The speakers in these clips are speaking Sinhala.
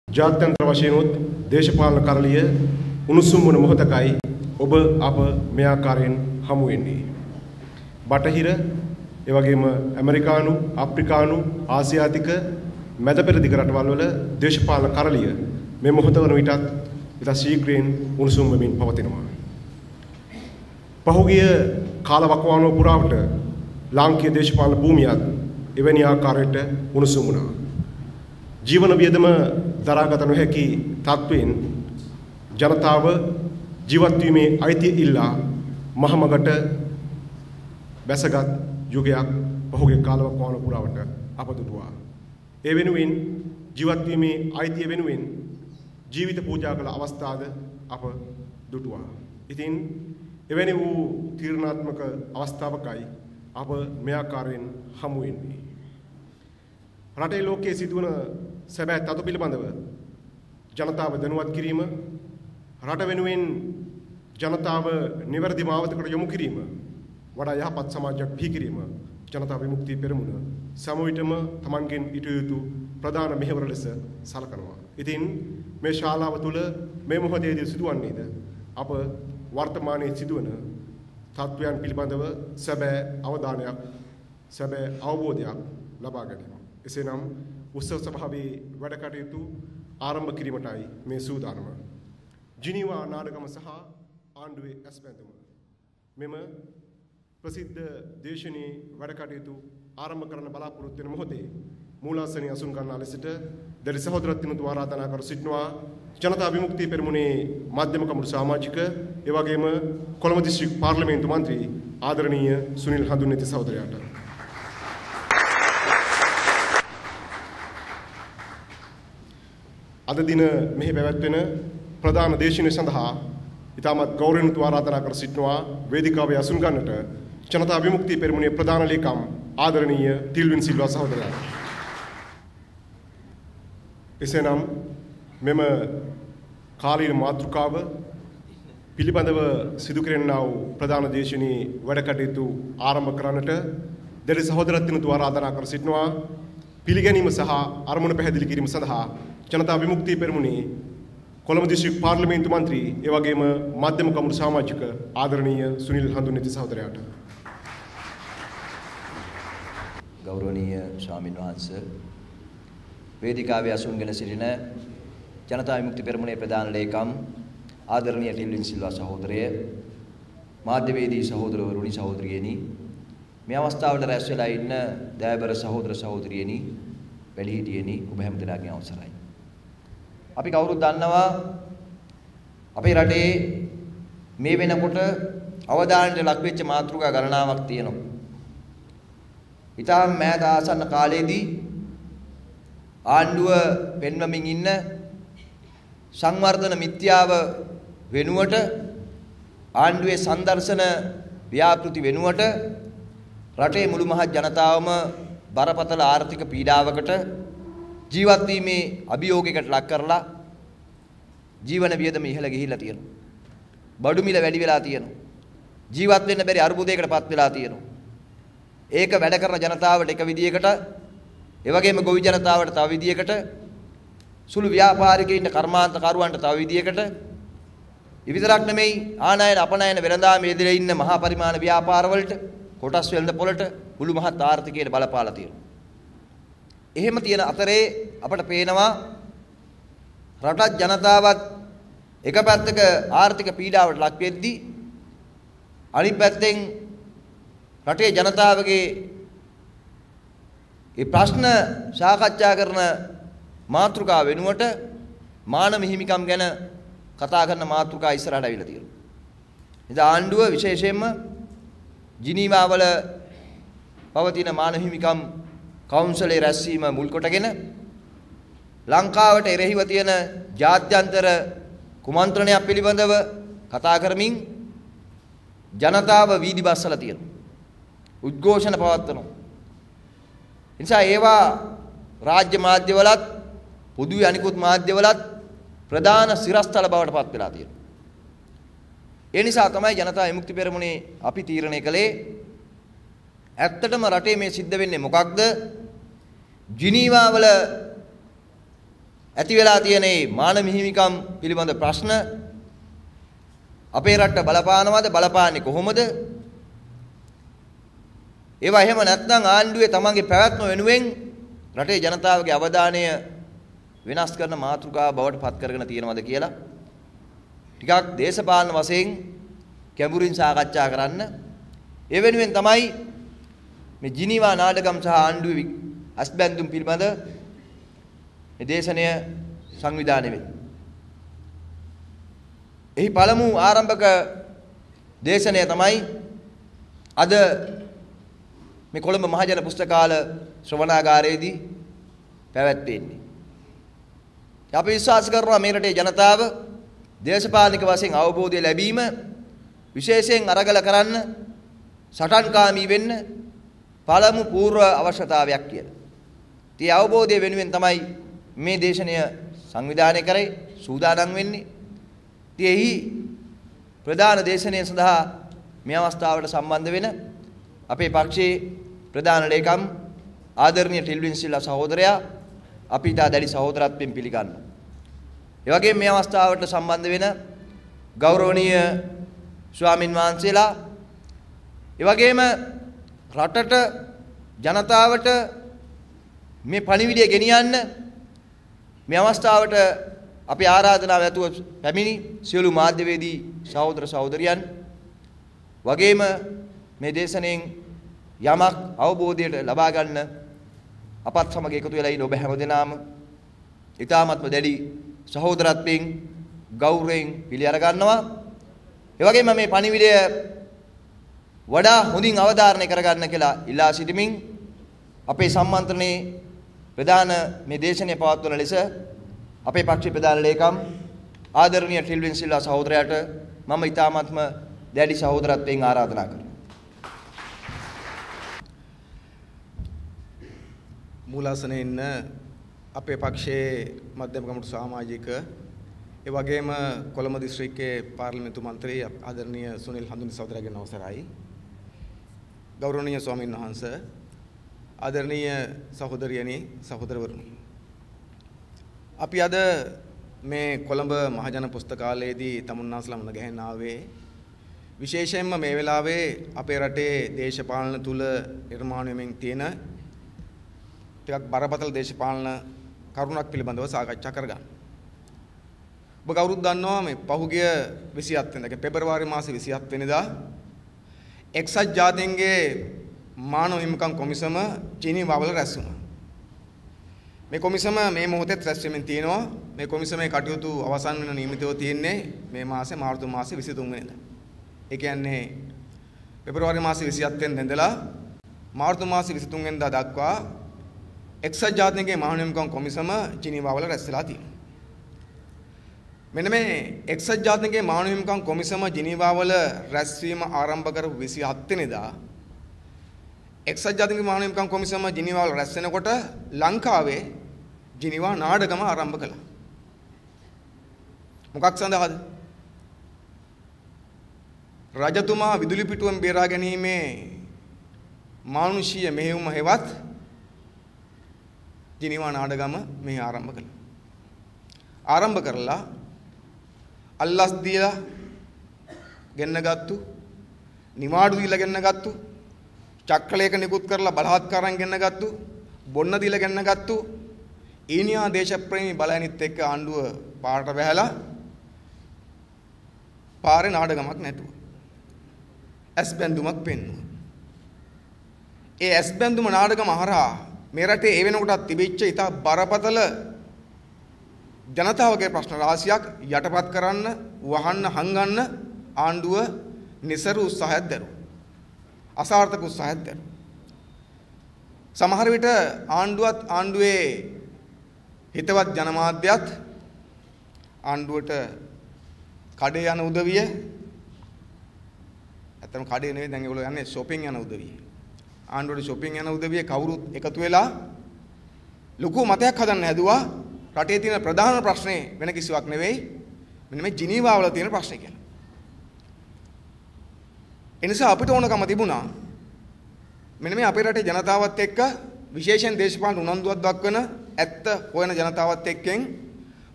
ජාත්‍යන්තර වශයෙන් දේශපාලන කරලිය උණුසුම් වන මොහොතකයි ඔබ අප මේ ආකාරයෙන් හමු වෙන්නේ. බටහිර ඒ වගේම ඇමරිකානු, අප්‍රිකානු, ආසියාතික මැද පෙරදිග රටවල් වල දේශපාලන කරලිය මේ මොහොත වන විටත් ඉතා ශීඝ්‍රයෙන් උණුසුම් වෙමින් පවතිනවා. පහුගිය කාලවකවානුව පුරාවට ලාංකීය දේශපාලන භූමියත් එවැනි ආකාරයට උණුසුම් වුණා. ජීවන වියදම දරාගත නොහැකි තත්වයෙන් ජනතාව ජීවත් වීමේ අයිතිය ඉල්ලා මහමගට බැසගත් යුගයක් පහුගිය කාලවකවානුව පුරාවට අප දුටුවා. ඒ වෙනුවෙන් ජීවත් වීමේ අයිතිය වෙනුවෙන් ජීවිත පූජා කළ අවස්ථාද අප දුටුවා. ඉතින් එවැනි වූ තීරණාත්මක අවස්ථාවකයි අප මේ ආකාරයෙන් හමු වෙන්නේ. රටේ ලෝකයේ සිදුවන සැබෑ තතු පිළිබඳව ජනතාව දැනුවත් කිරීම, රට වෙනුවෙන් ජනතාව නිවැරදි මාවතකට යොමු කිරීම, වඩා යහපත් සමාජයක් බිහි කිරීම ජනතා විමුක්තිය පෙරමුණ සමවිතම තමන්ගෙන් ඉටු යුතු ප්‍රධාන මෙහෙවර ලෙස සලකනවා. ඉතින් මේ ශාලාව තුළ මේ මොහොතේදී සිදුවන්නේද අප වර්තමානයේ සිදුවන තත්ත්වයන් පිළිබඳව සැබෑ අවධානයක්, සැබෑ අවබෝධයක් ලබා ගැනීම. එසේනම් උත්සව සභාවේ වැඩ කටයුතු ආරම්භ කිරීමටයි මේ සූදානම. ජිනීවා නාටකම සහ ආණ්ඩුවේ ඇස්බැඳුම මෙම ප්‍රසිද්ධ දේශනයේ වැඩ කටයුතු ආරම්භ කරන්න බලාපොරොත්තු වෙන මොහොතේ මූලාසනයේ අසුන් ගන්නා ලෙසට දැඩි සහෝදරත්වයට ආරාධනා කර සිටිනවා ජනතා විමුක්තිය පෙරමුණේ මධ්‍යම කමුරු සමාජික ඒ වගේම කොළඹ දිස්ත්‍රික් පාර්ලිමේන්තු මන්ත්‍රී ආදරණීය සුනිල් හඳුන්නේති සහෝදරයාට. අද දින මෙහි පැවැත්වෙන ප්‍රධාන දේශනය සඳහා ඉතාමත් ගෞරවණීය ආරාධනා කර සිටිනවා වේදිකාවේ අසුන් ගන්නට ජනතා විමුක්තිය පෙරමුණේ ප්‍රධාන ලේකම් ආදරණීය ටිල්වින් සිල්වා සහෝදරයා. එසේනම් මෙම කාලීන මාතෘකාව පිළිබඳව සිදු කෙරෙනා වූ ප්‍රධාන දේශනයේ වැඩ කටයුතු ආරම්භ කරන්නට දැඩි සහෝදරත්වයට ආරාධනා කර සිටිනවා. පිළිගැනීම සහ අරමුණ පැහැදිලි කිරීම සඳහා ජනතා විමුක්තිය පෙරමුණේ කොළඹ දිස්ත්‍රික් පාර්ලිමේන්තු මන්ත්‍රී ඒ වගේම මධ්‍යම කමුරු සමාජික ආදරණීය සුනිල් හඳුන්නේති සහෝදරයාට. ගෞරවනීය ස්වාමින් වහන්සේ, වේදිකාවේ අසුන්ගෙන සිටින ජනතා විමුක්ති පෙරමුණේ ප්‍රධාන ලේකම් ආදරණීය ටිල්වින් සිල්වා සහෝදරය, මාධ්‍යවේදී සහෝදරවරුනි සහෝදරියනි, මේ අවස්ථාවට රැස් වෙලා ඉන්න දයාබර සහෝදර සහෝදරියනි, වැඩිහිටියනි, ඔබ හැමදෙනාගේ අවසරයි. අපි කවුරුත් දන්නවා අපේ රටේ මේ වෙනකොට අවධානයට ලක් වෙච්ච මාතෘකා ගණනාවක් තියෙනවා. ඊටාම මෑත ආසන්න කාලයේදී ආණ්ඩුව පෙන්වමින් ඉන්න සංවර්ධන මිත්‍යාව වෙනුවට, ආණ්ඩුවේ සංදර්ශන ව්‍යාපෘති වෙනුවට රටේ මුළු මහත් ජනතාවම බරපතල ආර්ථික පීඩාවකට ජීවත් වීමේ අභියෝගයකට ලක් කරලා ජීවන වියදම ඉහළ ගිහිල්ලා තියෙනවා. බඩු මිල වැඩි වෙලා තියෙනවා. ජීවත් වෙන්න බැරි අර්බුදයකටපත් වෙලා තියෙනවා. ඒක වැඩ කරන ජනතාවට එක විදියකට, ඒ වගේම ගොවි ජනතාවට තව විදියකට, සුළු ව්‍යාපාරිකයින්ට, කර්මාන්තකරුවන්ට තව විදියකට, විතරක් නෙමෙයි ආනයන අපනයන වෙළඳාමේ යෙදලා ඉන්න මහා පරිමාණ ව්‍යාපාරවලට, කොටස් වෙළඳ පොළට මුළු මහත් ආර්ථිකයට බලපාලා තියෙනවා. එහෙම තියෙන අතරේ අපට පේනවා රටත් ජනතාවත් එක පැත්තක ආර්ථික පීඩාවට ලක් වෙද්දී අනිත් පැත්තෙන් රටේ ජනතාවගේ මේ ප්‍රශ්න සාකච්ඡා කරන මාතෘකාව වෙනුවට මානව හිමිකම් ගැන කතා කරන මාතෘකා ඉස්සරහට අවිලා තියෙනවා. ඉතින් ආණ්ඩුව විශේෂයෙන්ම ජිනීවා වල පවතින මානව හිමිකම් කවුන්සලේ රැස්වීම මුල් කොටගෙන ලංකාවට එරෙහිව තියෙන ජාත්‍යන්තර කුමන්ත්‍රණයක් පිළිබඳව කතා කරමින් ජනතාව වීදි බස්සලා තියෙනවා. උද්ඝෝෂණ පවත්වනවා. නිසා ඒවා රාජ්‍ය මාධ්‍යවලත් පොදුවේ අනිකුත් මාධ්‍යවලත් ප්‍රධාන සිරස්තල බවට පත් වෙලා තියෙනවා. ඒ නිසා තමයි ජනතා විමුක්ති පෙරමුණේ අපි තීරණය කළේ ඇත්තටම රටේ මේ සිද්ධ වෙන්නේ මොකක්ද? ජිනීවා වල ඇති වෙලා තියෙන මේ මානව හිමිකම් පිළිබඳ ප්‍රශ්න අපේ රට බලපානවද බලපාන්නේ කොහොමද? ඒවා එහෙම නැත්නම් ආණ්ඩුවේ තමන්ගේ පැවැත්ම වෙනුවෙන් රටේ ජනතාවගේ අවධානය වෙනස් කරන මාතෘකාව බවට පත් කරගෙන තියෙනවද කියලා ටිකක් දේශපාලන වශයෙන් කැඹුරින් සාකච්ඡා කරන්න. ඒ වෙනුවෙන් තමයි මේ ජිනීවා නාටකම් සහ ආණ්ඩුවේ අස්බැඳුම් පිළිබඳ මේ දේශනය සංවිධානය වෙන්නේ. එහි පළමු ආරම්භක දේශනය තමයි අද මේ කොළඹ මහජන පුස්තකාල ශ්‍රවණාගාරයේදී පැවැත්වෙන්නේ. අපි විශ්වාස කරනවා මේ රටේ ජනතාව දේශපාලනික වශයෙන් අවබෝධය ලැබීම විශේෂයෙන් අරගල කරන්න සටන්කාමී වෙන්න පළමු පූර්ව අවශ්‍යතාවයක් කියලා. ඒ අවබෝධය වෙනුවෙන් තමයි මේ දේශනය සංවිධානය කරේ සූදානම් වෙන්නේ. එහි ප්‍රධාන දේශනය සඳහා මේ අවස්ථාවට සම්බන්ධ වෙන අපේ පක්ෂයේ ප්‍රධාන ලේකම් ආදරණීය ටිල්වින් සිල්වා සහෝදරයා අපි ඉතා දැඩි සහෝදරත්වයෙන් පිළිගන්නවා. ඒ වගේම මේ අවස්ථාවට සම්බන්ධ වෙන ගෞරවනීය ස්වාමින් වහන්සේලා ඒ වගේම රටට ජනතාවට මේ පණිවිඩය ගෙනියන්න මේ අවස්ථාවට අපි ආරාධනාව ඇතුව පැමිණි සියලු මාධ්‍යවේදී සහෝදර සහෝදරියන් වගේම මේ දේශනෙන් යමක් අවබෝධයට ලබා ගන්න අපත් සමග එකතු වෙලා ඉන්න ඔබ හැමදෙනාම ඊ타මත්ම දැඩි සහෝදරත්වයෙන් ගෞරවයෙන් පිළි අර ගන්නවා. ඒ වගේම මේ පණිවිඩය වඩා හොඳින් අවධාරණය කරගන්න කියලා ඉල්ලා සිටිමින් අපේ සම්මන්ත්‍රණයේ ප්‍රධාන මේ දේශනය පවත්වන ලෙස අපේ පක්ෂයේ ප්‍රධාන ලේකම් ආදරණීය ටිල්වින් සිල්වා සහෝදරයාට මම ඊ타මත්ම දැඩි සහෝදරත්වයෙන් ආරාධනා කරනවා. මූලාසනයේ ඉන්න අපේ පක්ෂයේ මධ්‍යම කමිටු සමාජික ඒ වගේම කොළඹ දිස්ත්‍රික්කයේ පාර්ලිමේන්තු මන්ත්‍රී ආදරණීය සුනිල් හඳුනි සහෝදරයාගේ අවසරයි. ගෞරවනීය ස්වාමීන් වහන්සේ ආදරණීය සහෝදරියනි සහෝදරවරුනි, අපි අද මේ කොළඹ මහජන පුස්තකාලයේදී තමුන්නාන්සලා මුණ ගැහෙන්න ආවේ විශේෂයෙන්ම මේ වෙලාවේ අපේ රටේ දේශපාලන තුල නිර්මාණය වෙමින් තියෙන ටිකක් බරපතල දේශපාලන කරුණක් පිළිබඳව සාකච්ඡා කරගන්න. ඔබ කවුරුත් දන්නවා මේ පහුගිය 27 වෙනිදා පෙබරවාරි මාසේ 27 වෙනිදා එක්සත් ජාතීන්ගේ මානව හිමිකම් කොමිසම ජිනීවා වල රැස් වුණා. මේ කොමිසම මේ මොහොතේ රැස් වෙමින් තියෙනවා. මේ කොමිසමේ කටයුතු අවසන් වෙන නියමිතව තියෙන්නේ මේ මාසේ මාර්තු මාසේ 23 වෙනිදා. ඒ කියන්නේ පෙබරවාරි මාසේ 27 වෙනිදා ඉඳලා මාර්තු මාසේ 23 වෙනිදා දක්වා එක්සත් ජාතීන්ගේ මානව හිමිකම් කොමිසම ජිනීවා වල රැස් වෙලා තියෙනවා. මෙන්න මේ එක්සත් ජාතීන්ගේ මානව හිමිකම් කොමිසම ජිනීවා වල රැස්වීම ආරම්භ කරපු 27 වෙනිදා එක්සත් ජාතීන්ගේ මානව හිමිකම් කොමිසම ජිනීවා වල රැස් වෙනකොට ලංකාවේ ජිනීවා නාඩගම ආරම්භ කළා. මොකක් සඳහාද? රජතුමා විදුලි පිටුවෙන් බේරා ගැනීමේ මානුෂීය මෙහෙයුම හෙවත් ජිනීවා නාඩගම මේ ආරම්භ කළා. ආරම්භ කරලා අල්ලස් දීලා ගෙන්නගත්තු, නිවාඩු දීලා ගෙන්නගත්තු, චක්‍රලේඛ නිකුත් කරලා බලහත්කාරයෙන් ගෙන්නගත්තු, බොන්න දීලා ගෙන්නගත්තු ඊනියා දේශප්‍රේමී බලයනිත් එක්ක ආණ්ඩුව පාරට වැහැලා පාරේ නාඩගමක් නැතුව ඇස් බැඳුමක් පෙන්නුවා. ඒ ඇස් බැඳුම නාඩගම හරහා මේ රටේ ඒ වෙනකොටත් තිබිච්ච ඉතා බරපතල ජනතාවගේ ප්‍රශ්න රාශියක් යටපත් කරන්න, වහන්න, හංගන්න ආණ්ඩුව නිසරු උත්සාහයක් දැරුවා. අසාර්ථක උත්සාහයක් දැරුවා. සමහර විට ආණ්ඩුවත් ආණ්ඩුවේ හිතවත් ජනමාධ්‍යත් ආණ්ඩුවට කඩේ යන උදවිය, ඇත්තම කඩේ නෙවෙයි දැන් ඒගොල්ලෝ යන්නේ shopping යන උදවිය. ආණ්ඩුවට shopping යන උදවිය කවුරුත් එකතු වෙලා ලොකු මතයක් හදන්න හැදුවා. රටේ තියෙන ප්‍රධාන ප්‍රශ්නේ වෙන කිසිවක් නෙවෙයි, මෙන්න මේ ජිනීවා වල තියෙන ප්‍රශ්නේ කියලා. ඒ නිසා අපිට ඕනකම තිබුණා මෙන්න මේ අපේ රටේ ජනතාවත් එක්ක විශේෂයෙන් දේශපාලන උනන්දුවක් දක්වන ඇත්ත හොයන ජනතාවත් එක්කෙන්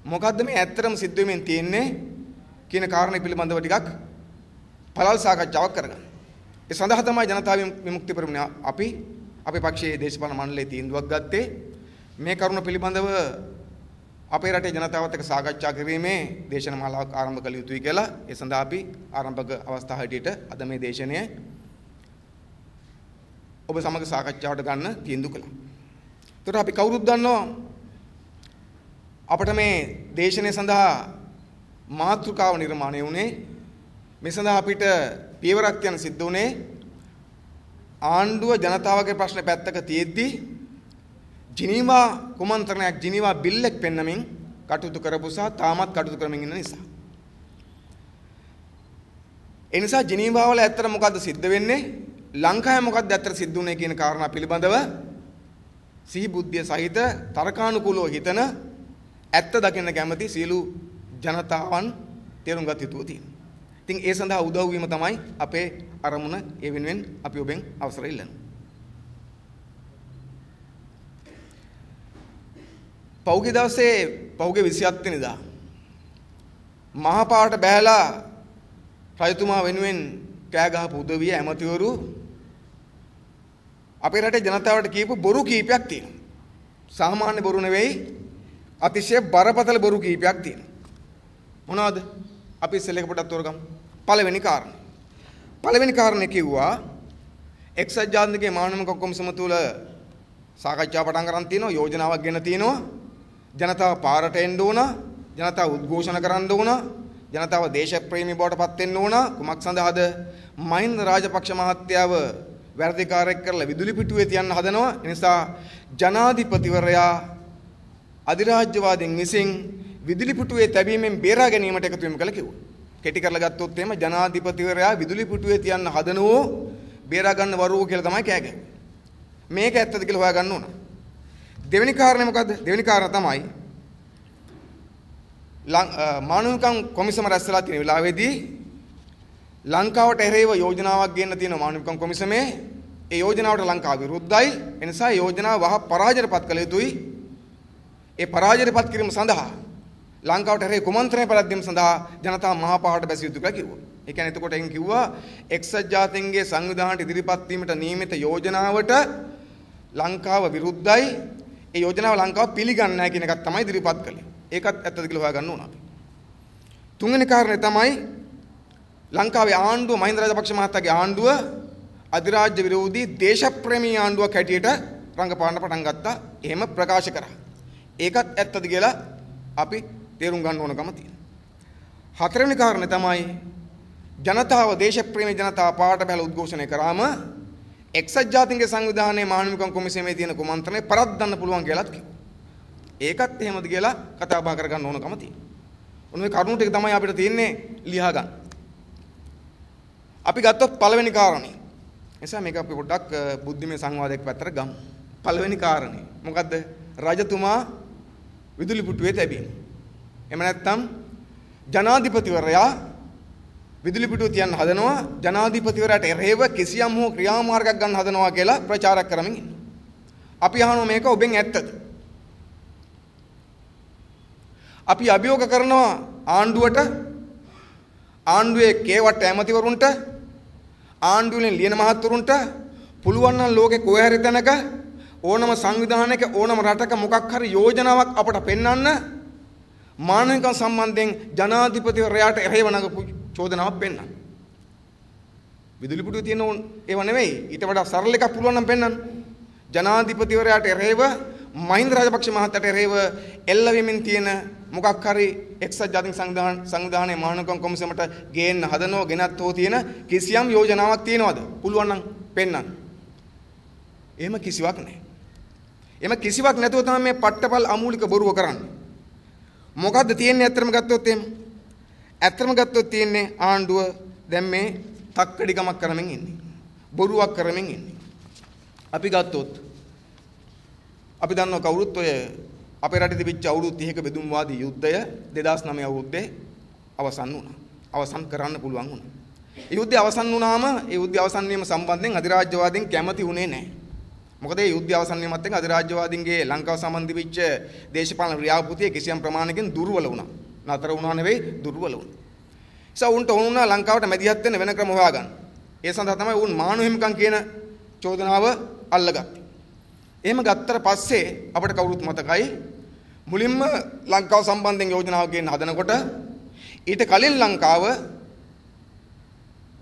මොකද්ද මේ ඇත්තටම සිද්ධ වෙමින් තියෙන්නේ කියන කාරණේ පිළිබඳව ටිකක් පළල් සාකච්ඡාවක් කරගන්න. ඒ සඳහා තමයි ජනතා විමුක්ති පෙරමුණ අපි අපේ පක්ෂයේ දේශපාලන මණ්ඩලයේ තීන්දුවක් ගත්තේ මේ කරුණ පිළිබඳව අපේ රටේ ජනතාවත් එක්ක සාකච්ඡා කිරීමේ දේශන මාලාවක් ආරම්භ කළ යුතුයි කියලා ඒ සඳහා අපි ආරම්භක අවස්ථාව හැටියට අද මේ දේශනය ඔබ සමග සාකච්ඡාවට ගන්න තීන්දුව කළා. ඒතර අපි කවුරුත් දන්නවා අපිට මේ දේශනය සඳහා මාතෘකාව නිර්මාණය වුණේ මේ සඳහා අපිට පියවරක් යන සිද්ධ වුණේ ආණ්ඩුව ජනතාවගේ ප්‍රශ්න පැත්තක තියෙද්දි ජිනීවා කුමන්ත්‍රණයක් ජිනීවා බිල් එක පෙන්නමින් කටයුතු කරපු සහ තාමත් කටයුතු කරමින් ඉන්න නිසා. ඒ නිසා ජිනීවා වල ඇත්තට මොකද්ද සිද්ධ වෙන්නේ? ලංකාවේ මොකද්ද ඇත්තට සිද්ධ වුනේ කියන කාරණා පිළිබඳව සිහි බුද්ධිය සහිත තර්කානුකූලව හිතන ඇත්ත දකින්න කැමති සියලු ජනතාවන් තේරුම් ගත යුතු තියෙනවා. ඉතින් ඒ සඳහා උදව් වීම තමයි අපේ අරමුණ. ඒ වෙනුවෙන් අපි ඔබෙන් අවසර ඉල්ලනවා. පෞගේ දවසේ පෞගේ 27 වෙනිදා මහපාට බැහැලා රජතුමා වෙනුවෙන් කෑ ගහපු උදවිය ඇමතිවරු අපේ රටේ ජනතාවට කියපු බොරු කීපයක් තියෙනවා. සාමාන්‍ය බොරු නෙවෙයි අතිශය බරපතල බොරු කීපයක් තියෙනවා. මොනවද? අපි ඉස්සෙල්ලා එක පොඩක් තෝරගමු. පළවෙනි කාරණේ කිව්වා එක්සත් ජාතික මානව කොමිසම තුල සාකච්ඡා පටන් ගන්න තියෙනවා, යෝජනාවක් ගෙන තියෙනවා. ජනතාව පාරට එන්න ඕන, ජනතාව උද්ඝෝෂණ කරන්න ඕන, ජනතාව දේශප්‍රේමී බවට පත් වෙන්න ඕන. කුමක් සඳහාද? මහින්ද රාජපක්ෂ මහත්තයාව වැරදිකාරයෙක් කරලා විදුලි පිටුවේ තියන්න හදනවා. ඒ නිසා ජනාධිපතිවරයා අධිරාජ්‍යවාදීන් විසින් විදුලි පිටුවේ තැබීමෙන් බේරා ගැනීමට එකතු වෙමු කියලා කිව්වා. කෙටි කරලා ගත්තොත් එහෙම ජනාධිපතිවරයා විදුලි පිටුවේ තියන්න හදනෝ බේරා ගන්න වරුව කියලා තමයි කෑගන්නේ. මේක ඇත්තද කියලා හොයා ගන්න ඕන. දෙවෙනි කාරණේ මොකද්ද? දෙවෙනි කාරණා තමයි මානවිකම් කොමිසම රැස්වලා තියෙන වෙලාවේදී ලංකාවට එරෙහිව යෝජනාවක් ගෙන්න තියෙන මානවිකම් කොමිසමේ ඒ යෝජනාවට ලංකාව විරුද්ධයි. ඒ නිසා යෝජනාව වහ පරාජයටපත් කළ යුතුයි. ඒ පරාජයටපත් කිරීම සඳහා ලංකාවට එරෙහි කුමන්ත්‍රණය පැවැත්වීම සඳහා ජනතාව මහා පාරට බැසිය යුතු කියලා කිව්වා. ඒ කියන්නේ එතකොට එන් කිව්වා එක්සත් ජාතීන්ගේ සංවිධානයට ඉදිරිපත් වීමට නියමිත යෝජනාවට ලංකාව විරුද්ධයි. ඒ යෝජනාව ලංකාව පිළිගන්නේ නැහැ කියන එකක් තමයි ඉදිරිපත් කළේ. ඒකත් ඇත්තද කියලා හොයාගන්න ඕන අපි. තුන්වෙනි කාරණේ තමයි ලංකාවේ ආණ්ඩුව මහින්ද රාජපක්ෂ මහතාගේ ආණ්ඩුව අධිරාජ්‍ය විරෝධී දේශප්‍රේමී ආණ්ඩුවක් හැටියට රංගපාන්න පටන් ගත්තා. එහෙම ප්‍රකාශ කරා. ඒකත් ඇත්තද කියලා අපි තේරුම් ගන්න ඕනකම තියෙනවා. හතරවෙනි කාරණේ තමයි ජනතාව දේශප්‍රේමී ජනතාව පාට බැල උද්ඝෝෂණය කරාම එක්සත් ජාතීන්ගේ සංවිධානයේ මානවිකම් කොමිසමේ තියෙන කුමන්ත්‍රණය පරද්දන්න පුළුවන් කියලාත් කිව්වා. ඒකත් එහෙමද කියලා කතා බහ කරගන්න ඕනකම තියෙනවා. ඔන්න මේ කරුණු ටික තමයි අපිට තියෙන්නේ ලියා ගන්න. අපි ගත්තොත් පළවෙනි කාරණේ. එනිසා මේක අපි පොඩ්ඩක් බුද්ධිමය සංවාදයක් පැත්තට ගමු. පළවෙනි කාරණේ මොකද්ද? රජතුමා විදුලි පුටුවේ තැබීම. එහෙම නැත්නම් ජනාධිපතිවරයා විදුලි පිටුව තියන්න හදනවා, ජනාධිපතිවරයාට එරෙහිව කිසියම් හෝ ක්‍රියාමාර්ගයක් ගන්න හදනවා කියලා ප්‍රචාරයක් කරමින් ඉන්නවා. අපි අහනවා මේක ඔබෙන් ඇත්තද? අපි අභියෝග කරනවා ආණ්ඩුවට, ආණ්ඩුවේ කේවට ඇමතිවරුන්ට, ආණ්ඩුවේ ලියන මහත්වරුන්ට පුළුවන් නම් ලෝකේ කොහේ හරි තැනක ඕනම සංවිධානයක ඕනම රටක මොකක් හරි යෝජනාවක් අපට පෙන්වන්න මානවිකම් සම්බන්ධයෙන් ජනාධිපතිවරයාට එරෙහිව නගපු චෝදනාවක් පෙන්වන්න. විදුලි පුටුවේ තියෙන ඒව නෙවෙයි, ඊට වඩා සරල එකක් පුළුවන් නම් පෙන්වන්න. ජනාධිපතිවරයාට එරෙහිව මහින්ද රාජපක්ෂ මහතාට එරෙහිව එල්ලවෙමින් තියෙන මොකක් හරි එක්සත් ජාතික සංවිධානයේ මානවිකම් කොමිසමට ගේන්න හදනව ගෙනත් හෝ තියෙන කිසියම් යෝජනාවක් තියෙනවද? පුළුවන් නම් පෙන්වන්න. එහෙම කිසිවක් නැහැ. එහෙම කිසිවක් නැතුව තමයි මේ පට්ටපල් අමූලික බොරුව කරන්නේ. මොකද්ද තියෙන්නේ ඇත්තටම ගත්තොත් එහෙම? ඇත්තටම ගත්තොත් තියෙන්නේ ආණ්ඩුව දැන් මේ තක්කඩිකමක් කරමින් ඉන්නේ. බොරුවක් කරමින් ඉන්නේ. අපි ගත්තොත් අපි දන්නවා කවුරුත් ඔය අපේ රටේ තිබිච්ච අවුරුදු 30ක බෙදුම්වාදී යුද්ධය 2009 අවුරුද්දේ අවසන් වුණා. අවසන් කරන්න පුළුවන් වුණා. ඒ යුද්ධය අවසන් වුණාම ඒ යුද්ධය අවසන් වීම සම්බන්ධයෙන් අධිරාජ්‍යවාදීන් කැමති වුණේ නැහැ. මොකද මේ යුද්ධය අවසන් වීමත් එක්ක අධිරාජ්‍යවාදීන්ගේ ලංකාව සම්බන්ධ වෙච්ච දේශපාලන ව්‍යාපෘතිය කිසියම් ප්‍රමාණයකින් දුර්වල වුණා. නතර වුණා නෙවෙයි දුර්වල වුණා. උන්ට වුණා ලංකාවට මැදිහත් වෙන්න වෙන ක්‍රම හොයාගන්න. ඒ සඳහා තමයි උන් මානව හිමිකම් කියන චෝදනාව අල්ලගත්තේ. එහෙම ගත්තට පස්සේ අපිට කවුරුත් මතකයි මුලින්ම ලංකාව සම්බන්ධයෙන් යෝජනාවක් ගෙන්න හදනකොට ඊට කලින් ලංකාව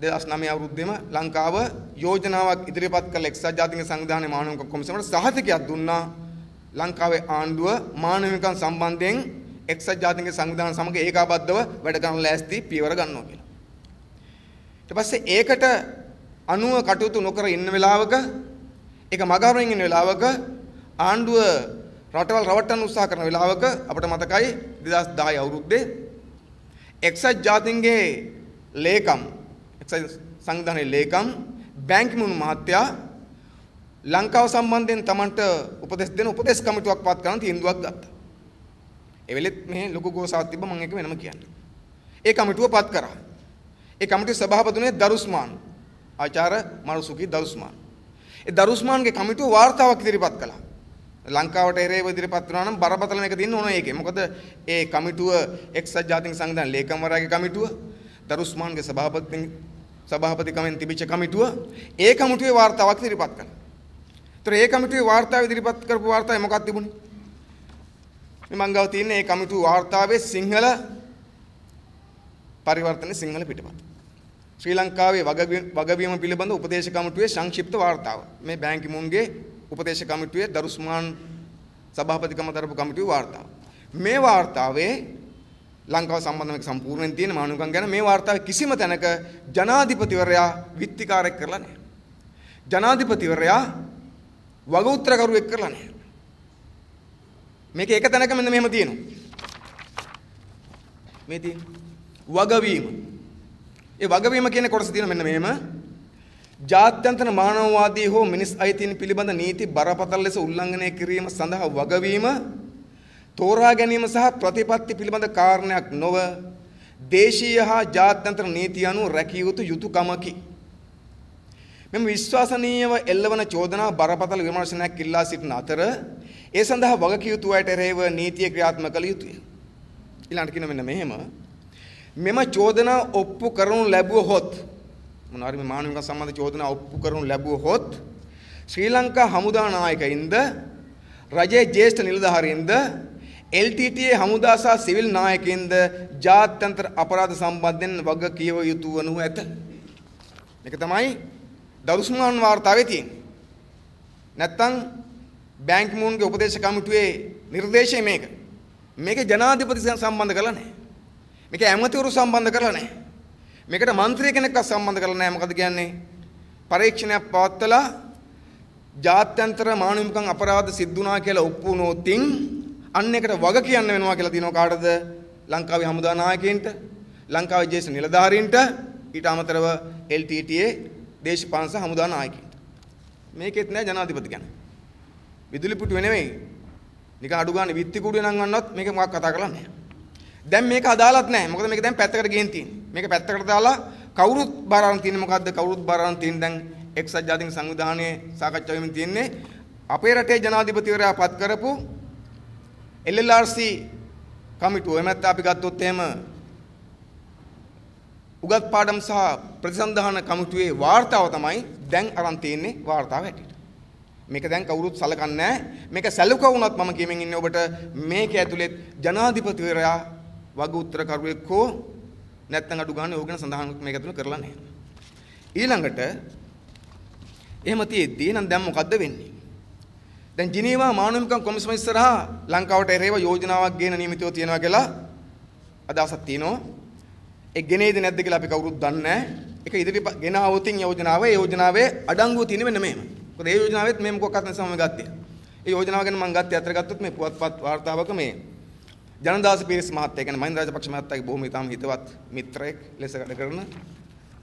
2009 අවුරුද්දේම ලංකාව යෝජනාවක් ඉදිරිපත් කළ එක්සත් ජාතීන්ගේ සංවිධානයේ මානව හිමිකම් කොමිසමට සහතිකයක් දුන්නා ලංකාවේ ආණ්ඩුව මානව හිමිකම් සම්බන්ධයෙන් එක්සත් ජාතීන්ගේ සංවිධානය සමග ඒකාබද්ධව වැඩ කරන ලෑස්ති පියවර ගන්නවා කියලා. ඊට පස්සේ ඒකට අනුව කටයුතු නොකර ඉන්න වෙලාවක ඒක මගහරින් ඉන්න වෙලාවක ආණ්ඩුව රටවල් රවට්ටන්න උත්සාහ කරන වෙලාවක අපිට මතකයි 2010 අවුරුද්දේ එක්සත් ජාතීන්ගේ ලේකම් එක්සත් සංවිධානයේ ලේකම් බැංකිමුන් මහත්තයා ලංකාව සම්බන්ධයෙන් Tamanට උපදෙස් දෙන උපදෙස් කමිටුවක් පත් කරන තීන්දුවක් ගත්තා. ඒ වෙලෙත් මේ ලොකු ගෝසාවක් තිබ්බ මම ඒක වෙනම කියන්නේ. ඒ කමිටුව පත් කරා. ඒ කමිටුවේ සභාපතිතුමේ දරුස්මාන් ආචාර්ය මරුසුකි දරුස්මාන්. ඒ දරුස්මාන්ගේ කමිටුව වාර්තාවක් ඉදිරිපත් කළා. ලංකාවට එරෙහිව ඉදිරිපත් වුණා නම් බරපතල මේක තියෙන්න ඕන ඒකේ. මොකද ඒ කමිටුව එක්සත් ජාතීන් සංවිධාන ලේකම්වරයාගේ කමිටුව දරුස්මාන්ගේ සභාපතිකමෙන් තිබිච්ච කමිටුව ඒ කමිටුවේ වාර්තාවක් ඉදිරිපත් කළා. ඒතර ඒ කමිටුවේ වාර්තාව ඉදිරිපත් කරපු වාර්තාවේ මොකක්ද තිබුණේ? මම ගාව තියෙන මේ කමිටුව වාර්තාවේ සිංහල පරිවර්තන සිංහල පිටපත. ශ්‍රී ලංකාවේ වගවීම පිළිබඳ උපදේශ කමිටුවේ සංක්ෂිප්ත වාර්තාව. මේ බැංකිමුන්ගේ උපදේශ කමිටුවේ දරුස්මාන් සභාපතිකම දරපු කමිටුවේ වාර්තාව. මේ වාර්තාවේ ලංකාව සම්බන්ධව සම්පූර්ණයෙන් තියෙන මානවකම් ගැන මේ වාර්තාවේ කිසිම තැනක ජනාධිපතිවරයා විත්තිකාරයක් කරලා නැහැ. ජනාධිපතිවරයා වග උත්තරකරුවෙක් කරලා නැහැ. මේක එක තැනක මෙන්න මෙහෙම තියෙනවා. මේ තියෙන වගවීම. ඒ වගවීම කියන කොටස තියෙන මෙන්න මෙහෙම. ජාත්‍යන්තර මානවවාදී හෝ මිනිස් අයිතීන් පිළිබඳ නීති බරපතල ලෙස උල්ලංඝනය කිරීම සඳහා වගවීම තෝරා ගැනීම සහ ප්‍රතිපත්ති පිළිබඳ කාරණයක් නොව දේශීය හා ජාත්‍යන්තර නීති අනුව රැකිය යුතු යුතුයකමකි. මෙම විශ්වාසනීයව එල්ලවන චෝදනා බරපතල විමර්ශනයක් ඉල්ලා සිටින අතර ඒ සඳහා වගකිය යුතු අයට එරෙහිව නීතිය ක්‍රියාත්මක කළ යුතුය. ඊළඟට කියන මෙන්න මෙහෙම මෙම චෝදනා ඔප්පු කරනු ලැබුවහොත් මොනවාරි මේ මානවික සම්බන්ධ චෝදනා ඔප්පු කරනු ලැබුවහොත් ශ්‍රී ලංකා හමුදා නායකයින්ද රජයේ ජ්‍යෙෂ්ඨ නිලධාරීන්ද LTTA හමුදා සහ සිවිල් නායකයින්ද ජාත්‍යන්තර අපරාධ සම්බන්ධයෙන් වග කියව යුතු වනු ඇත. මේක තමයි දරුස්මාන් වාර්තාවේ තියෙන්නේ. නැත්තම් බැංකිමුන්ගේ උපදේශ කමිටුවේ නිර්දේශය මේක. මේක ජනාධිපති සම්බන්ධ කරලා නැහැ. මේක ඇමතිවරු සම්බන්ධ කරලා නැහැ. මේකට മന്ത്രി කෙනෙක්වත් සම්බන්ධ කරලා නැහැ. මොකද කියන්නේ? පරීක්ෂණයක් පවත්වලා ජාත්‍යන්තර මානවිකම් අපරාධ සිද්ධ වුණා කියලා ඔප්පු වුණොතින් අන්න එකට වග කියන්න වෙනවා කියලා දිනව කාටද? ලංකාවේ හමුදා නායකයින්ට, ලංකාවේ ජ්‍යෙෂ්ඨ නිලධාරීන්ට, ඊට අමතරව LTTA දේශපාලන සහ හමුදා නායකයින්ට. මේකෙත් නෑ ජනාධිපති කියන්නේ. විදුලි පුටුවේ නෙමෙයි. නිකන් අඩු ගන්න විත්ති කුඩුවේ නම් වන්නවත් මේක මොකක් කතා කරලා නැහැ. දැන් මේක අදාළත් නැහැ. මොකද මේක දැන් පැත්තකට ගෙන් තියෙන්නේ. මේක පැත්තකට දාලා කවුරුත් බාර අරන් තියෙන්නේ මොකද්ද? කවුරුත් බාර අරන් තියෙන්නේ දැන් එක්සත් ජාතීන් සංවිධානයේ සාකච්ඡා වෙමින් තියෙන්නේ අපේ රටේ ජනාධිපතිවරයා පත් කරපු LLRC කමිටුව. එහෙම නැත්නම් අපි ගත්තොත් එහෙම උගත් පාඩම් සහ ප්‍රතිසන්ධාන කමිටුවේ වාර්තාව තමයි දැන් අරන් තියෙන්නේ වාර්තාව හැටියට. මේක දැන් කවුරුත් සලකන්නේ නැහැ. මේක සැලකුවුණත් මම කියමින් ඉන්නේ ඔබට මේක ඇතුලේ ජනාධිපතිවරයා වග උත්තරකරුවෙක් හෝ නැත්නම් අඩු ගන්න ඕක ගැන සඳහන් මේක ඇතුලේ කරලා නැහැ. ඊළඟට එහෙම තියෙද්දී නම් දැන් මොකද්ද වෙන්නේ? දැන් ජිනීවා මානවිකම් කොමිසම ඉස්සරහා ලංකාවට එරෙහිව යෝජනාවක් ගේන නියමිතව තියනවා කියලා අදහසක් තියෙනවා. ඒ ගෙනේද නැද්ද කියලා අපි කවුරුත් දන්නේ නැහැ. ඒක ඉදිරියට ගෙන આવොතින් යෝජනාවේ අඩංගුව තියෙන මෙන්න මෙහෙම. මොකද ඒ යෝජනාවෙත් මේ මොකක්වත් නැසම මම ගත්තේ. ඒ යෝජනාව ගැන මම ගත්තේ අතර ගත්තොත් මේ පුවත්පත් වාර්තාවක මේ ජනදාස පීරිස් මහත්තයා කියන්නේ මහින්ද රාජපක්ෂ මහත්තයාගේ බොහොම ඉතාම හිතවත් මිත්‍රයෙක් ලෙස වැඩ කරන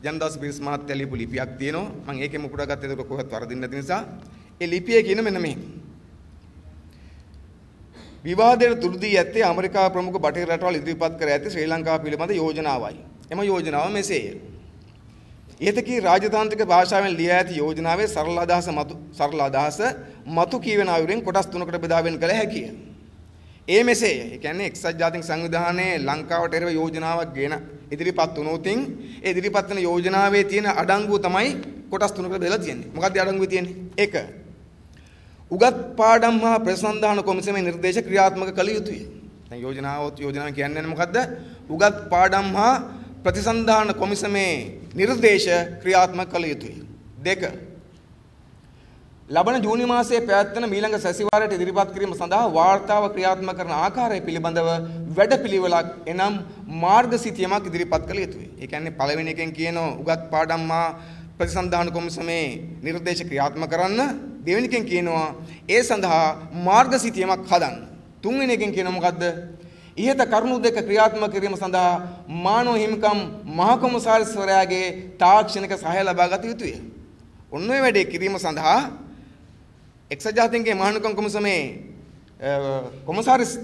ජනදාස පීරිස් මහත්තයා ලියපු ලිපියක් තියෙනවා. මම ඒකෙම උපුටා ගත්තේ ඒක කොහෙවත් වරදින්න නැති නිසා. ඒ ලිපියේ කියන මෙන්න මේ විවාදයට තුඩු දී ඇත්තේ ඇමරිකාව ප්‍රමුඛ බටහිර රටවල් ඉදිරිපත් කර ඇති ශ්‍රී ලංකාව පිළිබඳ යෝජනාවයි. එම යෝජනාව මෙසේය. ඉහතකී රාජතාන්ත්‍රික භාෂාවෙන් ලියා ඇති යෝජනාවේ සරල අදහස මතු කියවෙන අයුරින් කොටස් තුනකට බෙදා වෙන් කළ හැකිය. ඒ මෙසේය. ඒ කියන්නේ එක්සත් ජාතික සංවිධානයේ ලංකාවට එරෙහිව යෝජනාවක් ගෙන ඉදිරිපත් වුණොතින් ඒ ඉදිරිපත් වෙන යෝජනාවේ තියෙන අඩංගුව තමයි කොටස් තුනකට බෙදලා තියෙන්නේ. මොකක්ද අඩංගුවේ තියෙන්නේ? 1. උගත් පාඩම් හා ප්‍රතිසන්ධාන කොමිසමේ නිර්දේශ ක්‍රියාත්මක කළ යුතුය. දැන් යෝජනාව කියන්නේ මොකද්ද? උගත් පාඩම් හා ප්‍රතිසන්ධාන කොමිසමේ නිර්දේශ ක්‍රියාත්මක කළ යුතුය. 2. ලබන ජූනි මාසයේ පැවැත්වෙන මීළඟ සැසිවාරයට ඉදිරිපත් කිරීම සඳහා වාර්තාව ක්‍රියාත්මක කරන ආකාරය පිළිබඳව වැඩපිළිවෙලක් එනම් මාර්ගසිතියමක් ඉදිරිපත් කළ යුතුය. ඒ කියන්නේ පළවෙනි එකෙන් කියන උගත් පාඩම් හා ප්‍රතිසන්ධාන කොමිසමේ නිර්දේශ ක්‍රියාත්මක කරන්න, දෙවෙනි එකෙන් කියනවා ඒ සඳහා මාර්ගසිතියමක් හදන්න. තුන්වෙනි එකෙන් කියන මොකද්ද? ඉහත කරුණු දෙක ක්‍රියාත්මක කිරීම සඳහා මානව හිමිකම් මහ කොමසාරිස්වරයාගේ තාක්ෂණික සහාය ලබා ගත යුතුය. ඔන්න ඔය වැඩේ කිරීම සඳහා එක්සත් ජාතීන්ගේ මහ හිමිකම් කොමිසමේ කොමසාරිස්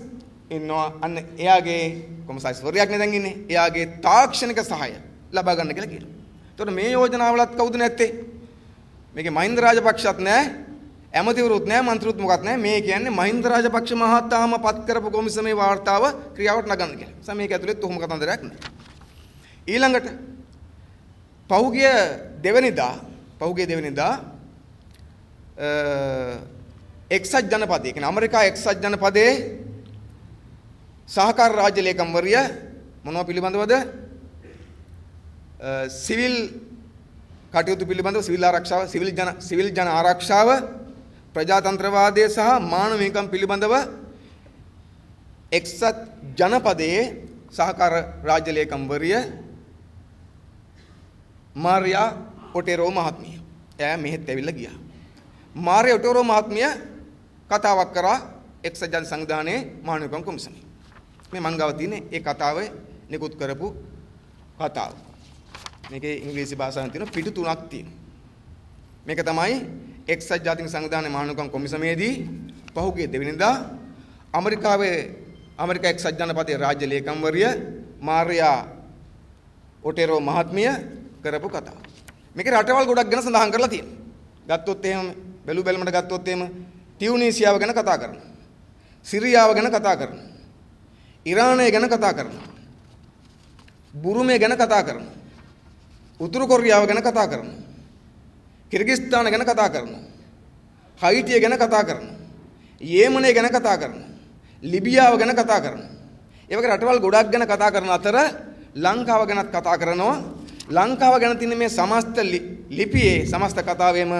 ඉන්නවා. අන්න එයාගේ කොමසාරිස්වරයාක් නේ දැන් ඉන්නේ. එයාගේ තාක්ෂණික සහාය ලබා ගන්න කියලා කියනවා. එතකොට මේ යෝජනාවලත් කවුද නැත්තේ? මේකේ මහින්ද රාජපක්ෂත් නැහැ, ඇමතිවරුත් නැහැ, මන්ත්‍රීවරුත් මොකක්ද නැහැ. මේ කියන්නේ මහින්ද රාජපක්ෂ මහතාම පත් කරපු කොමිසමේ වාර්තාව ක්‍රියාවට නගන්න කියලා. නිසා මේක ඇතුළේ තුහුම කතන්දරයක් නැහැ. ඊළඟට පහුගිය දෙවෙනිදා එක්සත් ජනපදයේ කියන්නේ ඇමරිකා එක්සත් ජනපදයේ සහකාර රාජ්‍ය ලේකම්වරිය මොනවා පිළිබඳවද? සිවිල් කටයුතු පිළිබඳව සිවිල් ආරක්ෂාව, සිවිල් ජන ආරක්ෂාව, ප්‍රජාතන්ත්‍රවාදය සහ මානව හිමිකම් පිළිබඳව එක්සත් ජනපදයේ සහකාර රාජ්‍ය ලේකම්වරිය මාරියා ඔටෙරෝ මහත්මිය. එයා මෙහෙත් ඇවිල්ලා ගියා. මාරියා ඔටෙරෝ මහත්මිය කතාවක් කරා එක්සත් ජන සංවිධානයේ මහ හිමිකම් කොමිසමේ. මේ මං ගාව තියෙන්නේ ඒ කතාවේ නිකුත් කරපු කතාව. මේකේ ඉංග්‍රීසි භාෂාවෙන් තියෙන පිටු 3ක් තියෙනවා. මේක තමයි එක්සත් ජාතික සංවිධානයේ මහ හිමිකම් කොමිසමේදී පහුගිය දෙවෙනිදා ඇමරිකා එක්සත් ජනපදයේ රාජ්‍ය ලේකම්වරිය මාරියා ඔටෙරෝ මහත්මිය කරපු කතාව. මේකේ රටවල් ගොඩක් ගැන සඳහන් කරලා තියෙනවා. ගත්තොත් එහෙම බැලුමට ගත්තොත් එහෙම ටියුනීසියාව ගැන කතා කරනවා. සිරියාව ගැන කතා කරනවා. ඉරානය ගැන කතා කරනවා. බුරුමේ ගැන කතා කරනවා. උතුරු කොරියාව ගැන කතා කරනවා. කිර්ගිස්තාන ගැන කතා කරනවා. හයිටිය ගැන කතා කරනවා. යේමනය ගැන කතා කරනවා. ලිබියාව ගැන කතා කරනවා. ඒ වගේ රටවල් ගොඩක් ගැන කතා කරන අතර ලංකාව ගැනත් කතා කරනවා. ලංකාව ගැන තියෙන මේ සමස්ත ලිපියේ සමස්ත කතාවේම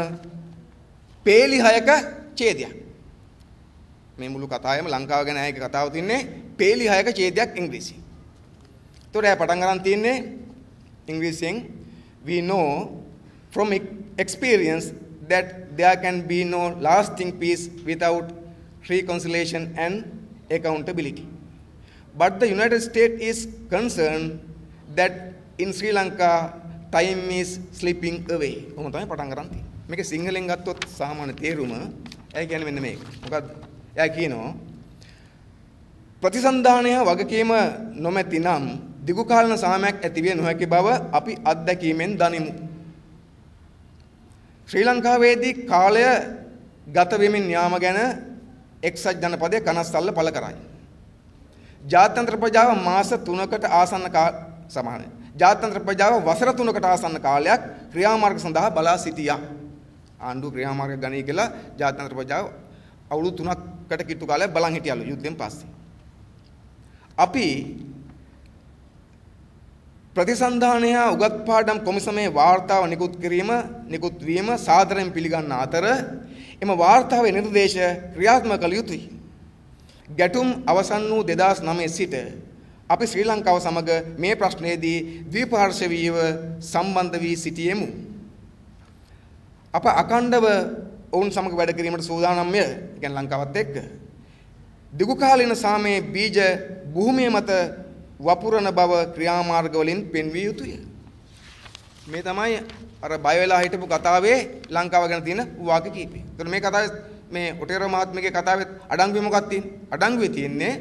පේලි 6ක ඡේදයක්. මේ මුළු කතාවෙම ලංකාව ගැන ආයේ කතාව තින්නේ පේලි 6ක ඡේදයක් ඉංග්‍රීසි. ඒතකොට ආය පටන් ගන්න තින්නේ ඉංග්‍රීසියෙන් we know from experience that there can be no lasting peace without reconciliation and accountability. But the United States is concerned that in Sri Lanka time is slipping away. කොහොමද තමයි පටන් ගන්න තියෙන්නේ. මේක සිංහලෙන් ගත්තොත් සාමාන්‍ය තේරුම එයා කියන්නේ මෙන්න මේක. මොකද්ද? එයා කියනවා ප්‍රතිසන්ධානය වගකීම නොමැති නම් දිගු කාලන සාමයක් ඇතිවිය නොහැකි බව අපි අත්දැකීමෙන් දනිමු. ශ්‍රී ලංකාවේදී කාලය ගත වෙමින් යාම ගැන එක්සත් ජනපදයේ කනස්සල්ල පළ කරයි. ජාත්‍යන්තර ප්‍රජාව මාස 3කට ආසන්න ජාත්‍යන්තර ප්‍රජාව වසර 3කට ආසන්න කාලයක් ක්‍රියාමාර්ග සඳහා බලා සිටියා. ආණ්ඩුව ක්‍රියාමාර්ග ගනී කියලා ජාත්‍යන්තර ප්‍රජාව අවුරුදු 3කට කිට්ටු කාලයක් බලන් හිටියලු යුද්ධෙන් පස්සේ. අපි ප්‍රතිසන්ධානය උගත් පාඩම් කොමිසමේ වාර්තාව නිකුත් වීම සාදරයෙන් පිළිගන්න අතර එම වාර්තාවේ නිර්දේශ ක්‍රියාත්මක කළ යුතුයි. ගැටුම් අවසන් වූ 2009 සිට අපි ශ්‍රී ලංකාව සමග මේ ප්‍රශ්නයේදී ද්විපාර්ශ්වීයව සම්බන්ධ වී සිටියෙමු. අප අඛණ්ඩව ඔවුන් සමග වැඩ කිරීමට සූදානම්ය. කියන්නේ ලංකාවත් එක්ක. දිගු කාලීන සාමයේ බීජ භූමිය මත වපුරන බව ක්‍රියාමාර්ග වලින් පෙන්විය යුතුය. මේ තමයි අර බය වෙලා හිටපු කතාවේ ලංකාව ගැන තියෙන වාක්‍ය කීපය. ඒතර මේ කතාවේ මේ ඔටේරෝ මහත්මියගේ කතාවේ අඩංගුවේ මොකක්ද තියෙන්නේ? අඩංගුවේ තියෙන්නේ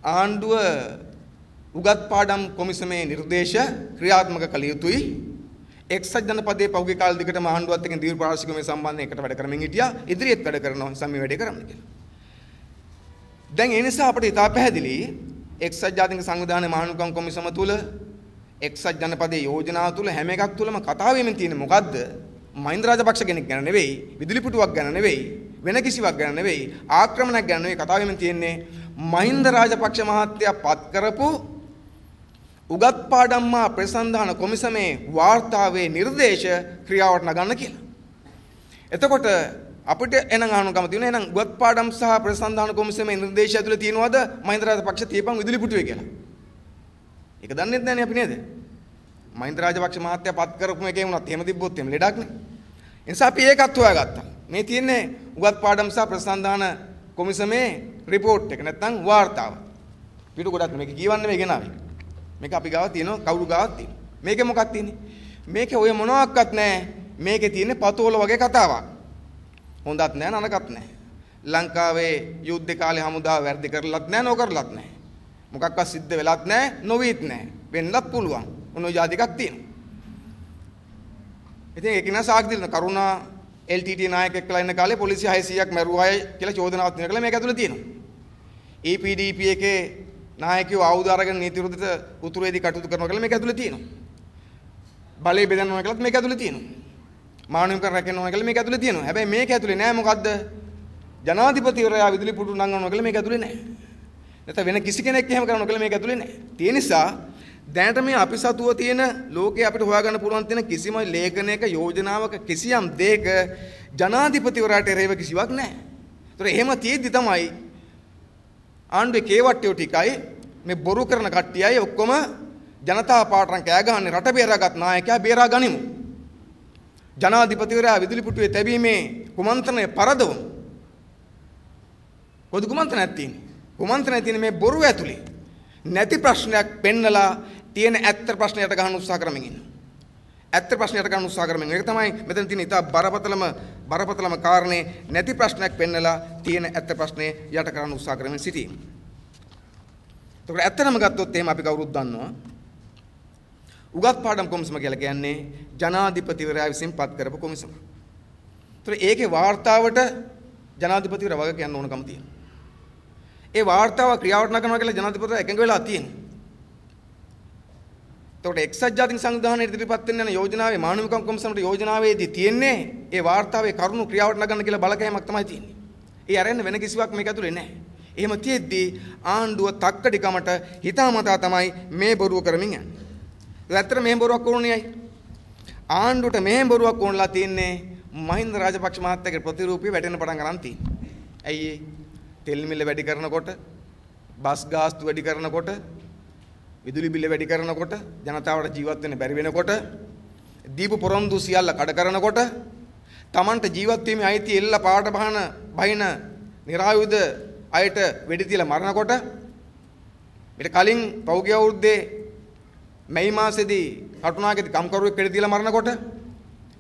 ආණ්ඩුව උගත් පාඩම් කොමිසමේ නිර්දේශ ක්‍රියාත්මක කළ යුතුයි. එක්සත් ජනපදයේ පහුගිය කාල දෙකටම ආණ්ඩුවත් එක්ක දීර්ඝ පාර්ශ්විකමේ සම්බන්ධයෙන් එකට වැඩ කරමින් හිටියා. ඉදිරියට වැඩ කරනවා සම්මි වැඩේ කරන්න කියලා. දැන් ඒ නිසා අපිට ඉතා පැහැදිලි එක්සත් ජාතික සංවිධානයේ මහානුකම් කොමිසම තුල එක්සත් ජනපදයේ යෝජනා තුල හැම එකක් තුලම කතා වෙමින් තියෙන්නේ මොකද්ද? මහින්ද රාජපක්ෂ කෙනෙක් ගැන නෙවෙයි, විදුලි පුටුවක් ගැන නෙවෙයි, වෙන කිසිවක් ගැන නෙවෙයි, ආක්‍රමණයක් ගැන නෙවෙයි කතා වෙමින් තියෙන්නේ මහින්ද රාජපක්ෂ මහත්තයා පත් කරපු උගත් පාඩම් ප්‍රසන්දාන කොමිසමේ වාර්තාවේ නිර්දේශ ක්‍රියාවට නගන්න කියලා. එතකොට අපිට එනං අහනුකම තියෙනවා එහෙනම් උගත් පාඩම් සහ ප්‍රසන්දාන කොමිසමේ නිර්දේශය ඇතුළේ තියෙනවද මහින්ද රාජපක්ෂ තියපන් විදුලි පුටුවේ කියලා. ඒක දන්නේ නැත්නේ අපි නේද? මහින්ද රාජපක්ෂ මහත්තයා පත් කරපු එකේ වුණත් එහෙම තිබ්බොත් එහෙම ලෙඩක් නේ. ඒ නිසා අපි ඒකත් හොයාගත්තා. මේ තියෙන්නේ උගත් පාඩම් සහ ප්‍රසන්දාන කොමිසමේ රිපෝට් එක නැත්නම් වාර්තාව. පිටු ගොඩක් මේක කියවන්නේ මේ ගෙනාවේ. මේක අපි ගාව තියෙනවා කවුරු ගාවත් තියෙනවා. මේකේ මොකක්ද තියෙන්නේ? මේකේ ඔය මොනවාක්වත් නැහැ. මේකේ තියෙන්නේ පතෝල වගේ කතාවක්. හොඳත් නැහැ නරකත් නැහැ. ලංකාවේ යුද්ධ කාලේ හමුදාව වැඩි කරලත් නැහැ නොකරලත් නැහැ. මොකක්වත් සිද්ධ වෙලත් නැහැ නොවීත් නැහැ. වෙන්නත් පුළුවන්. මොන જાතිකක් තියෙනවා. ඉතින් ඒක නා සාක් දෙන්න කරුණා LTT නායකයෙක් කියලා ඉන්න කාලේ පොලිසිය 600ක් මැරුවායි කියලා චෝදනාවක් තියෙනවා කියලා මේක ඇතුළේ තියෙනවා. EPDP එකේ නායකයෝ ආයුධ අරගෙන නීති විරුද්ධ උතුරේදී කටයුතු කරනවා කියලා මේක ඇතුළේ තියෙනවා. බලය බෙදනවා කියලාත් මේක ඇතුළේ තියෙනවා. මානවික රැකෙනවා කියලා මේක ඇතුළේ තියෙනවා. හැබැයි මේක ඇතුළේ නෑ මොකද්ද? ජනාධිපතිවරයා විදුලි පුටු නංගනවා කියලා මේක ඇතුළේ නෑ. නැත්නම් වෙන කිසි කෙනෙක් එහෙම කරනවා කියලා මේක ඇතුළේ නෑ. ඒ නිසා දැනට මේ අපි සතුව තියෙන ලෝකේ අපිට හොයාගන්න පුළුවන් තියෙන කිසිම ලේඛනයක යෝජනාවක කිසියම් දෙයක ජනාධිපතිවරයාට එරෙහිව කිසිවක් නෑ. ඒතර එහෙම තියෙද්දි තමයි ආණ්ඩුවේ කේවට්ටියෝ ටිකයි මේ බොරු කරන කට්ටියයි ඔක්කොම ජනතා පාර්ටියන් කෑ ගහන්නේ රට බේරාගත් නායකයා බේරා ගනිමු. ජනාධිපතිවරයා විදුලි පුටුවේ තැබීමේ කුමන්ත්‍රණය පරදවමු. කොහොමද කුමන්ත්‍රණයක් තියෙන්නේ? කුමන්ත්‍රණය තියෙන්නේ මේ බොරු ඇතුලේ. නැති ප්‍රශ්නයක් පෙන්නලා තියෙන ඇත්ත ප්‍රශ්නයට ගහන්න උත්සාහ කරමින් ඉන්නවා. ඇත්ත ප්‍රශ්නයට ගන්න උත්සාහ කරමින්. ඒක තමයි මෙතන තියෙන ඉතා බරපතලම කාරණේ නැති ප්‍රශ්නයක් පෙන්නලා තියෙන ඇත්ත ප්‍රශ්නේ යට කරන්න උත්සාහ කරමින් සිටීම. ඒකට ඇත්තම ගත්තොත් එහෙම අපි කවුරුත් දන්නවා. උගත් පාඩම් කොමිසම කියලා කියන්නේ ජනාධිපතිවරයා විසින් පත් කරපු කොමිසම. ඒතර ඒකේ වාර්තාවට ජනාධිපතිවරයා වග කියන්න ඕනකම තියෙනවා. ඒ වාර්තාව ක්‍රියාවට නගනවා කියලා ජනාධිපතිවරයා එකඟ වෙලා තියෙනවා. එතකොට එක්සත් ජාතික සංවිධානයේ ඉදිරිපත් වෙන යෝජනාවේ මානවිකම් කොමිසමට යෝජනාවේදී තියෙන්නේ ඒ වාර්තාවේ කරුණු ක්‍රියාවට නගන්න කියලා බලකෑමක් තමයි තියෙන්නේ. ඒ අරෙන්න වෙන කිසිවක් මේක ඇතුලේ නැහැ. එහෙම තියෙද්දී ආණ්ඩුව තක්කඩිකමට හිතාමතා තමයි මේ බොරුව කරමින් යන්නේ. ඒක ඇත්තට මේ බොරුවක් ඕනේ අය. ආණ්ඩුවට මේ බොරුවක් ඕනලා තියෙන්නේ මහින්ද රාජපක්ෂ මහත්තයාගේ ප්‍රතිරූපය වැටෙන්න පටන් ගන්න තියෙන්නේ. ඇයි ඒ? තෙල් මිල වැඩි කරනකොට, බස් ගාස්තු වැඩි කරනකොට, විදුලි බිල වැඩි කරනකොට, ජනතාවට ජීවත් වෙන්න බැරි වෙනකොට, දීපු පොරොන්දු සියල්ල කඩ කරනකොට, Tamanට ජීවත් වීමේ අයිතිය එල්ල පාට බහින නිරායුධ අයට වෙඩි තියලා මරනකොට, ඊට කලින් පෞගිය අවුරුද්දේ මැයි මාසෙදී කටුනායකදී කම්කරුවෙක් වෙඩි තියලා මරනකොට,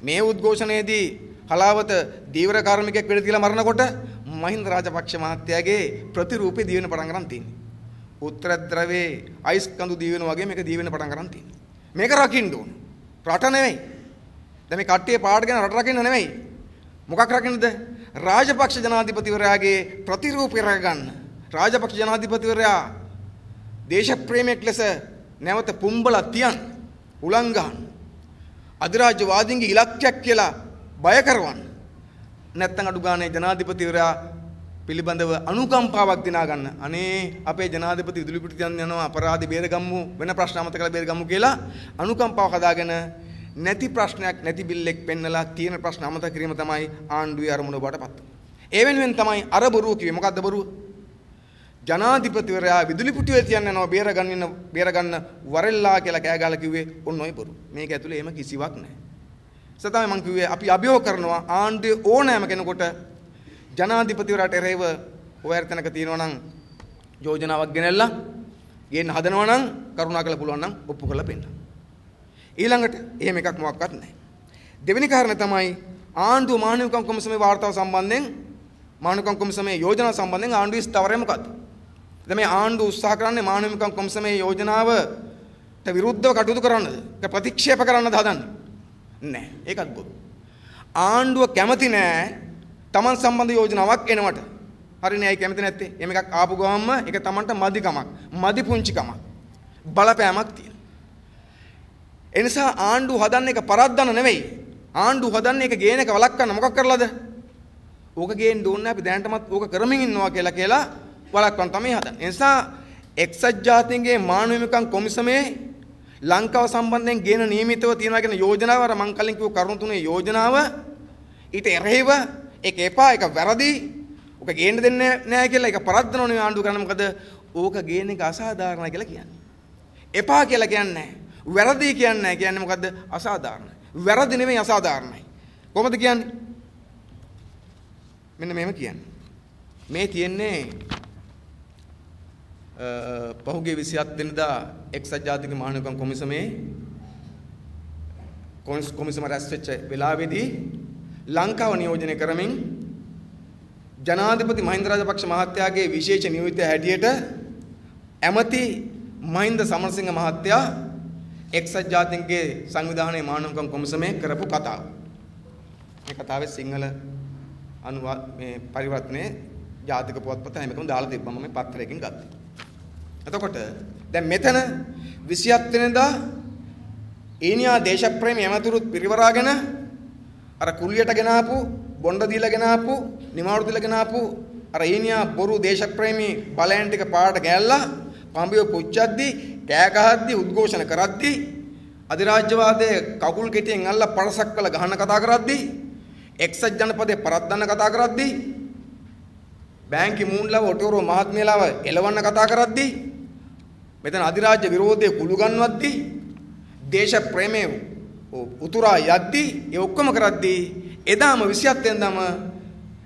මේ උද්ඝෝෂණයේදී හලාවත දීවර කාර්මිකයෙක් වෙඩි තියලා මරනකොට මහින්ද රාජපක්ෂ මහත්තයාගේ ප්‍රතිරූපේ දිවෙන පටන් ගන්න තියෙනවා. උත්තර ද්‍රවයේ අයිස් කඳු දිවෙන වගේ මේක දිවෙන පටන් ගන්න තියෙනවා. මේක රකින්න ඕන. රට නෙවෙයි. දැන් මේ කට්ටිය පාඩගෙන රට රකින්න නෙවෙයි. මොකක් රකින්නද? රාජපක්ෂ ජනාධිපතිවරයාගේ ප්‍රතිරූපය රැකගන්න. රාජපක්ෂ ජනාධිපතිවරයා දේශප්‍රේමයක් ලෙස නැවත පුම්බලා තියන් උලං ගන්න. අධිරාජ්‍යවාදීන්ගේ ඉලක්කයක් කියලා බය කරවන්න. නැත්තම් අඩු ගානේ ජනාධිපතිවරයා පිළිබඳව අනුකම්පාවක් දිනා ගන්න. අනේ අපේ ජනාධිපති විදුලි පිටු තියන් යනවා අපරාධ බේරගම්මු වෙන ප්‍රශ්න අමතක කරලා බේරගම්මු කියලා අනුකම්පාවක් හදාගෙන නැති ප්‍රශ්නයක් නැති බිල්ලෙක් පෙන්නලා තියෙන ප්‍රශ්න අමතක කිරීම තමයි ආණ්ඩුවේ අරමුණ බවට පත් වෙන්නේ. ඒ වෙනුවෙන් තමයි අර බොරුව කිව්වේ. මොකද්ද බොරුව? ජනාධිපතිවරයා විදුලි පිටුවේ තියන් යනවා බේරගන්න වරෙල්ලා කියලා කෑ ගහලා කිව්වේ ඔන්න ඔය බොරුව. මේක ඇතුලේ එහෙම කිසිවක් නැහැ. සතම මම කිව්වේ අපි අභියෝග කරනවා ආණ්ඩුවේ ඕනෑම කෙනෙකුට ජනාධිපතිවරයාට එරෙහිව ඔයර් තැනක තියෙනවා නම් යෝජනාවක් ගෙනල්ලා ගේන්න හදනවා නම් කරුණාකරලා පුළුවන් නම් ඔප්පු කරලා පෙන්නන්න. ඊළඟට එහෙම එකක් මොකක්වත් නැහැ. දෙවෙනි කාරණය තමයි ආණ්ඩුව මානවිකම් කොමිසමේ වාර්තාව සම්බන්ධයෙන් මානවිකම් කොමිසමේ යෝජනා සම්බන්ධයෙන් ආණ්ඩුවේ ස්ථාවරය මොකක්ද? දැන් මේ ආණ්ඩුව උත්සාහ කරන්නේ මානව හිමිකම් කොමිසමේ යෝජනාවට විරුද්ධව කටයුතු කරන්නද? ඒක ප්‍රතික්ෂේප කරන්නද හදන්නේ? නැහැ. ඒකත් බොරු. ආණ්ඩුව කැමති නැහැ Taman සම්බන්ධ යෝජනාවක් එනවට. හරිනේ අය කැමති නැත්තේ. එහෙම එකක් ආපු ගමන්ම ඒක Tamanට මදිකමක්, මදි පුංචිකමක්, බලපෑමක් තියෙනවා. ඒ නිසා ආණ්ඩුව හදන්නේ ඒක පරද්දන නෙවෙයි. ආණ්ඩුව හදන්නේ ඒක ගේන එක වළක්වන්න මොකක් කරලාද? ඕක ගේන්න ඕනේ අපි දැනටමත් ඕක කරමින් ඉන්නවා කියලා වළක්වන්න තමයි හදන්නේ. ඒ නිසා එක්සත් ජාතීන්ගේ මානව හිමිකම් කොමිසමේ ලංකාව සම්බන්ධයෙන් ගේන නියමිතව තියෙනවා කියන යෝජනාව අර මං කලින් කිව්ව කරුණු තුනේ යෝජනාව ඊට එරෙහිව ඒක එපා ඒක වැරදි ඕක ගේන්න දෙන්නේ නැහැ කියලා ඒක පරද්දනෝනේ ආණ්ඩුව කරන්නේ මොකද ඕක ගේන එක අසාධාරණයි කියලා කියන්නේ. එපා කියලා කියන්නේ වැරදි කියන්නේ මොකද්ද අසාධාරණයි. වැරදි නෙමෙයි අසාධාරණයි. කොහොමද කියන්නේ? මෙන්න මෙහෙම කියන්නේ. මේ තියෙන්නේ පහුගිය 27 වෙනිදා එක්සත් ජාතික මානව හිමිකම් කොමිසමේ කොමිසම රැස් වෙච්ච වෙලාවේදී ලංකාව නියෝජනය කරමින් ජනාධිපති මහින්ද රාජපක්ෂ මහත්තයාගේ විශේෂ නියෝජිතය හැටියට ඇමති මහින්ද සමරසිංහ මහත්තයා එක්සත් ජාතීන්ගේ සංවිධානයේ මානව හිමිකම් කොමිසමේ කරපු කතාව. මේ කතාවේ සිංහල මේ පරිවර්තනයේ ජාතික පුවත්පත හැම එකම දාලා තිබ්බම මේ පත්‍රයකින් ගත්තා. එතකොට දැන් මෙතන 27 වෙනිදා ඊනියා දේශප්‍රේමී ඇමතුරුත් පිරිවරාගෙන අර කුලියට ගෙන ආපු බොණ්ඩ දීලා ගෙන ආපු නිමාවරු දීලා ගෙන ආපු අර ඊනියා බොරු දේශප්‍රේමී බලයන් ටික පාට ගෑල්ලා පඹිය පුච්චද්දි කෑ ගහද්දි උද්ඝෝෂණ කරද්දි අධිරාජ්‍යවාදයේ කකුල් කෙටියෙන් අල්ල පරසක් කළ ගහන කතා කරද්දි එක්සත් ජනපදයේ පරද්දන්න කතා කරද්දි බැංකි මූන්ලව ඔටෝරෝ මහත්මියලාව එලවන්න කතා කරද්දි මෙතන අධිරාජ්‍ය විරෝධයේ කුළු ගන්නවද්දි දේශ ප්‍රේමයේ උතුරා යද්දි ඒ ඔක්කොම කරද්දි එදාම 27 වෙනිදාම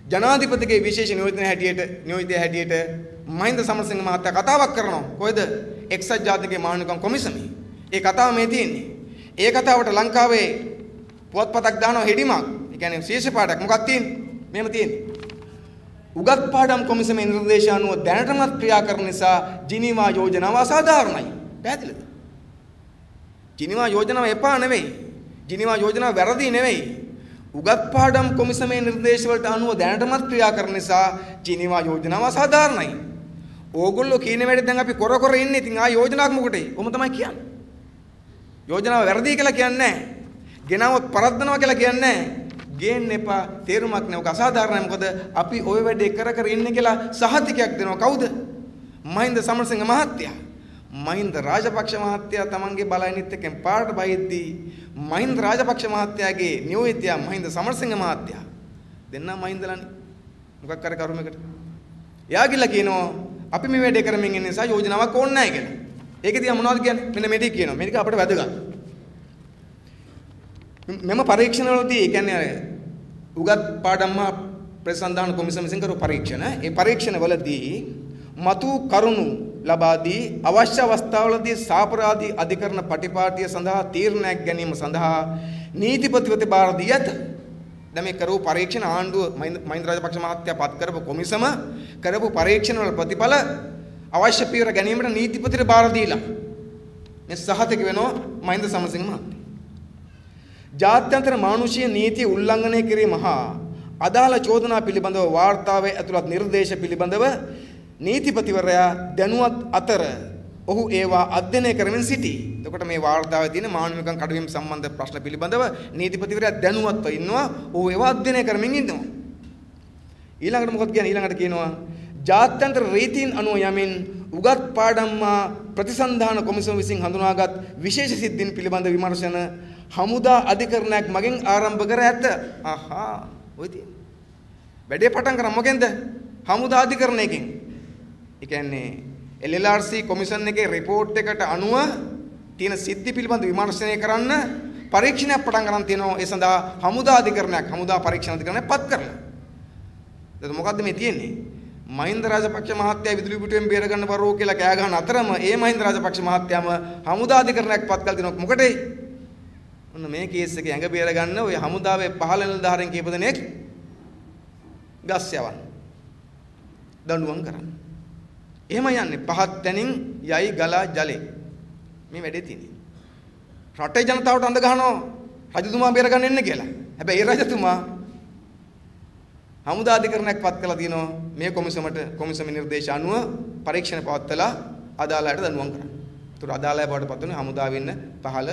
ජනාධිපතිගේ විශේෂ නියෝජිතය හැටියට මහින්ද සමරසිංහ මහත්තයා කතාවක් කරනවා. කොහෙද? එක්සත් ජාතිකයේ මානව හිමිකම් කොමිසමේ. ඒ කතාව මේ තියෙන්නේ. ඒ කතාවට ලංකාවේ පුවත්පතක් දානවා හෙඩිමක්. ඒ කියන්නේ ශීර්ෂ පාඩයක් මොකක්ද තියෙන්නේ? මෙහෙම තියෙන්නේ. උගත් පාඩම් කොමිසමේ නිර්දේශ අනුව දැනටමත් ක්‍රියා කරන නිසා ජිනීවා යෝජනාව අසාධාරණයි. පැහැදිලිද? ජිනීවා යෝජනාව එපා නෙවෙයි. ජිනීවා යෝජනාව වැරදි නෙවෙයි. උගත් පාඩම් කොමිසමේ නිර්දේශ වලට අනුව දැනටමත් ක්‍රියා කරන නිසා ජිනීවා යෝජනාව අසාධාරණයි. ඕගොල්ලෝ කියන වැඩේ දැන් අපි කර ඉන්නේ. ඉතින් ආ යෝජනාවක් මොකටද? කොහොම තමයි කියන්නේ. යෝජනාව වැරදි කියලා කියන්නේ නැහැ. ගෙනවොත් පරද්දනවා කියලා කියන්නේ නැහැ. ගේන්න එපා තේරුමක් නෑ. ඔක අසාධාරණයි. මොකද අපි ওই වැඩේ කර ඉන්නේ කියලා සහතිකයක් දෙනවා. කවුද? මහින්ද සමරසිංහ මහත්තයා. මහින්ද රාජපක්ෂ මහත්තයා තමන්ගේ බලයිනිත් එක්කෙන් පාරට බයිද්දී මහින්ද රාජපක්ෂ මහත්තයාගේ නියෝජිතයා මහින්ද සමරසිංහ මහත්තයා දෙන්නා මහින්දලානේ මොකක් කර කරුමකට. එයා ගිහලා කියනවා අපි මේ වැඩේ කරමින් ඉන්න නිසා යෝජනාවක් ඕනේ නැහැ කියලා. ඒකෙදී මොනවද කියන්නේ? මෙන්න මේ ටික කියනවා. මේක අපිට වැදගත්. මෙම පරීක්ෂණවලදී ඒ කියන්නේ උගත් පාඩම් ප්‍රතිසන්ධාන කොමිසම විසින් කරපු පරීක්ෂණ ඒ පරීක්ෂණවලදී මතු කරුණු ලබා දී අවශ්‍ය අවස්ථාවලදී සාපරාධී අධිකරණ පටිපාටිය සඳහා තීරණයක් ගැනීම සඳහා නීතිපතිවත බාර දී ඇත. දැන් මේ කරපු පරීක්ෂණ ආණ්ඩුව මහින්ද රාජපක්ෂ මහත්තයා පත් කරපු කොමිසම කරපු පරීක්ෂණ වල ප්‍රතිඵල අවශ්‍ය පියවර ගැනීමට නීතිපතිට බාර දීලා මේ සහතික වෙනවා මහින්ද සමරසිංහ මහත්තයා. ජාත්‍යන්තර මානුෂීය නීතිය උල්ලංඝනය කිරීම හා අදාළ චෝදනා පිළිබඳව වාර්තාවේ ඇතුළත් නිර්දේශ පිළිබඳව නීතිපතිවරයා දැනුවත් අතර ඔහු ඒවා අධ්‍යයනය කරමින් සිටී. එතකොට මේ වාර්තාවේ තියෙන මානව හිමිකම් කඩවීම සම්බන්ධ ප්‍රශ්න පිළිබඳව නීතිපතිවරයා දැනුවත්ව ඉන්නවා. ඔහු ඒවා අධ්‍යයනය කරමින් ඉන්නවා. ඊළඟට මොකද කියන්නේ? ඊළඟට කියනවා ජාත්‍යන්තර රීතීන් අනුව යමින් උගත් පාඩම් ප්‍රතිසන්ධාන කොමිසම විසින් හඳුනාගත් විශේෂ සිද්ධීන් පිළිබඳ විමර්ශන හමුදා අධිකරණයක් මගින් ආරම්භ කර ඇත. ආහා ඔය තියෙන. වැඩේ පටන් ගන්න මොකෙන්ද? හමුදා අධිකරණයකින්. ඒ කියන්නේ LLRC කොමිෂන් එකේ report එකට අනුව තියෙන සිද්ධි පිළිබඳ විමර්ශනය කරන්න පරීක්ෂණයක් පටන් ගන්න තියෙනවා. ඒ සඳහා හමුදා අධිකරණයක් හමුදා පරීක්ෂණ අධිකරණයක් පත් කරලා. එතකොට මොකද්ද මේ තියෙන්නේ? මහින්ද රාජපක්ෂ මහත්තයා විදුලි පිටුවෙන් බේර ගන්න බරෝ කියලා කෑ ගහන අතරම ඒ මහින්ද රාජපක්ෂ මහත්තයාම හමුදා අධිකරණයක් පත් කළ දිනක් මොකටේ? ඔන්න මේ කේස් එකේ ඇඟ බේර ගන්න ඔය හමුදාවේ 15 නිලධාරීන් කීප දෙනෙක් ගස් යවන්න. දඬුවම් කරන්න. එහෙම යන්නේ පහත් තැනින් යයි ගලා ජලේ. මේ වැඩේ තියෙන්නේ. රටේ ජනතාවට අඳ ගහනවා රජතුමා බේරගන්න එන්න කියලා. හැබැයි ඒ රජතුමා හමුදා අධිකරණයක් පත් කළා තියෙනවා මේ කොමිසම නිර්දේශ අනුව පරීක්ෂණ පවත්වලා අදාළයට දඬුවම් කරන්න. ඒතර අදාළය බවට පත් වෙන හමුදාවෙන් ඉන්න පහළ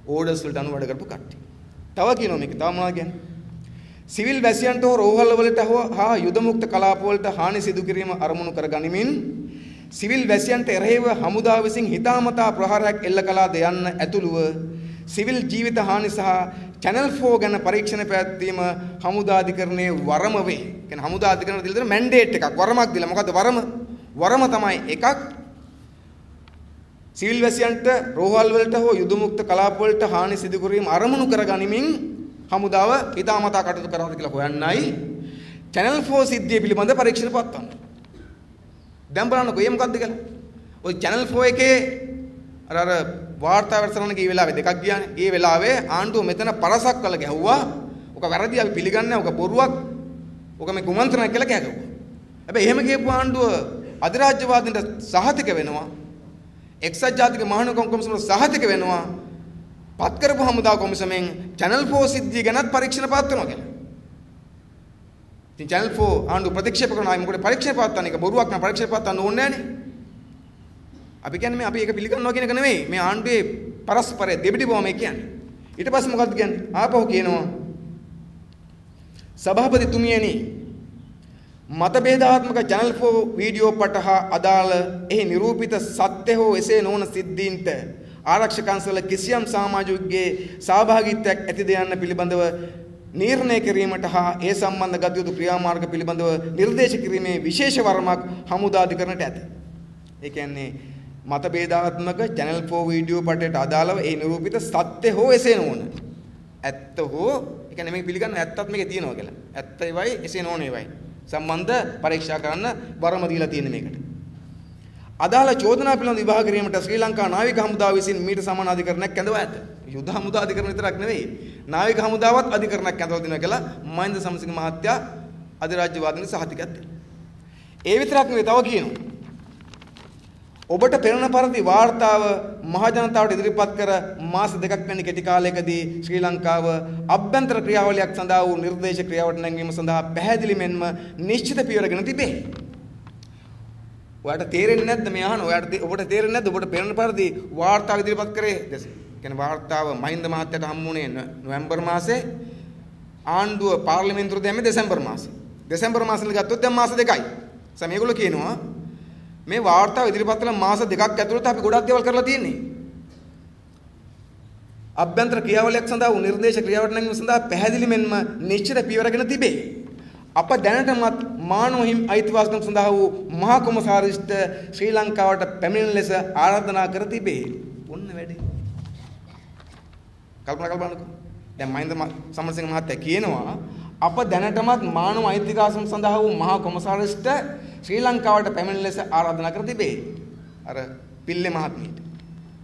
ඕඩර්ස් වලට අනුව වැඩ කරපු කට්ටිය. තව කියනවා මේක. තව මොනවද කියන්නේ? සිවිල් වැසියන්ට හෝ රෝහල් වලට හා යුද මුක්ත කලාප වලට හානි සිදු කිරීම අරමුණු කර ගනිමින් සිවිල් වැසියන්ට එරෙහිව හමුදාව විසින් හිතාමතා ප්‍රහාරයක් එල්ල කළාද යන්න ඇතුළුව සිවිල් ජීවිත හානි සහ channel 4 ගැන පරීක්ෂණ පැවැත්වීම හමුදා අධිකරණයේ වරම වේ. කියන්නේ හමුදා අධිකරණය දීලා දෙන මැන්ඩේට් එකක් වරමක් දීලා. මොකද්ද වරම? වරම තමයි එකක් සිවිල් වැසියන්ට රෝහල් වලට හෝ යුද මුක්ත කලාප වලට හානි සිදු කිරීම අරමුණු කර ගනිමින් හමුදාව හිතාමතා කටයුතු කරනවාද කියලා හොයන්නයි channel 4 සිද්ධිය පිළිබඳ පරීක්ෂණ පවත්වන්න. දැන් බලන්නකෝ ඒ මොකද්ද කියලා. ওই channel 4 එකේ අර වාර්තා වැඩසටහන ගිය වෙලාවේ දෙකක් ගියානේ. ඒ වෙලාවේ ආණ්ඩුව මෙතන පරසක් කළ ගැහුවා. ඔක වැරදි අපි පිළිගන්නේ නැහැ. ඔක බොරුවක්. ඔක මේ කුමන්ත්‍රණයක් කියලා කෑගහුවා. හැබැයි එහෙම කියපු ආණ්ඩුව අධිරාජ්‍යවාදීන්ට සහතික වෙනවා. එක්සත් ජාතික මහානගම කොමිසමට සහතික වෙනවා. පත් කරපු හමුදා කොමිසමෙන් channel 4 සිද්ධිය ගැනත් පරීක්ෂණ පවත්වනවා කියලා. ඉතින් channel 4 ආණ්ඩුව ප්‍රතික්ෂේප කරනවා. මොකද පරීක්ෂණ පවත්වන්න එක බොරුවක් නම් පරීක්ෂණ පවත්වන්න ඕනේ නැහනේ. අපි කියන්නේ අපි ඒක පිළිගන්නවා කියන එක නෙවෙයි. මේ ආණ්ඩුවේ පරස්පරය දෙබිඩි බව මේ කියන්නේ. ඊට පස්සේ මොකක්ද කියන්නේ? ආපහු කියනවා සභාපතිතුමියනි මතභේදාත්මක channel 4 වීඩියෝ පට හා අදාළ එහි නිරූපිත සත්‍ය හෝ එසේ නොවන සිද්ධීන්ට ආරක්ෂක අංශවල කිසියම් සමාජිකගේ සහභාගීත්වයක් ඇතිද යන්න පිළිබඳව නිර්ණය කිරීමට හා ඒ සම්බන්ධ ගත යුතු ක්‍රියාමාර්ග පිළිබඳව නිර්දේශ කිරීමේ විශේෂ වරමක් හමුදා අධිකරණයට ඇත. ඒ කියන්නේ මතභේදාත්මක channel 4 වීඩියෝ පටයට අදාළව ඒ නිරූපිත සත්‍ය හෝ එසේ නොවන ඇත්ත හෝ ඒ කියන්නේ මේක පිළිගන්න ඇත්තත් මේකේ තියෙනවා කියලා. ඇත්ත ඒවයි එසේ නොවන ඒවයි සම්බන්ධ පරීක්ෂා කරන්න වරම දීලා තියෙන මේකට. අදාළ චෝදනා පිළිබඳ විභාග කිරීමට ශ්‍රී ලංකා නාවික හමුදාව විසින් මීට සමාන අධිකරණයක් ඇඳවා ඇත. යුද හමුදා අධිකරණ විතරක් නෙවෙයි නාවික හමුදාවත් අධිකරණයක් ඇඳලා දෙනවා කියලා මහින්ද සමසිංහ මහත්තයා අධිරාජ්‍යවාදීන් සහතිකයක් දෙනවා. ඒ විතරක් නෙවෙයි තව කියනවා. ඔබට පෙනෙන පරිදි වාර්තාව මහ ජනතාවට ඉදිරිපත් කර මාස දෙකක් වැනි කෙටි කාලයකදී ශ්‍රී ලංකාව අභ්‍යන්තර ක්‍රියාවලියක් සඳහා වූ නිර්දේශ ක්‍රියාවට නැංවීම සඳහා පැහැදිලි මෙන්ම නිශ්චිත පියවරගෙන තිබේ. ඔයාලට තේරෙන්නේ නැද්ද මේ අහන? ඔබට තේරෙන්නේ නැද්ද? ඔබට පෙනෙන පරිදි වාර්තාව ඉදිරිපත් කරේ දැස. කියන්නේ වාර්තාව මහින්ද මහත්තයාට හම්බුනේ නොවැම්බර් මාසේ ආණ්ඩුව පාර්ලිමේන්තුවට දැම්මේ දෙසැම්බර් මාසේ. දෙසැම්බර් මාසෙට ගත්තොත් දැන් මාස දෙකයි. මේගොල්ලෝ කියනවා මේ වාර්තාව ඉදිරිපත් කළ මාස දෙකක් ඇතුළත අපි ගොඩක් දේවල් කරලා තියෙන්නේ. අභ්‍යන්තර ක්‍රියාවලියක් සඳහා වූ නිර්දේශ ක්‍රියාවට නැංවීම සඳහා පැහැදිලි මෙන්ම නිශ්චිත පියවරගෙන තිබේ. අප දැනටමත් මානව හිමි අයිතිවාසිකම් සඳහා වූ මහා කොමසාරිස්ට ශ්‍රී ලංකාවට පැමිණෙන ලෙස ආරාධනා කර තිබේ. ඔන්න වැඩේ. කල්පනා කරන්නකෝ. දැන් මහින්ද සමරසිංහ මහත්තයා කියනවා අප දැනටමත් මානව අයිතිවාසිකම් සඳහා වූ මහා කොමසාරිස්ට ශ්‍රී ලංකාවට පැමිණෙන ලෙස ආරාධනා කර තිබේ. අර පිල්ලේ මහත්මියට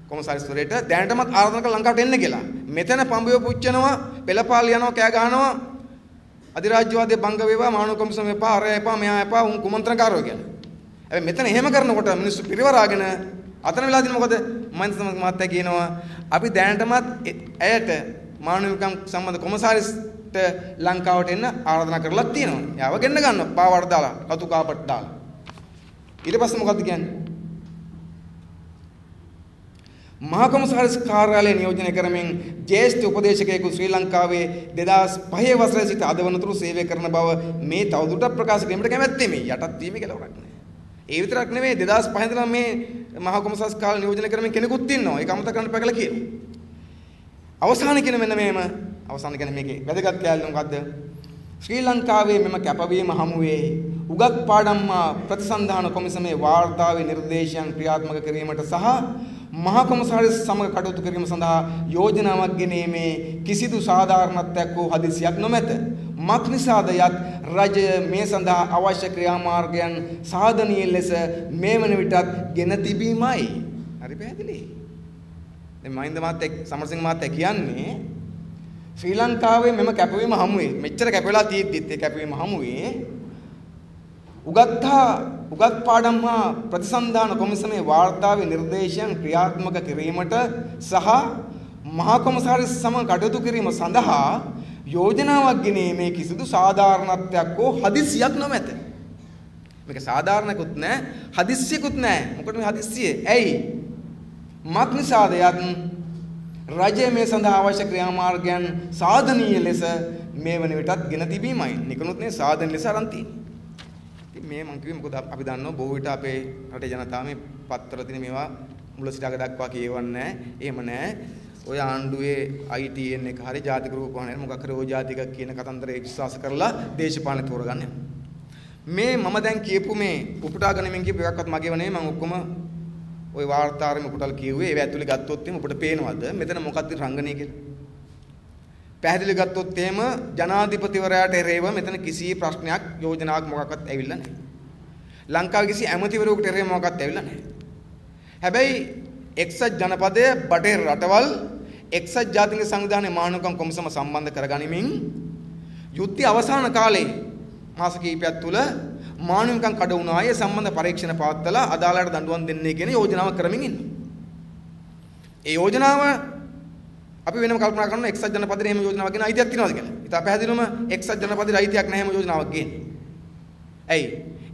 කොමසාරිස්වරයාට දැනටමත් ආරාධනා කර ලංකාවට එන්න කියලා. මෙතන පඹයෝ පුච්චනවා, පෙළපාල් යනවා, කෑ ගහනවා. අධිරාජ්‍යවාදයේ බංග වේවා, මානව කොමිසම එපා, අර එපා, මෙහා එපා, උන් කුමන්ත්‍රණකාරයෝ කියලා. හැබැයි මෙතන එහෙම කරනකොට මිනිස්සු පිරිවරාගෙන අතන වෙලා තියෙන මොකද? මහින්ද මහත්තයා කියනවා අපි දැනටමත් ඇයට මානවිකම් සම්බන්ධ කොමසාරිස්ට ලංකාවට එන්න ආරාධනා කරලා තියෙනවා. එයාව ගෙන්න ගන්නවා පාවාට දාලා, රතු කාපට් දාලා. ඊට පස්සේ මොකද්ද කියන්නේ? මහා කොමසාරිස් කාර්යාලය නියෝජනය කරමින් ජ්‍යෙෂ්ඨ උපදේශකයෙකු ශ්‍රී ලංකාවේ 2005 වසරේ සිට අද වනතුරු සේවය කරන බව මේ තවදුරටත් ප්‍රකාශ කිරීමට කැමැත්තෙමි. යටත් වීමේ කෙලවරක් නැහැ. ඒ විතරක් නෙවෙයි 2005 ඉඳලා මේ මහා කොමසාරිස් කාර්යාලය නියෝජනය කරමින් කෙනෙකුත් ඉන්නවා. ඒක අමතක කරන්න පැකලා කියනවා. අවසාන කියන මෙන්න මේම අවසාන කියන්නේ මේකේ වැදගත් කැලේ මොකද්ද? ශ්‍රී ලංකාවේ මෙම කැපවීම හමුවේ උගත් පාඩම් ප්‍රතිසන්ධාන කොමිසමේ වාර්තාවේ නිර්දේශයන් ක්‍රියාත්මක කිරීමට සහ මහා කොමසාරිස් සමග කටයුතු කිරීම සඳහා යෝජනාවක් ගෙනීමේ කිසිදු සාධාරණත්වයක් හෝ හදිසියක් නොමැත. මක් නිසාද යත් රජය මේ සඳහා අවශ්‍ය ක්‍රියාමාර්ගයන් සාධනීය ලෙස මේ වන විටත් ගෙන තිබීමයි. හරි පැහැදිලි. දැන් මහින්ද මහත්තයා සමරසිංහ මහත්තයා කියන්නේ ශ්‍රී ලංකාවේ මෙම කැපවීම හමුවේ මෙච්චර කැපෙලා තියෙද්දිත් ඒ කැපවීම හමුවේ උගත් පාඩම් හා ප්‍රතිසන්ධාන කොමිසමේ වාර්තාවේ නිර්දේශයන් ක්‍රියාත්මක කිරීමට සහ මහා කොමසාරිස් සමග කටයුතු කිරීම සඳහා යෝජනාවක් ගෙනීමේ කිසිදු සාධාරණත්වයක් හෝ හදිස්සියක් නොමැත. මේක සාධාරණකුත් නැහැ, හදිස්සියකුත් නැහැ. මොකද මේ හදිස්සිය? ඇයි? මක් නිසාද යත් රජය මේ සඳහා අවශ්‍ය ක්‍රියාමාර්ගයන් සාධනීය ලෙස මේ වන විටත් ගෙන තිබීමයි. නිකනුත් නේ සාධන ලෙස අරන් තියෙන්නේ. ඉතින් මේ මම කිව්වේ මොකද අපි දන්නවා බොහෝ විට අපේ රටේ ජනතාව මේ පත්තර දින මේවා මුල සිට අග දක්වා කියවන්නේ නැහැ. එහෙම නැහැ. ඔය ආණ්ඩුවේ ITN එක හරි ජාතික රූපවාහිනිය මොකක් හරි ඔය ජාතික කියන කතන්දරේ විශ්වාස කරලා දේශපාලන තෝරගන්නේ. මේ මම දැන් කියපු මේ උපුටා ගනිමින් කියපු එකක්වත් මගේව නෙමෙයි. මම ඔක්කොම ওই වාර්තාරෙම උපුටල් කිව්වේ. ඒව ඇතුලේ ගත්තොත් එහෙම ඔබට පේනවද මෙතන මොකක්ද රංගනය කියලා? පැහැදිලි ගත්තොත් එහෙම ජනාධිපතිවරයාට එරෙහිව මෙතන කිසි ප්‍රශ්නයක් යෝජනාවක් මොකක්වත් ඇවිල්ලා නැහැ. ලංකාවේ කිසි ඇමතිවරයෙකුට එරෙහිව මොකක්වත් ඇවිල්ලා නැහැ. හැබැයි එක්සත් ජනපදයේ බටහිර රටවල් එක්සත් ජාතික සංවිධානයේ මානවකම් කොමිසම සම්බන්ධ කරගනිමින් යුද්ධය අවසාන කාලේ මාස කිහිපයක් තුල මානවකම් කඩ වුණා. ඒ සම්බන්ධ පරීක්ෂණ පවත්වලා අදාළට දඬුවම් දෙන්නේ කියන යෝජනාව කරමින් ඉන්නවා. ඒ යෝජනාව අපි වෙනම කල්පනා කරනවා එක්සත් ජනපදයේ එහෙම යෝජනාවක් ගෙන අයිතියක් තියනවාද කියලා. ඉතින් පැහැදිලිවම එක්සත් ජනපදයේ අයිතියක් නැහැ එහෙම යෝජනාවක් ගේන්නේ. ඇයි?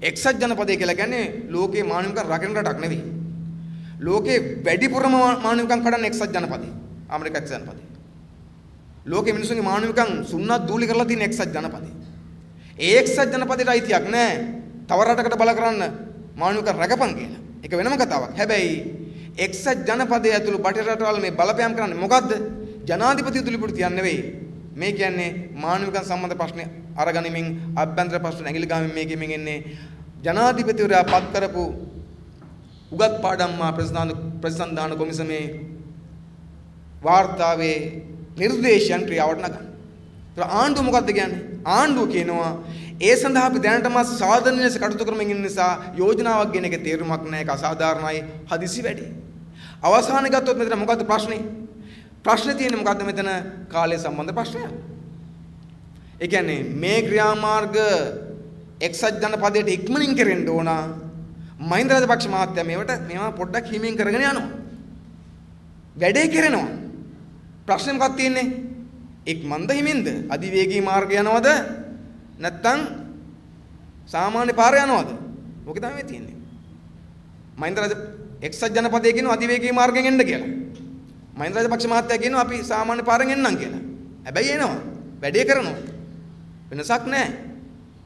එක්සත් ජනපදය කියලා කියන්නේ ලෝකේ මානවකම් රකින්න රටක් නෙවෙයි. ලෝකේ වැඩිපුරම මානවකම් කඩන එක්සත් ජනපදය. ඇමරිකා එක්සත් ජනපදය. ලෝකේ මිනිස්සුන්ගේ මානවකම් සුන්නත් දූලි කරලා තියෙන එක්සත් ජනපදය. ඒ එක්සත් ජනපදයට අයිතියක් නැහැ. තව රටකට බල කරන්න මානවකම් රැකපන් කියලා. ඒක වෙනම කතාවක්. හැබැයි එක්සත් ජනපදයේ ඇතුළු බටහිර රටවල් මේ බලපෑම් කරන්නේ මොකද්ද? ජනාධිපතිතුළු පිට තියන්නේ නෙවෙයි. මේ කියන්නේ මානවකම් සම්බන්ධ ප්‍රශ්න අරගනිමින් අභ්‍යන්තර ප්‍රශ්න ඇඟිලි ගාමින් මේකෙමින් එන්නේ ජනාධිපතිවරයා පත් කරපු උගත් පාඩම් මා ප්‍රතිසන්ධාන කොමිසමේ වාර්තාවේ නිර්දේශයන් ක්‍රියාවට නගන. ඒත් ආණ්ඩුව මොකද්ද කියන්නේ? ආණ්ඩුව කියනවා ඒ සඳහා අපි දැනටම සාධන ලෙස කටයුතු කරමින් ඉන්න නිසා යෝජනාවක් ගෙන එක තේරුමක් නැහැ. ඒක අසාධාරණයි, හදිසි වැඩි. අවසානයේ ගත්තොත් මෙතන මොකද්ද ප්‍රශ්නේ? ප්‍රශ්නේ තියෙන්නේ මොකද්ද මෙතන? කාලය සම්බන්ධ ප්‍රශ්නයක්. ඒ කියන්නේ මේ ක්‍රියාමාර්ග එක්සත් ජනපදයට ඉක්මනින් කෙරෙන්න ඕන. මහින්ද රාජපක්ෂ මහත්තයා මේවා පොඩ්ඩක් හිමින් කරගෙන යනවා. වැඩේ කෙරෙනවා. ප්‍රශ්නේ මොකක්ද තියෙන්නේ? ඉක්මන්ද හිමින්ද? අධිවේගී මාර්ගය යනවද? නැත්තම් සාමාන්‍ය පාර යනවද? මොකද තමයි තියෙන්නේ. මහින්ද රාජ එක්සත් ජනපදයේ කියන අධිවේගී මාර්ගයෙන් එන්න කියලා. මහින්ද රාජපක්ෂ මහත්තයා කියනවා අපි සාමාන්‍ය පාරෙන් එන්නම් කියලා. හැබැයි එනවා. වැඩේ කරනවා. වෙනසක් නැහැ.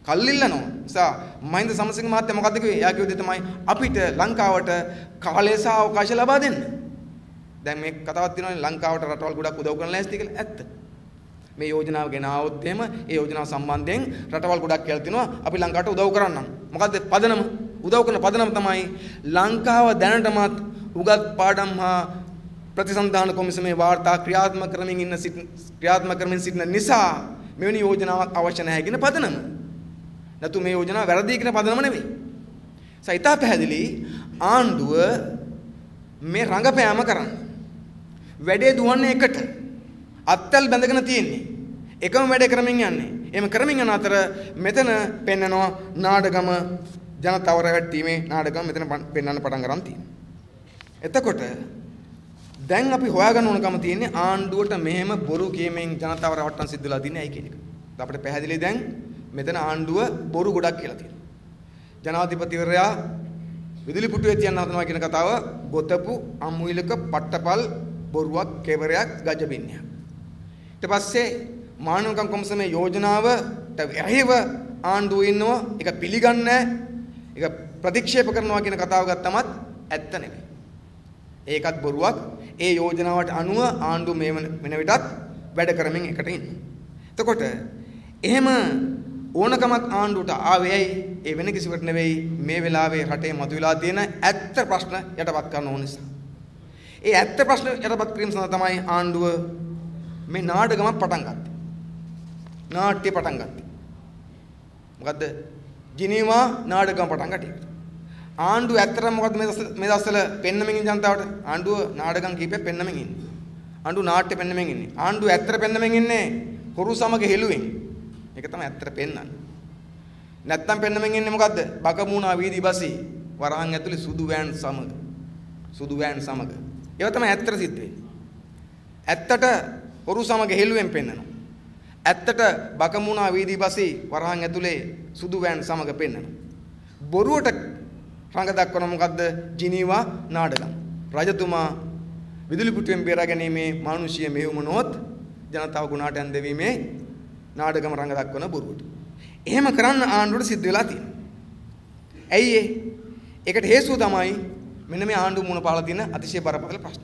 කල්ලිල්ලනවා. නිසා මහින්ද සමසිංහ මහත්තයා මොකද්ද කිව්වේ? එයා කිව්වේ තමයි අපිට ලංකාවට කාලය සහ අවකාශය ලබා දෙන්න. දැන් මේ කතාවක් තියෙනවානේ ලංකාවට රටවල් ගොඩක් උදව් කරන්න ලෑස්ති කියලා. ඇත්ත. මේ යෝජනාව ගෙන ආවොත් එහෙම ඒ යෝජනාව සම්බන්ධයෙන් රටවල් ගොඩක් කියලා තිනවා අපි ලංකාවට උදව් කරන්නම්. මොකද්ද පදනම? උදව් කරන පදනම තමයි ලංකාව දැනටමත් උගත් පාඩම් හා ප්‍රතිසන්ධාන කොමිසමේ වාර්තා ක්‍රියාත්මක කරමින් සිටින නිසා මෙවැනි යෝජනාවක් අවශ්‍ය නැහැ කියන පදනම. නැතු මේ යෝජනාව වැරදි කියන පදනම නෙවෙයි. සයිතා පැහැදිලි ආණ්ඩුව මේ රංගපෑම කරන්නේ. වැඩේ දුවන්නේ එකට. අත්තල් බැඳගෙන තියෙන්නේ. එකම වැඩේ කරමින් යන්නේ. එහෙම කරමින් යන අතර මෙතන පෙන්නනවා නාඩගම ජනතාව රැවටීමේ නාඩගම මෙතන පෙන්වන්න පටන් ගන්න තියෙනවා. එතකොට දැන් අපි හොයාගන්න ඕනකම තියෙන්නේ ආණ්ඩුවට මෙහෙම බොරු කියමින් ජනතාව රවට්ටන්න සිද්ධ වෙලා තින්නේ ඇයි කියන එක. අපිට පැහැදිලි දැන් මෙතන ආණ්ඩුව බොරු ගොඩක් කියලා තියෙනවා. ජනාධිපතිවරයා විදුලි පුටුවේ තියන්න හදනවා කියන කතාව ගොතපු අමුයිලක පට්ටපල් බොරුවක් කෙවරයක් ගජබින්නයක්. ඊට පස්සේ මානවකම් කොමිසමේ යෝජනාවට එරෙහිව ආණ්ඩුව ඉන්නවා. ඒක පිළිගන්නේ ඒක ප්‍රතික්ෂේප කරනවා කියන කතාව ගත්තමත් ඇත්ත නෙවෙයි. ඒකත් බොරුවක්. ඒ යෝජනාවට අනුව ආණ්ඩුව මේ වෙන විටත් වැඩ කරමින් එකට ඉන්නවා. එතකොට එහෙම ඕනකමක් ආණ්ඩුවට ආවේයි ඒ වෙන කිසිවට නෙවෙයි මේ වෙලාවේ රටේ මතුවලා තියෙන ඇත්ත ප්‍රශ්න යටපත් කරන්න ඕන නිසා. ඒ ඇත්ත ප්‍රශ්න යටපත් කිරීම සඳහා තමයි ආණ්ඩුව මේ නාටකමක් පටන් ගත්තේ. නාට්‍ය පටන් ගත්තේ. මොකද්ද? ජිනීවා නාටකම පටන් ගත්තේ. ආණ්ඩුව ඇත්තටම මොකද්ද මේ දවස්වල පෙන්නමින් ඉන්න ජනතාවට? ආණ්ඩුව නාටකම් කීපයක් පෙන්නමින් ඉන්නේ. ආණ්ඩුව නාට්‍ය පෙන්නමින් ඉන්නේ. ආණ්ඩුව ඇත්තට පෙන්නමින් ඉන්නේ හොරු සමග හෙළුවෙන්. ඒක තමයි ඇත්තට පෙන්නන්නේ. නැත්තම් පෙන්නමින් ඉන්නේ මොකද්ද? බකමුණා වීදි බසී වරහන් ඇතුලේ සුදු වෑන් සමග. සුදු වෑන් සමග. ඒව තමයි ඇත්තට සිද්ධ වෙන්නේ. ඇත්තට හොරු සමග හෙළුවෙන් පෙන්නනවා. ඇත්තට බකමුණා වීදි බසී වරහන් ඇතුලේ සුදු වෑන් සමග පෙන්නනවා. බොරුවට රඟ දක්වන මොකද්ද? ජිනීවා නාඩගම්. රජතුමා විදුලි පුටුවෙන් බේරා ගැනීමේ මානුෂීය මෙහෙයුම නොත් ජනතාව ගුණාට ඇඳවීමේ නාඩගම රඟ දක්වන බොරුවට. එහෙම කරන්න ආණ්ඩුවට සිද්ධ වෙලා තියෙනවා. ඇයි ඒ? ඒකට හේතුව තමයි මෙන්න මේ ආණ්ඩුව මුණ පාලා තියෙන අතිශය බරපතල ප්‍රශ්න.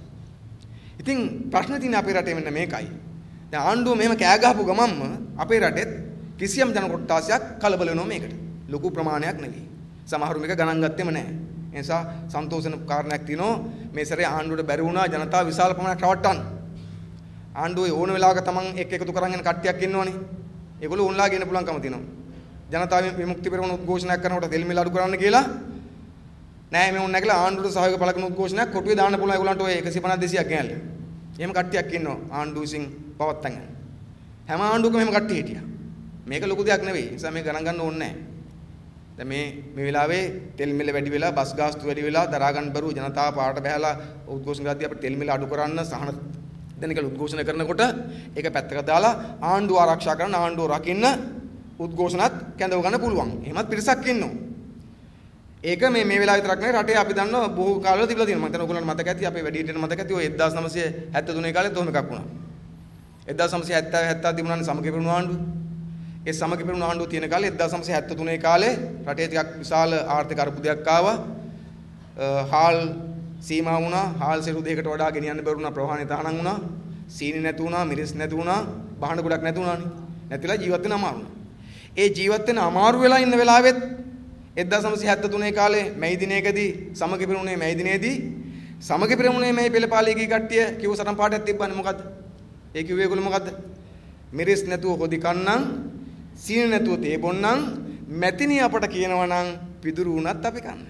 ඉතින් ප්‍රශ්න තියෙන අපේ රටේ මෙන්න මේකයි. දැන් ආණ්ඩුව මෙහෙම කෑ ගහපු ගමන්ම අපේ රටෙත් කිසියම් ජන කොට්ටාසයක් කලබල වෙනවා මේකට. ලොකු ප්‍රමාණයක් නෙවෙයි. සමහරු මේක ගණන් ගත්තෙම නැහැ. ඒ නිසා සන්තෝෂන කාරණයක් තියෙනවා මේ සැරේ ආණ්ඩුවට බැරි වුණා ජනතාව විශාල ප්‍රමාණයක් රවට්ටන්න. ආණ්ඩුවේ ඕන වෙලාවක තමන් එක් එකතු කරන් යන කට්ටියක් ඉන්නවනේ. ඒගොල්ලෝ උන්ලා ගේන්න පුළුවන්කම තියෙනවා. ජනතාව විමුක්ති පෙරමුණ උද්ඝෝෂණයක් කරනකොට තෙල් මිල අඩු කරන්න කියලා නෑ මේ උන් නැගලා ආණ්ඩුවට සහයෝග පළකන උද්ඝෝෂණයක් කොටුවේ දාන්න පුළුවන් ඒගොල්ලන්ට ඔය 150 200ක් ගෙනල්ලා. එහෙම කට්ටියක් ඉන්නවා ආණ්ඩුව විසින් පවත්තන් යන. හැම ආණ්ඩුවකම එහෙම කට්ටිය හිටියා. මේක ලොකු දෙයක් නෙවෙයි. ඒ නිසා මේක ගණන් ගන්න ඕනේ නෑ. දැන් මේ වෙලාවේ තෙල් මිල වැඩි වෙලා බස් ගාස්තු වැඩි වෙලා දරා ගන්න බැරුව ජනතාව පාරට බහැලා උද්ඝෝෂණ කරද්දී අපිට තෙල් මිල අඩු කරන්න සහන දෙන කියලා උද්ඝෝෂණ කරනකොට ඒක පැත්තකට දාලා ආණ්ඩුව ආරක්ෂා කරන ආණ්ඩුව රකින්න උද්ඝෝෂණත් කැඳව ගන්න පුළුවන්. එහෙමත් පිරිසක් ඉන්නවා. ඒක මේ වෙලාව විතරක් නෙවෙයි රටේ අපි දන්නවා බොහෝ කාලවල තිබිලා තියෙනවා. මම හිතනවා ඔයගොල්ලන්ට මතක ඇති අපේ වැඩිහිටියන්ට මතක ඇති ඔය 1973 කාලෙත් ඔහොම එකක් වුණා. 1970 තිබුණානේ සමගි පෙරමුණු ආණ්ඩුව. ඒ සමගි පෙරමුණු ආණ්ඩුව තියෙන කාලේ 1973 කාලේ රටේ ටිකක් විශාල ආර්ථික අර්බුදයක් ආවා. හාල් සීමා වුණා. හාල් සිරු දෙකකට වඩා ගෙනියන්න බැරි වුණා. ප්‍රවාහණය තහනම් වුණා. සීනි නැති වුණා. මිරිස් නැති වුණා. බහන ගොඩක් නැති වුණානේ. නැතිලා ජීවත් වෙන අමාරු. ඒ ජීවත් වෙන අමාරු වෙලා ඉන්න වෙලාවෙත් 1973 කාලේ මැයි දිනයකදී සමගි පෙරමුණේ මැයි දිනේදී සමගි පෙරමුණේ මේ පෙළපාලිය කී කට්ටිය කිව්ව සටන් පාඩයක් තිබ්බනේ මොකද්ද? ඒ කිව්වේ ඒගොල්ලෝ මොකද්ද? මිරිස් නැතුව හොදි කන්නම්, සීනි නැතුව තේ බොන්නම්, මැතිනි අපට කියනවා නම් පිදුරු වුණත් අපි කන්න.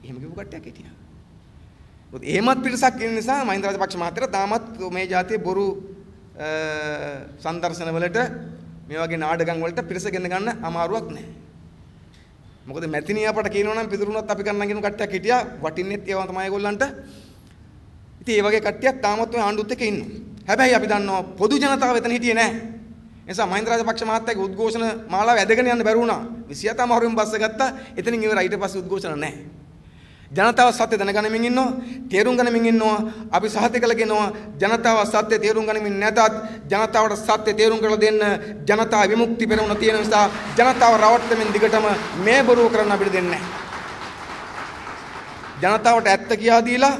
එහෙම කිව්ව කට්ටියක් හිටියා. මොකද එහෙමත් පිටසක් ඉන්න නිසා මහින්ද රාජපක්ෂ මහත්තයා තාමත් මේ જાතිය බොරු සම්දර්ශන වලට මේ වගේ නාඩගම් වලට පිටස ගෙන ගන්න අමාරුවක් නැහැ. මොකද මැතිනිය අපට කියනවා නම් පිදුරුණත් අපි ගන්න කියන කට්ටියක් හිටියා වටින්නෙත් ඒවා තමයි ඒගොල්ලන්ට. ඉතින් ඒ වගේ කට්ටියක් තාමත් ඔය ආණ්ඩුවත් එක්ක ඉන්නවා. හැබැයි අපි දන්නවා පොදු ජනතාව එතන හිටියේ නැහැ. ඒ නිසා මහින්ද රාජපක්ෂ මහත්තයාගේ උද්ඝෝෂණ මාලාව ඇදගෙන යන්න බැරි වුණා. 27 අමාරුවෙන් බස්ස ගත්තා. එතනින් ඉවරයි. ඊට පස්සේ උද්ඝෝෂණ නැහැ. ජනතාව සත්‍ය දැනගනිමින් ඉන්නවා, තේරුම් ගනිමින් ඉන්නවා. අපි සහතිකල කියනවා ජනතාව සත්‍ය තේරුම් ගනිමින් නැතත් ජනතාවට සත්‍ය තේරුම් කරලා දෙන්න ජනතා විමුක්ති පෙරමුණ තියෙන නිසා ජනතාව රවට්ටමින් දිගටම මේ බොරුව කරන්න අපිට දෙන්නේ නැහැ. ජනතාවට ඇත්ත කියා දීලා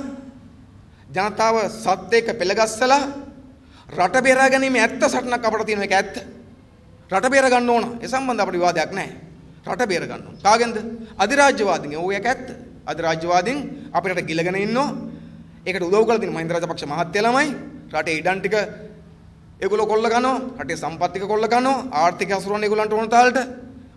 ජනතාව සත්‍ය එක්ක පෙළගස්සලා රට බේරා ගැනීම ඇත්ත සටනක් අපිට තියෙන එක ඇත්ත. රට බේර ගන්න ඕන. ඒ සම්බන්ධ අපිට විවාදයක් නැහැ. රට බේර ගන්න ඕන. කාගෙන්ද? අධිරාජ්‍යවාදීන්. ඔය එක ඇත්ත. අධිරාජ්‍යවාදීන් අපිට ගිලගෙන ඉන්නවා. ඒකට උදව් කරලා දෙන මහින්ද රාජපක්ෂ මහත්තයා ළමයි රටේ ඉඩම් ටික ඒගොල්ලෝ කොල්ල ගන්නවා. රටේ සම්පත් ටික කොල්ල ගන්නවා. ආර්ථික හසුරුවන්නේ ඒගොල්ලන්ට ඕන තාලට.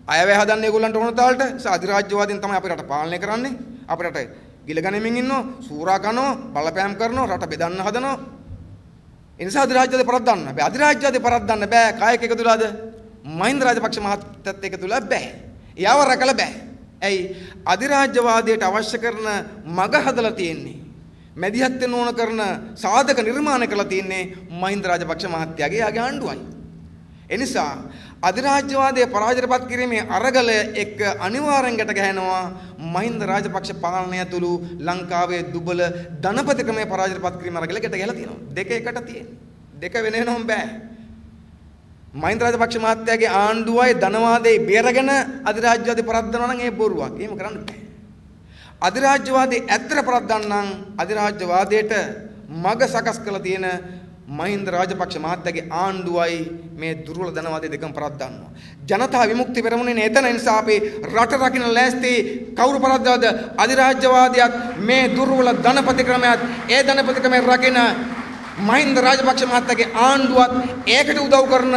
අයවැය හදන්නේ ඒගොල්ලන්ට ඕන තාලට. ඒ අධිරාජ්‍යවාදීන් තමයි අපේ රට පාලනය කරන්නේ. අපේ රට ගිලගැනීමෙන් ඉන්නවා. සූරා කනවා, බලපෑම් කරනවා, රට බෙදන්න හදනවා. ඒ නිසා අධිරාජ්‍යවාදී පරද්දන්න බෑ. අධිරාජ්‍යවාදී පරද්දන්න බෑ. කායක එකතුලාද? මහින්ද රාජපක්ෂ මහත්තයත් එකතුලා බෑ. යාව රකලා බෑ. ඇයි අධිරාජ්‍යවාදයට අවශ්‍ය කරන මග හදලා තියෙන්නේ මැදිහත් වෙන ඕන කරන සාධක නිර්මාණය කරලා තියෙන්නේ මහින්ද රාජපක්ෂ මහත්තයාගේ යාගේ ආණ්ඩුවයි. ඒ නිසා අධිරාජ්‍යවාදයේ පරාජයටපත් කිරීමේ අරගල එක්ක අනිවාර්යෙන් ගැට ගැහෙනවා මහින්ද රාජපක්ෂ පාලනය තුළු ලංකාවේ දුබල ධනපති ක්‍රමයේ පරාජයටපත් කිරීම අරගල ගැට ගැහලා තියෙනවා. දෙක එකට තියෙන්නේ. දෙක වෙන වෙනම බෑ. මහින්ද රාජපක්ෂ මහත්තයාගේ ආණ්ඩුවයි ධනවාදයේ බේරගෙන අධිරාජ්‍යවාදී පරද්දනවා නම් ඒ බොරුවක්. එහෙම කරන්න බෑ. අධිරාජ්‍යවාදී ඇත්තට පරද්දන්න නම් අධිරාජ්‍යවාදයට මග සකස් කරලා තියෙන මහින්ද රාජපක්ෂ මහත්තයාගේ ආණ්ඩුවයි මේ දුර්වල ධනවාදී දෙකම පරද්දන්නවා. ජනතා විමුක්ති පෙරමුණේ එතන නිසා අපි රට රකින්න ලෑස්ති කවුරු පරද්දවද? අධිරාජ්‍යවාදියත් මේ දුර්වල ධනපති ක්‍රමයක් ඒ ධනපති ක්‍රමය රකින්න මහින්ද රාජපක්ෂ මහත්තයාගේ ආණ්ඩුවත් ඒකට උදව් කරන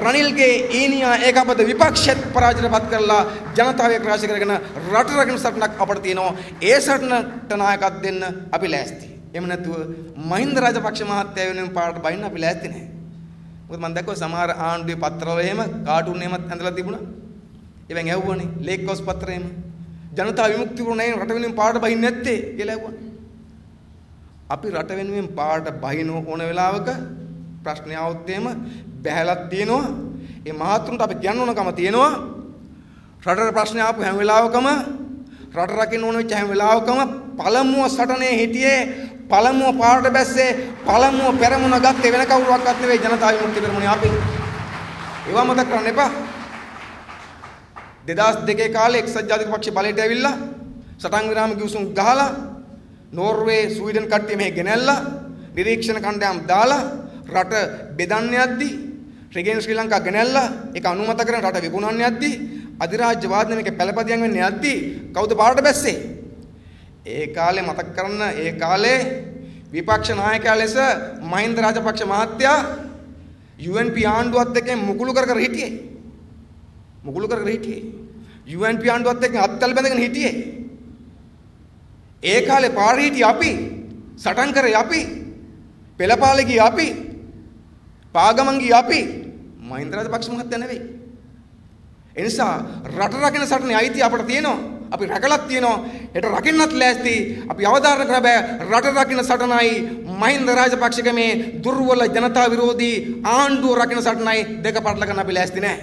රනිල්ගේ ඊනියා ඒකපද විපක්ෂෙත් පරාජයටපත් කරලා ජනතාව එක්රාශී කරගෙන රට රකින්න සටනක් අපිට තියෙනවා. ඒ සටනට නායකත්වය දෙන්න අපි ලෑස්ති. එහෙම නැතුව මහින්ද රාජපක්ෂ මහත්තයා වෙනුවෙන් පාරට බයින්න අපි ලෑස්ති නැහැ. මොකද මම දැක්කෝ සමහර ආණ්ඩුවේ පත්‍රවල එහෙම කාටුන් එහෙමත් ඇඳලා තිබුණා. එවෙන් ඇහුවනේ ලේක්කෝස් පත්‍රයේම ජනතා විමුක්ති පෙරමුණේ රට වෙනුවෙන් පාඩ බහින්නේ නැත්තේ කියලා ඇහුවා. අපි රට වෙනුවෙන් පාඩ බහින ඕන වෙලාවක ප්‍රශ්න ආවොත් එහෙම බැහැලක් තියෙනවා. ඒ මහත්තුන්ට අපි කියන්න ඕනකම තියෙනවා. රටේ ප්‍රශ්න ආපු හැම වෙලාවකම රට රකින්න ඕන වෙච්ච හැම වෙලාවකම පළමුව සටනේ හිටියේ පළමුව පාඩ බැස්සේ පළමුව පෙරමුණ ගත්තේ වෙන කවුරුවක්වත් නෙවෙයි ජනතා විමුක්ති පෙරමුණේ අපි. ඒවා මතක කරන්න එපා. 2002 කාලේ එක්සත් ජාතික පක්ෂ බලයට ඇවිල්ලා සටන් විරාම කිව්සුම් ගහලා නෝර්වේ ස්වීඩන් කට්ටිය මෙහෙ ගෙනල්ලා නිරීක්ෂණ කණ්ඩායම් දාලා රට බෙදන්න යද්දි රිගෙන් ශ්‍රී ලංකා ගෙනල්ලා ඒක අනුමත කරන රට විකුණන්න යද්දි අධිරාජ්‍යවාදී මේක පළපදියම් වෙන්න යද්දි කවුද පාරට බැස්සේ? ඒ කාලේ මතක් කරන්න ඒ කාලේ විපක්ෂ නායකයා ලෙස මහින්ද රාජපක්ෂ මහත්තයා UNP ආණ්ඩුවත් එක්ක මුකුළු කර කර හිටියේ. මුකුළු කර කර හිටියේ. UNP ආණ්ඩුවත් එක්ක අත්කල් බැඳගෙන හිටියේ. ඒ කාලේ පාර හිටියේ අපි. සටන් කරේ අපි. පෙළපාලේ ගියේ අපි. පාගමන් ගියේ අපි. මහින්ද රාජපක්ෂ මහත්තයා නෙවෙයි. ඒ නිසා රට රකින්න සටනේ අයිතිය අපට තියෙනවා. අපි රැකලක් තියෙනවා. ඒට රකින්නත් ලෑස්ති. අපි අවධාරණ කර බෑ රට රකින්න සටනයි මහින්ද රාජපක්ෂගේ මේ දුර්වල ජනතා විරෝධී ආණ්ඩුව රකින්න සටනයි දෙක පටල ගන්න අපි ලෑස්ති නෑ.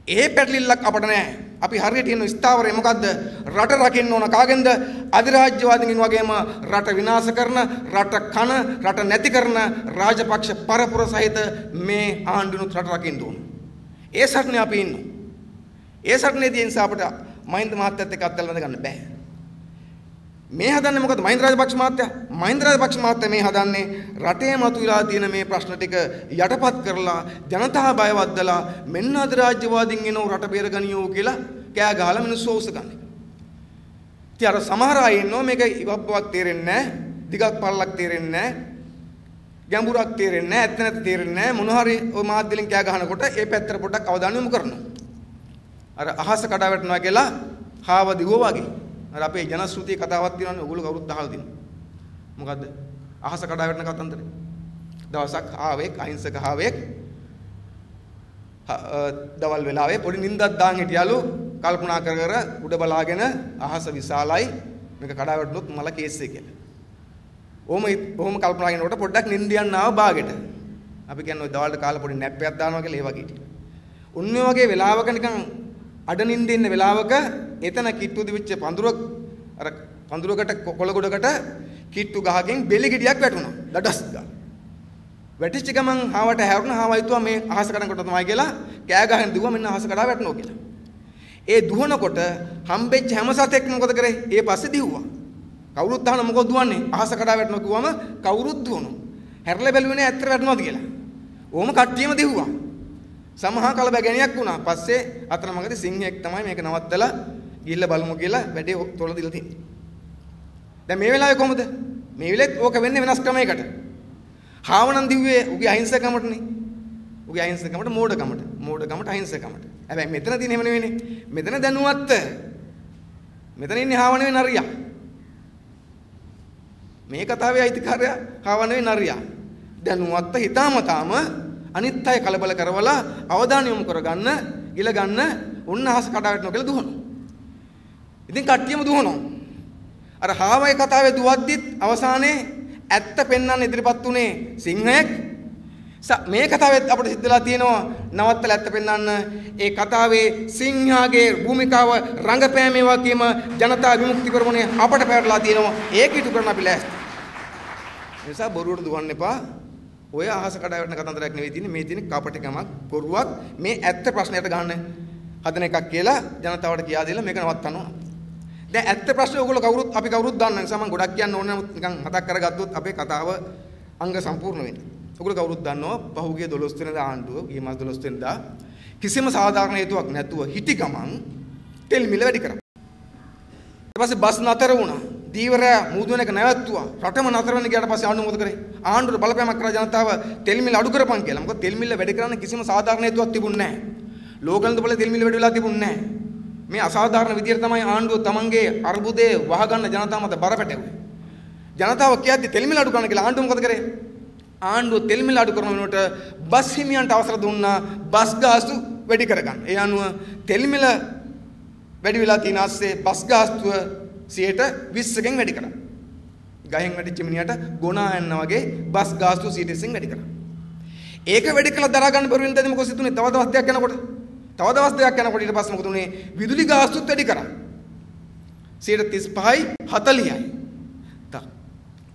ඒ පැටලිල්ලක් අපට නෑ. අපි හරියට ඉන්න ස්ථාවරය මොකද්ද? රට රකින්න ඕන කාගෙන්ද? අධිරාජ්‍යවාදීන් වගේම රට විනාශ කරන, රට කන, රට නැති කරන රාජපක්ෂ පරපුර සහිත මේ ආණ්ඩුනුත් රට රකින්න ඕන. ඒ සටනේ අපි ඉන්නවා. ඒ සටනේදී නිසා අපට මහින්ද මහත්තයත් එක්ක අත්දැක ගන්න බෑ. මේ හදන්නේ මොකද? මහින්ද රාජපක්ෂ මහත්තයා. මහින්ද රාජපක්ෂ මහත්තයා මේ හදන්නේ රටේ මතුවලා තියෙන මේ ප්‍රශ්න ටික යටපත් කරලා ජනතා බයවද්දලා මෙන්න අධිරාජ්‍යවාදීන් එනෝ රට බේරගනියෝ කියලා කෑ ගහලා මිනිස්සු උස්ස ගන්න එක. ඉතින් අර සමහර අය ඉන්නෝ මේක ඉවබ්බවක් තේරෙන්නේ නැහැ, දිගක් පල්ලක් තේරෙන්නේ නැහැ, ගැඹුරක් තේරෙන්නේ නැහැ, ඇත්ත නැත්ත තේරෙන්නේ නැහැ. මොන හරි ඔය මාධ්‍යවලින් කෑ ගහනකොට ඒ පැත්තට පොඩ්ඩක් අවධානය යොමු කරනවා. අර අහස කඩා වැටෙනවා කියලා හාව දිවුවා වගේ. අර අපේ ජනශ්‍රුතියේ කතාවක් තියෙනවානේ ඔයගොල්ලෝ කවුරුත් අහලා තියෙනවා. මොකද්ද? අහස කඩා වැටෙන කතන්දරේ. දවසක් ආවෙක් අහිංසක ආවෙක් දවල් වෙලාවේ පොඩි නිින්දක් දාන් හිටියලු කල්පනා කර කර උඩ බලාගෙන අහස විශාලයි මේක කඩා වැටුනොත් මල කේස් එක කියලා. ඕම කල්පනා කරනකොට පොඩ්ඩක් නිින්ද යන්න ආව බාගෙට. අපි කියන්නේ ඔය දවල්ට කාලා පොඩි නැප් එකක් දානවා කියලා ඒ වගේ හිටියා. උන්නේ වගේ වෙලාවක නිකන් අඩ නිින්ද ඉන්න වෙලාවක එතන කිට්ටු දිවිච්ච පඳුරක් අර පඳුරකට කොළ ගොඩකට කිට්ටු ගහකින් බෙලි ගෙඩියක් වැටුණා. දඩස් ගාලා. වැටිච්ච ගමන් හාවට හැරුණා. හාව හිතුවා මේ අහස කඩනකොට තමයි කියලා කෑ ගහගෙන දුවා මෙන්න අහස කඩා වැටෙනවා කියලා. ඒ දුවනකොට හම්බෙච්ච හැම සතෙක්ම මොකද කරේ? ඒ පස්සේ දිව්වා. කවුරුත් අහන මොකද දුවන්නේ? අහස කඩා වැටෙනවා කිව්වම කවුරුත් දුවනවා. හැරලා බැලුවේ නෑ ඇත්තට වැටෙනවද කියලා. ඕම කට්ටියම දිව්වා. සමහා කලබගැනියක් වුණා. පස්සේ අතන මගදී සිංහෙක් තමයි මේක නවත්තලා ගිහිල්ලා බලමු කියලා වැඩේ තොල දීලා තියෙන්නේ. දැන් මේ වෙලාවේ කොහොමද? මේ වෙලෙත් ඕක වෙන්නේ වෙනස් ක්‍රමයකට. හාවණන් දිව්වේ උගේ අහිංසකකමටනේ. උගේ අහිංසකකමට මෝඩකමට අහිංසකකමට. හැබැයි මෙතන තියෙන එහෙම නෙවෙයිනේ. මෙතන දැනුවත්. මෙතන ඉන්නේ හාව නෙවෙයි නරියා. මේ කතාවේ අයිතිකාරයා හාව නෙවෙයි නරියා. දැනුවත් හිතාමතාම අනිත් අය කලබල කරවලා අවධානය යොමු කරගන්න, ඉල ගන්න, උන්න අහස කඩා වැටෙනවා කියලා දුවනවා. ඉතින් කට්ටියම දුවනවා. අර හාවයි කතාවේ දුවද්දිත් අවසානයේ ඇත්ත පෙන්වන්න ඉදිරිපත් උනේ සිංහයෙක්. මේ කතාවෙත් අපිට සිද්ධලා තියෙනවා නවත්තලා ඇත්ත පෙන්වන්න. ඒ කතාවේ සිංහාගේ භූමිකාව රංගපෑමේ වගේම ජනතා විමුක්ති පෙරමුණේ අපට පැවරලා තියෙනවා. ඒක ඉටු කරන්න අපි ලෑස්ති. ඒ නිසා බොරුවට දුවන්න එපා. ඔය අහස කඩා වැටෙන කතන්දරයක් නෙවෙයි තියෙන්නේ. මේ තියෙන කපටිකමක්, බොරුවක්. මේ ඇත්ත ප්‍රශ්නයට ගන්න හදන එකක් කියලා ජනතාවට කියා දෙලා මේක නවත්තන්න ඕන. දැන් ඇත්ත ප්‍රශ්නේ ඔයගොල්ලෝ කවුරුත් දන්න නිසා මම ගොඩක් කියන්න ඕනේ. නමුත් නිකන් මතක් කරගත්තොත් අපේ කතාව අංග සම්පූර්ණ වෙන්නේ. ඔයගොල්ලෝ කවුරුත් දන්නවා පහුගිය 12 වෙනිදා ආණ්ඩුව ගිය මාස 12 වෙනිදා කිසිම සාධාරණ හේතුවක් නැතුව හිටි ගමන් තෙල් මිල වැඩි කරා. ඊට පස්සේ බස් නතර වුණා. දීවරය මූදුන එක නැවැත්තුවා. රටම නතර වෙන ගියාට පස්සේ ආණ්ඩුව මොකද කරේ? ආණ්ඩුවට බලපෑමක් කරලා ජනතාව තෙල් මිල අඩු කරපන් කියලා. මොකද තෙල් මිල වැඩි කරන්න කිසිම සාධාරණ හේතුවක් තිබුණේ නැහැ. ලෝකලෙන්ද බල තෙල් මිල වැඩි වෙලා තිබුණේ නැහැ. මේ අසාධාරණ විදියට තමයි ආණ්ඩුව තමන්ගේ අර්බුදේ වහගන්න ජනතාව මත බර පැටවුවේ. ජනතාව කියද්දි තෙල් මිල අඩු කරන්න කියලා ආණ්ඩුව මොකද කරේ? ආණ්ඩුව තෙල් මිල අඩු කරන වෙනුවට බස් හිමියන්ට අවසර දුන්නා බස් ගාස්තු වැඩි කරගන්න. ඒ අනුව තෙල් මිල වැඩි වෙලා තියෙන ASCII බස් ගාස්තුව 20%කින් වැඩි කරා. ගහෙන් වැඩිච්ච මිනිහට ගොනා යන්න වගේ බස් ගාස්තුව 100%කින් වැඩි කරා. ඒක වැඩි කළා දරා ගන්න බැරි වෙනද මොකද සිතුනේ? තව දවස් දෙකක් යනකොට ඊට පස්සේ මොකද උනේ? විදුලි ගාස්තුත් වැඩි කරා. 35යි 40යි.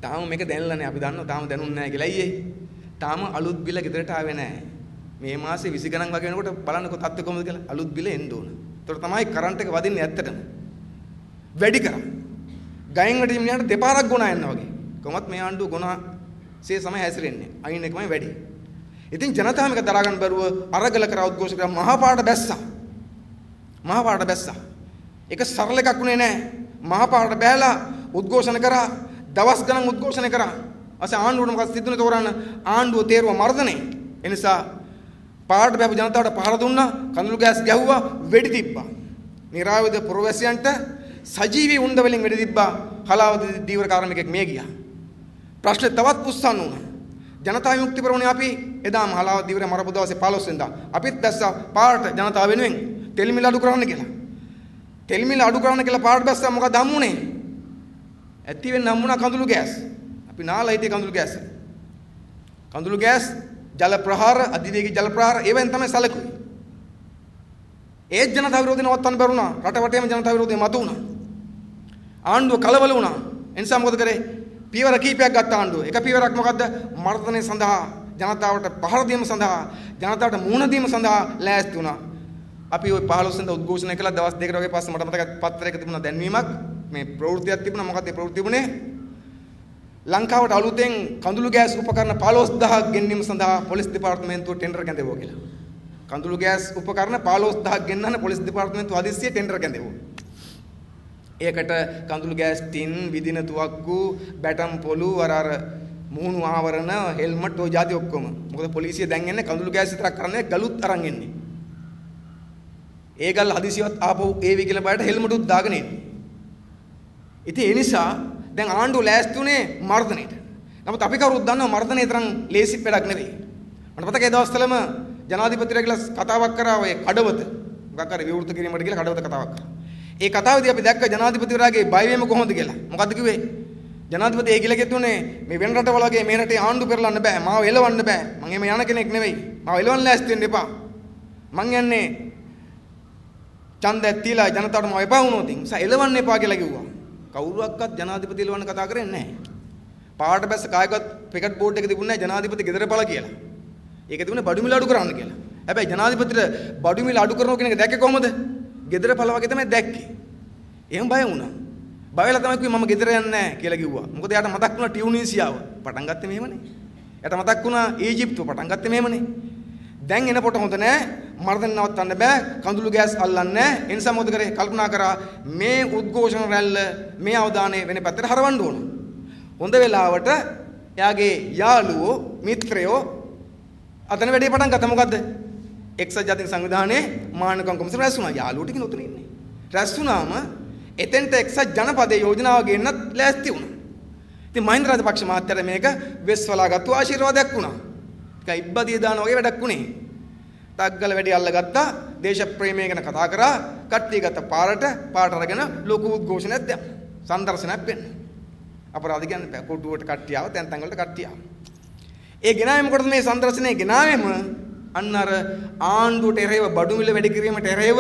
තාම මේක දැනලා නැහැ. අපි දන්නවා තාම දැනුන්නේ නැහැ කියලා. අයියේ. තාම අලුත් බිල ගෙදරට ආවේ නැහැ. මේ මාසේ 20 ගණන් වගේ වෙනකොට බලන්නකො තත්ත්වය කොහොමද කියලා. අලුත් බිල එන්න ඕන. ඒතර තමයි කරන්ට් එක වදින්නේ ඇත්තටම. වැඩි කරා. ගයෙන් වැඩි මිනිහට දෙපාරක් ගුණා යනවා වගේ. කොහොමත් මේ ආණ්ඩුව ගුණාසේ තමයි හැසිරෙන්නේ. අයින් එකමයි වැඩි. ඉතින් ජනතාව මේක දරා ගන්න බැරුව අරගල කරා උද්ඝෝෂ කරා මහා පාට බැස්සා. ඒක සරල එකක් උනේ නැහැ. මහා පාට බැලලා උද්ඝෝෂණ කරා. දවස් ගණන් උද්ඝෝෂණය කරා. අස ආණ්ඩුවට මොකද සිද්ධුනේ තෝරන්න ආණ්ඩුව තේරුව මර්ධනේ. ඒ නිසා පාට බැපු ජනතාවට පහර දුන්නා, කඳුළු ගෑස් ගැහුවා, වෙඩි තිබ්බා. නිරායුධ පුරවැසියන්ට සජීවී උණ්ඩ වලින් වෙඩි තිබ්බා. හලාවත දීවර කාර්මිකයෙක් මිය ගියා. ප්‍රශ්නේ තවත් පුස්සන් වුණා. ජනතා විමුක්ති පෙරමුණේ අපි එදාම හලාවත දීවර මරපු දවසේ 15 වෙනිදා අපිත් දැස්සා පාට ජනතාව වෙනුවෙන් තෙල් මිල අඩු කරන්න කියලා. තෙල් මිල අඩු කරන්න කියලා පාට දැස්සා මොකද හම්බුනේ? ඇති වෙන්න හම්බුණා කඳුළු ගෑස්. අපි නාලා හිටියේ කඳුළු ගෑස්. කඳුළු ගෑස්, ජල ප්‍රහාර, අධිවේගී ජල ප්‍රහාර ඒවෙන් තමයි සැලකුවේ. ඒ ජනතා විරෝධය නවත්තන්න බැරුණා. රට වටේම ජනතා විරෝධය මතුවුණා. ආණ්ඩුව කලබල වුණා. ඒ නිසා මොකද කරේ? පියවර කීපයක් ගත්ත ආණ්ඩුව. එක පියවරක් මොකද්ද? මර්ධනය සඳහා, ජනතාවට පහර දීම සඳහා, ජනතාවට මුහුණ දීම සඳහා ලෑස්ති වුණා. අපි ওই 15 වෙනිදා උද්ඝෝෂණය කළා. දවස් දෙකකට වගේ පස්සේ මට මතකයි පත්‍රයක තිබුණා දැන්වීමක්. මේ ප්‍රවෘත්තියක් තිබුණා. මොකක්ද ඒ ප්‍රවෘත්තිය තිබුණේ? ලංකාවට අලුතෙන් කඳුළු ගෑස් උපකරණ 15000ක් ගෙන්වීම සඳහා පොලිස් දෙපාර්තමේන්තුව ටෙන්ඩර් කැඳවුවා කියලා. කඳුළු ගෑස් උපකරණ 15000ක් ගෙන්නන්න පොලිස් දෙපාර්තමේන්තුව හදිස්සියේ ටෙන්ඩර් කැඳවුවා. ඒකට කඳුළු ගෑස් ටින්, විදින තුවක්කු, බැටම් පොළු, අර මූණු ආවරණ, හෙල්මට් ඔය જાති ඔක්කොම. මොකද පොලිසිය දැන් එන්නේ කඳුළු ගෑස් විතරක් කරන්නේ ගලුත් අරන් එන්නේ. ඒ ගල් හදිසියවත් ආපහු ඒවි කියලා බයට හෙල්මටුත් දාගෙන එන්නේ. ඉතින් ඒ නිසා දැන් ආණ්ඩුව ලෑස්තුනේ මර්ධනයට. නමුත් අපි කවුරුත් දන්නවා මර්ධනය තරම් ලේසි වැඩක් නෙවෙයි. මට මතකයි ඒ දවස්වලම ජනාධිපතිතුමා කියලා කතාවක් කරා ඔය කඩවත. මොකක් හරි විවෘත කිරීමකට කියලා කඩවත කතාවක් කරා. ඒ කතාවේදී අපි දැක්ක ජනාධිපතිවරයාගේ බයවීම කොහොමද කියලා. මොකද්ද කිව්වේ? ජනාධිපති ඒ කියලා කිව්තුනේ මේ වෙන රටවල වගේ මේ රටේ ආණ්ඩු පෙරලන්න බෑ. මාව එලවන්න බෑ. මම එහෙම යන කෙනෙක් නෙවෙයි. මාව එලවන්න ලෑස්ති වෙන්න එපා. මං යන්නේ ඡන්දයක් තියලා ජනතාවට මාව එපා වුණොත් එලවන්න එපා කියලා කිව්වා. කවුරුවක්වත් ජනාධිපති එලවන්න කතා කරන්නේ නැහැ. පාට බැස්ස කායකවත් ක්‍රිකට් බෝඩ් එක තිබුණේ නැහැ ජනාධිපති ගෙදර පළ කියලා. ඒක තිබුණේ බඩු මිල අඩු කරන්න කියලා. හැබැයි ජනාධිපතිට බඩු මිල අඩු කරනවා කියන එක දැක්කේ කොහොමද? ගෙදර පළ වගේ තමයි දැක්කේ. එහෙම බය වුණා. බය වෙලා තමයි කිව්වේ මම ගෙදර යන්නේ නැහැ කියලා කිව්වා. මොකද එයාට මතක් වුණා ටියුනීසියාව. පටන් ගත්තේ මෙහෙමනේ. එයාට මතක් වුණා ඊජිප්තුව පටන් ගත්තේ මෙහෙමනේ. දැන් එනකොට හොඳ නැහැ. මර්ධන නවත්තන්න බෑ. කඳුළු ගෑස් අල්ලන්නේ නැහැ. ඒ නිසා මොකද කරේ? කල්පනා කරා මේ උද්ඝෝෂණ රැල්ල මේ අවධානය වෙන පැත්තට හරවන්න ඕන. හොඳ වෙලාවට එයාගේ යාළුවෝ මිත්‍රයෝ අතන වැඩේ පටන් ගත්තා. මොකද්ද? එක්සත් ජාතීන් සංවිධානයේ මානවකම් කොමිසම රැස් වුණා. යාළුවෝ ටික නොතුන ඉන්නේ. රැස් වුණාම එතෙන්ට එක්සත් ජනපදයේ යෝජනාව ගෙන්නත් ලෑස්ති වුණා. ඉතින් මහින්ද රාජපක්ෂ මහත්තයාට මේක වෙස්වලාගත්තු ආශිර්වාදයක් වුණා. ඒක ඉබ්බදිය දාන වගේ වැඩක් වුණේ. ටග්ගල වැඩි අල්ලගත්තා. දේශ ප්‍රේමය ගැන කතා කරා. කට්ටිය ගත්ත පාට අරගෙන ලොකු උද්ඝෝෂණයක් දැම්මා. සම්දර්ශනයක් වෙන්න. අපරාධ කියන්නේ බෑ. කොටුවට කට්ටිය ආව, තැන් තැන් වලට කට්ටිය ආව. ඒ ගෙනාවේ මොකටද මේ සම්දර්ශනය ගෙනාවෙම අන්න අර ආණ්ඩුවට එරෙහිව බඩු මිල වැඩි කිරීමට එරෙහිව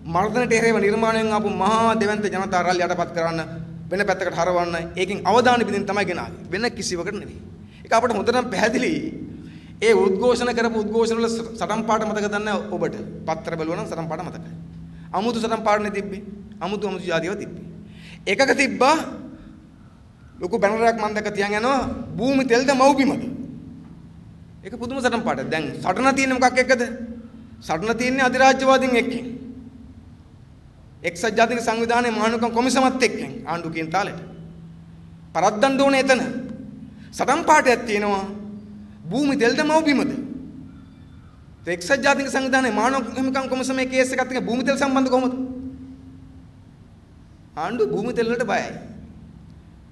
මර්ධනට එරෙහිව නිර්මාණයෙන් ආපු මහා දෙවන්ත ජනතා රැල්ල යටපත් කරන්න වෙන පැත්තකට හරවන්න ඒකෙන් අවධානය බෙදින්න තමයි ගෙනාවේ. වෙන කිසිවකට නෙවෙයි. ඒක අපිට හොඳටම පැහැදිලි. ඒ උද්ඝෝෂණ කරපු උද්ඝෝෂණ වල සටන් පාඩ මතක දන්නේ ඔබට. පත්‍ර බලුවා නම් සටන් පාඩ මතකයි. අමුතු සටන් පාඩනේ තිබ්බේ. අමුතු ජාතියව තිබ්බේ. එකක තිබ්බා ලොකු බැනරයක් මන් දැක තියන් යනවා භූමි තෙල්ද මව්බිමද. ඒක පුදුම සටන් පාඩයක්. දැන් සටන තියෙන්නේ මොකක් එක්කද? සටන තියෙන්නේ අධිරාජ්‍යවාදීන් එක්කෙන්. එක්සත් ජාතික සංවිධානයේ මහානුකම් කොමිසමත් එක්කෙන් ආණ්ඩු කියන තාලෙට. පරද්දන්න ඕනේ එතන. සටන් පාඩයක් තියෙනවා භූමි තෙල්ද මව්බිමද. ඒ එක්සත් ජාතික සංවිධානයේ මහානුකම් කොමිසමේ කේස් එකත් එක්ක භූමි තෙල් සම්බන්ධ කොහොමද? ආණ්ඩු භූමි තෙල් වලට බයයි.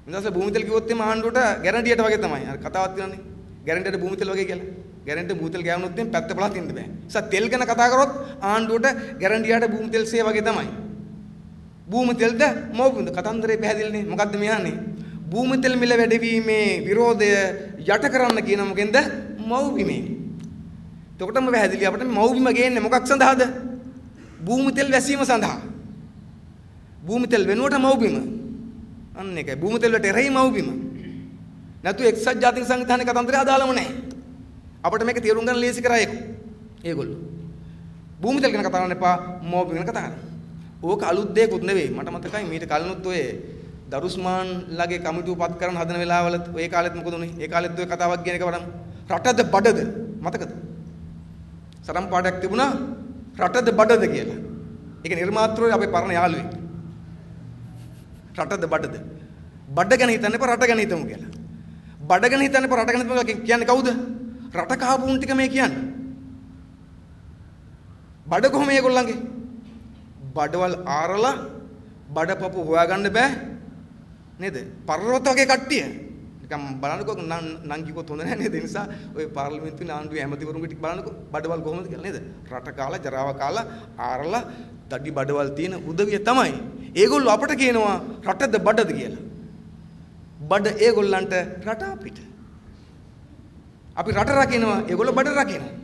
ඊට පස්සේ භූමි තෙල් කිව්වොත් එimhe ආණ්ඩුවට ගැරන්ටියට වගේ තමයි. අර කතාවක් තියෙනනේ. ගැරන්ටියට භූමි තෙල් වගේ කියලා. ගැරන්ටි භූමි තෙල් ගෑවුනොත් එම් පැත්ත බලලා තින්න බෑ. නිසා තෙල් ගැන කතා කරොත් ආණ්ඩුවට ගැරන්ටියට භූමි තෙල් සේ වගේ තමයි. භූමි තෙල්ද මෝබුන්ද කතන්දරේ පැහැදිලිනේ. මොකද්ද මෙහානේ? භූමි තෙල් මිල වැඩිවීමේ විරෝධය යට කරන්න කියන මොකෙන්ද? මව්බිමේ. එතකොටම පැහැදිලි අපිට මව්බිම ගේන්නේ මොකක් සඳහාද? භූමි තෙල් වැසීම සඳහා. භූමි තෙල් වෙනුවට මව්බිම. අන්න ඒකයි. භූමි තෙල් වලට එරෙහි මව්බිම. නැතු එක්සත් ජාතික සංවිධානයේ කතන්දරය අදාළම නැහැ. අපිට මේක තේරුම් ගන්න ලේසි කරා ඒගොල්ලෝ. භූමි තෙල් ගැන කතා කරන්න එපා, මව්බිම ගැන කතා කරන්න. ඕක අලුත් දෙයක්වත් නෙවෙයි. මට මතකයි මීට කලිනුත් ඔය දරුස්මාන් ලගේ කමිටුව පත් කරන හදන වෙලාවල ඔය කාලෙත් මොකද උනේ? ඒ කාලෙත් ඔය කතාවක් කියන එක වරම් රටද බඩද මතකද? සරම් පාඩයක් තිබුණා රටද බඩද කියලා. ඒක නිර්මාතෘවෝ අපේ පරණ යාළුවෙක්. රටද බඩද? බඩ ගැන හිතන්න එපා රට ගැන හිතමු කියලා. බඩ ගැන හිතන්න එපා රට ගැන හිතමු කියන්නේ කවුද? රට කහපුන් ටික මේ කියන්නේ. බඩ කොහොම මේගොල්ලන්ගේ? බඩවල් ආරලා බඩපපු හොයාගන්න බෑ නේද? පර්වත වගේ කට්ටිය. නිකන් බලන්නකෝ නම් කිව්වොත් හොඳ නැහැ නේද? ඒ නිසා ඔය පාර්ලිමේන්තුවේ ආණ්ඩුවේ ඇමතිවරුන්ගේ ටික බලන්නකෝ බඩවල් කොහොමද කියලා නේද? රට කාලා ජරාව කාලා ආරලා දඩි බඩවල් තියෙන උදවිය තමයි. ඒගොල්ලෝ අපට කියනවා රටද බඩද කියලා. බඩ ඒගොල්ලන්ට රට අපිට. අපි රට රකින්නවා ඒගොල්ලෝ බඩ රකින්නවා.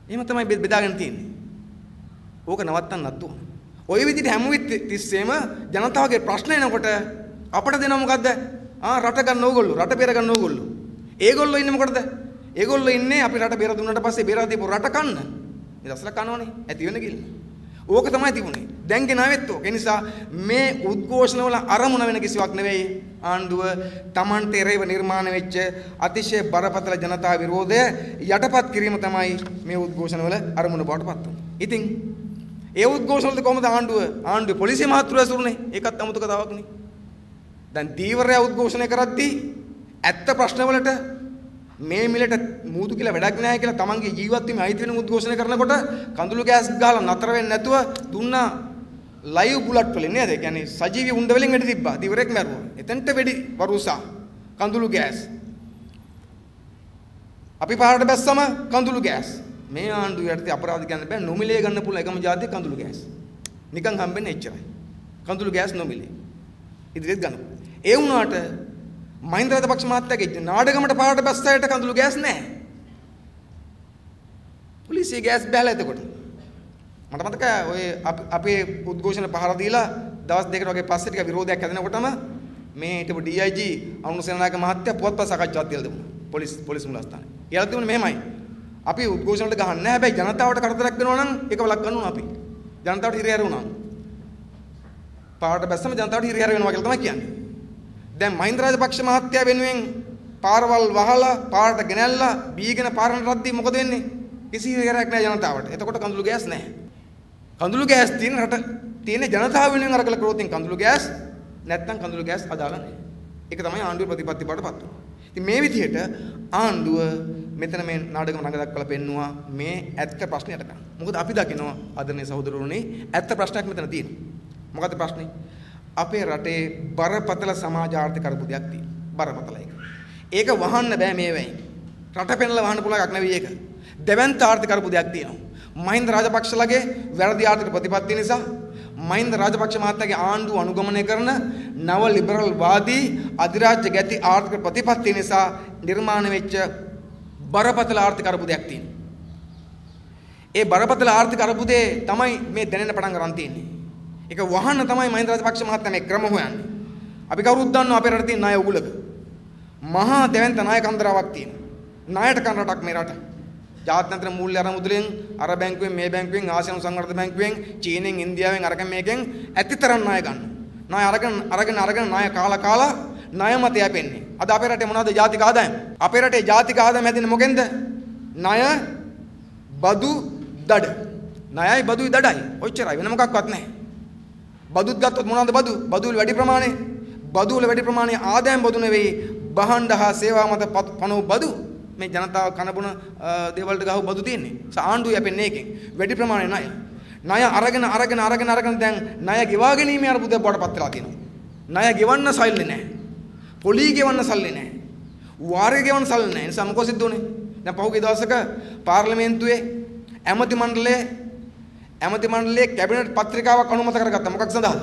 එහෙම තමයි බෙදාගෙන තියෙන්නේ. ඕක නවත්තන්නත් ඕන. ඔය විදිහට හැම තිස්සෙම ජනතාවගේ ප්‍රශ්න එනකොට අපට දෙනව මොකද්ද? රට ගන්න ඕගොල්ලෝ, රට බේර ගන්න ඕගොල්ලෝ. ඒගොල්ලෝ ඉන්නේ මොකටද? ඒගොල්ලෝ ඉන්නේ අපි රට බේර දුන්නාට පස්සේ බේර දීපු රට කන්න. මේ දසල කනවනේ. ඇති වෙන කිල්ල. ඕක තමයි තිබුණේ. දැන් ගෙනාවෙත් ඕක. ඒ නිසා මේ උද්ඝෝෂණ වල අරමුණ වෙන කිසිවක් නෙවෙයි. ආණ්ඩුව Tamante එරෙහිව නිර්මාණය වෙච්ච අතිශය බරපතල ජනතා විරෝධය යටපත් කිරීම තමයි මේ උද්ඝෝෂණ වල අරමුණ බවට පත් වෙන්නේ. ඉතින් ඒ උද්ඝෝෂණ වලට කොහොමද ආණ්ඩුවේ පොලිසිය මහත්තුරු ඇසුරුනේ? ඒකත් අමුතු කතාවක් නේ. දැන් දීවරයා උද්ඝෝෂණය කරද්දී ඇත්ත ප්‍රශ්න වලට මේ මිලට මූදු කියලා වැඩක් නැහැ කියලා තමන්ගේ ජීවත් වීමේ අයිති වෙන උද්ඝෝෂණය කරනකොට කඳුළු ගෑස් ගහලා නතර වෙන්නේ නැතුව දුන්නා ලයිව් බුලට් වලින් නේද? ඒ කියන්නේ සජීවී උණ්ඩ වලින් වෙඩි තිබ්බා. දීවරෙක් මැරුවා. එතනට වෙඩි වරුසා කඳුළු ගෑස්. අපි පාරට බැස්සම කඳුළු ගෑස්. මේ ආණ්ඩුව යටතේ අපරාධ ගන්න බෑ. නොමිලේ ගන්න පුළුවන් එකම જાතිය කඳුළු ගෑස්. නිකන් හම්බෙන්නේ එච්චරයි. කඳුළු ගෑස් නොමිලේ. ඉදිරියට ගන්න. ඒ වුණාට මහින්ද රාජපක්ෂ මහත්තයාගේ නාඩගමට පාරට බැස්සයට කඳුළු ගෑස් නැහැ. පොලිසිය ගෑස් බැලලා එතකොට. මට මතකයි ඔය අපේ උද්ඝෝෂණ පහර දීලා දවස් දෙකකට වගේ පස්සේ ටික විරෝධයක් හැදෙනකොටම මේ හිටපු DIG අනුර සේනානායක මහත්තයා පුවත්පත් සාකච්ඡාවක් තියලා දුන්නා. පොලිස් මුලස්ථානේ. ඊළඟ තිබුණේ මෙහෙමයි. අපි උද්ඝෝෂණ වලට ගහන්නේ නැහැ. හැබැයි ජනතාවට කරදරයක් වෙනවා නම් ඒක වලක් ගන්නවා අපි. ජනතාවට හිරිහැර වුණා. පාරට බැස්සම ජනතාවට හිරිහැර වෙනවා කියලා තමයි කියන්නේ. දැන් මහින්ද රාජපක්ෂ මහත්තයා වෙනුවෙන් පාරවල් වහලා පාරට ගෙනල්ලා බීගෙන පාරට රද්දී මොකද වෙන්නේ? කිසි හිරිහැරයක් නැහැ ජනතාවට. එතකොට කඳුළු ගෑස් නැහැ. කඳුළු ගෑස් තියෙන රට තියෙන ජනතාව වෙනුවෙන් අරගල කරොත් කඳුළු ගෑස් නැත්තම් කඳුළු ගෑස් අදාළ නැහැ. ඒක තමයි ආණ්ඩුවේ ප්‍රතිපත්ති බවට පත් වෙන්නේ. ඉතින් මේ විදිහට ආණ්ඩුව මෙතන මේ නාටකම රඟ දක්වලා පෙන්නවා මේ ඇත්ත ප්‍රශ්නයට ගන්න. මොකද අපි දකිනවා ආදරණීය සහෝදරවරුනි ඇත්ත ප්‍රශ්නයක් මෙතන තියෙනවා. මොකද්ද ප්‍රශ්නේ? අපේ රටේ බරපතල සමාජ ආර්ථික අර්බුදයක් තියෙනවා. බරපතල එක. ඒක වහන්න බෑ මේ වෙයි. රට පෙන්නලා වහන්න පුළුවන් එකක් නෙවෙයි ඒක. දෙවන්ත ආර්ථික අර්බුදයක් තියෙනවා. මහින්ද රාජපක්ෂලගේ වැරදි ආර්ථික ප්‍රතිපත්ති නිසා මහින්ද රාජපක්ෂ මහත්තයාගේ ආණ්ඩුව අනුගමනය කරන නව ලිබරල් වාදී අධිරාජ්‍ය ගැති ආර්ථික ප්‍රතිපත්ති නිසා නිර්මාණය වෙච්ච බරපතල ආර්ථික අර්බුදයක් තියෙනවා. ඒ බරපතල ආර්ථික අර්බුදේ තමයි මේ දැනෙන්න පටන් ගන්න තියෙන්නේ. ඒක වහන්න තමයි මහින්ද රාජපක්ෂ මහත්තයා මේ ක්‍රම හොයන්නේ. අපි කවුරුත් දන්නවා අපේ රටේ තියෙන ණය උගුලක. මහා දෙවන්ත ණය කන්දරාවක් තියෙනවා. ණයට කන රටක් මේ රට. ජාත්‍යන්තර මූල්‍ය අරමුදලෙන් අර බැංකුවෙන් මේ බැංකුවෙන් ආසියානු සංවර්ධන බැංකුවෙන් චීනෙන් ඉන්දියාවෙන් අරගෙන මේකෙන් ඇතිතරම් ණය ගන්න. ණය අරගෙන ණය කාලා ණය මත යැපෙන්නේ. අද අපේ රටේ මොනවද ජාතික ආදායම? අපේ රටේ ජාතික ආදායම හැදෙන්නේ මොකෙන්ද? ණය, බදු, දඩ. ණයයි බදුයි දඩයි. ඔච්චරයි වෙන මොකක්වත් නැහැ. බදුත් ගත්තොත් මොනවද බදු? බදු වල වැඩි ප්‍රමාණය. බදු වල වැඩි ප්‍රමාණය ආදායම් බදු නෙවෙයි. භාණ්ඩ හා සේවා මත පනවූ බදු. මේ ජනතාව කනබුන දේවල් වලට ගහව බදු තියෙන්නේ. ආණ්ඩුව යැපෙන්නේ ඒකෙන්. වැඩි ප්‍රමාණය ණය. ණය අරගෙන දැන් ණය ගෙවා ගැනීමේ අර්බුදයක් බවට පත් වෙලා තියෙනවා. ණය ගෙවන්න සල්ලි නැහැ. පොලි ගෙවන්න සල්ලි නැහැ. වාරේ ගෙවන්න සල්ලි නැහැ. ඒ නිසා මොකද සිද්ධ උනේ? දැන් පහුගිය දවසක පාර්ලිමේන්තුවේ ඇමති මණ්ඩලයේ කැබිනට් පත්‍රිකාවක් අනුමත කරගත්තා. මොකක් සඳහාද?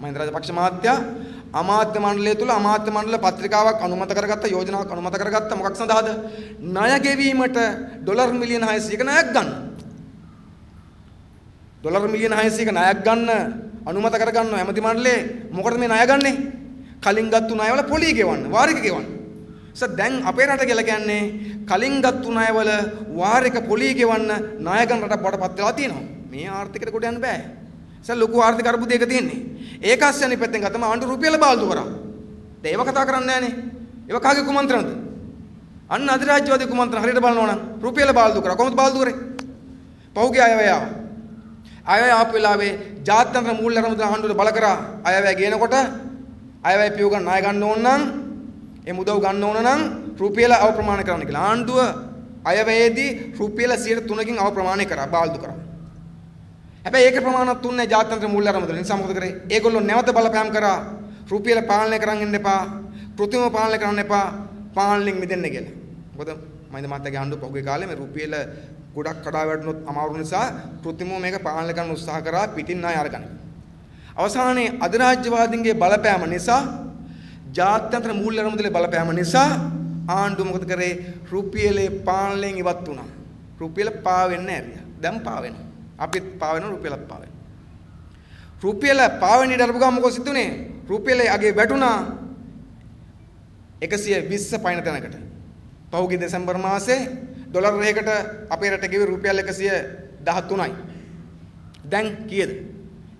මහින්ද රාජපක්ෂ මහත්තයා අමාත්‍ය මණ්ඩලය තුල අමාත්‍ය මණ්ඩල පත්‍රිකාවක් අනුමත කරගත්තා, යෝජනාවක් අනුමත කරගත්තා. මොකක් සඳහාද? ණය ගෙවීමට ඩොලර් මිලියන 600ක ණයක් ගන්න. ඩොලර් මිලියන 600ක ණයක් ගන්න අනුමත කරගන්නවා ඇමති මණ්ඩලයේ. මොකටද මේ ණය ගන්නෙ? කලින් ගත්තු ණයවල පොලී ගෙවන්න, වාරික ගෙවන්න. දැන් අපේ රට කියලා කියන්නේ කලින් ගත්තු ණයවල වාරික පොලී ගෙවන්න ණය ගන්න රටක් බවට පත් වෙලා තියෙනවා. මේ ආර්ථිකයට කොට යන්න බෑ. ලොකු ආර්ථික අර්බුදයක තියෙන්නේ. ඒක අස්සෙනි පැත්තෙන් ගත්තම ආණ්ඩු රුපියල බාල්දු කරා. දැන් ඒව කතා කරන්නේ නැහනේ. ඒව කාගේ කුමන්ත්‍රණද? අන්න අධිරාජ්‍යවාදී කුමන්ත්‍රණ හරියට බලනවා නම් රුපියල බාල්දු කරා. කොහොමද බාල්දු කරේ? පහුගිය අයවැය ආපු වෙලාවේ ජාත්‍යන්තර මූල්‍ය අරමුදල ආණ්ඩුවට බල කරා. අයවැය ගේනකොට අයවැය පියව ගන්න ණය ගන්න ඕන නම් ඒ මුදල් ගන්න ඕන නම් රුපියල අවප්‍රමාණ කරන්න කියලා. ආණ්ඩුව අයවැයේදී රුපියල 103කින් අවප්‍රමාණය කරා, බාල්දු කරා. හැබැයි ඒක ප්‍රමාණවත් තුන්නේ ජාත්‍යන්තර මූල්‍ය අරමුදල නිසා මොකද කරේ? ඒගොල්ලෝ නැවත බලපෑම් කරා රුපියල පාලනය කරන් ඉන්න එපා, කෘත්‍රිමව පාලනය කරන්න එපා, පාලනයෙන් මිදෙන්න කියලා. මොකද මහින්ද මහත්තයාගේ ආණ්ඩුව පහුගිය කාලේ මේ රුපියල ගොඩක් කඩා වැටුනොත් අමාරු නිසා කෘත්‍රිමව මේක පාලනය කරන්න උත්සාහ කරා, පිටින් ණය අරගෙන. අවසානයේ අධිරාජ්‍යවාදීන්ගේ බලපෑම නිසා, ජාත්‍යන්තර මූල්‍ය අරමුදලේ බලපෑම නිසා ආණ්ඩුව මොකද කරේ? රුපියලේ පාලනයෙන් ඉවත් වුණා. රුපියල පාවෙන්නේ නැහැ. දැන් පාවෙනවා. අපිත් පාවෙන රුපියලත් පාවෙන. රුපියල පාවෙන ඉඩ අරපු ගමන් මොකද සිද්ධුනේ? රුපියලේ අගේ වැටුණා 120 පයින් තැනකට. පහුගිය දෙසැම්බර් මාසේ ඩොලර් රේකට අපේ රට ගෙවි රුපියල් 113යි. දැන් කීයද?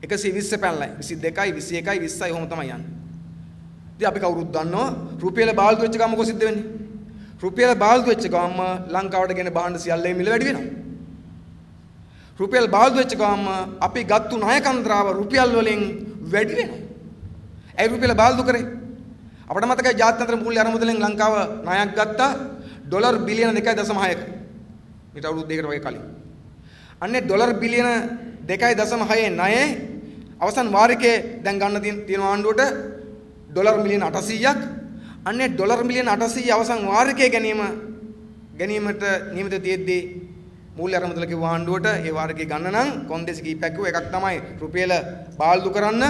120 පැනලා 22යි 21යි 20යි ඔහොම තමයි යන්නේ. ඉතින් අපි කවුරුත් දන්නවා රුපියල බාල්දු වෙච්ච ගමන් මොකද සිද්ධ වෙන්නේ? රුපියල බාල්දු වෙච්ච ගමන් ලංකාවට ගෙන භාණ්ඩ සියල්ලේ මිල වැඩි වෙනවා. රුපියල් බාල්දු වෙච්ච ගමන් අපි ගත්තු ණය කන්දරාව රුපියල් වලින් වැඩි වෙනවා. ඒ රුපියල බාල්දු කරේ. අපිට මතකයි ජාත්‍යන්තර මූල්‍ය අරමුදලෙන් ලංකාව ණයක් ගත්තා ඩොලර් බිලියන 2.6ක. ඊට අවුරුදු දෙකකට වගේ කලින්. අන්නේ ඩොලර් බිලියන 2.6 ණයේ අවසන් වාරිකයේ දැන් ගන්න තියෙන ආණ්ඩුවට ඩොලර් මිලියන 800ක්. අන්නේ ඩොලර් මිලියන 800 අවසන් වාරිකයේ ගැනීමට නියමිත තියෙද්දී මූල්‍ය අරමුදල කිව්ව ආණ්ඩුවට ඒ වාරිකේ ගන්න නම් කොන්දේසි කීපයක් කිව්ව. එකක් තමයි රුපියල බාල්දු කරන්න,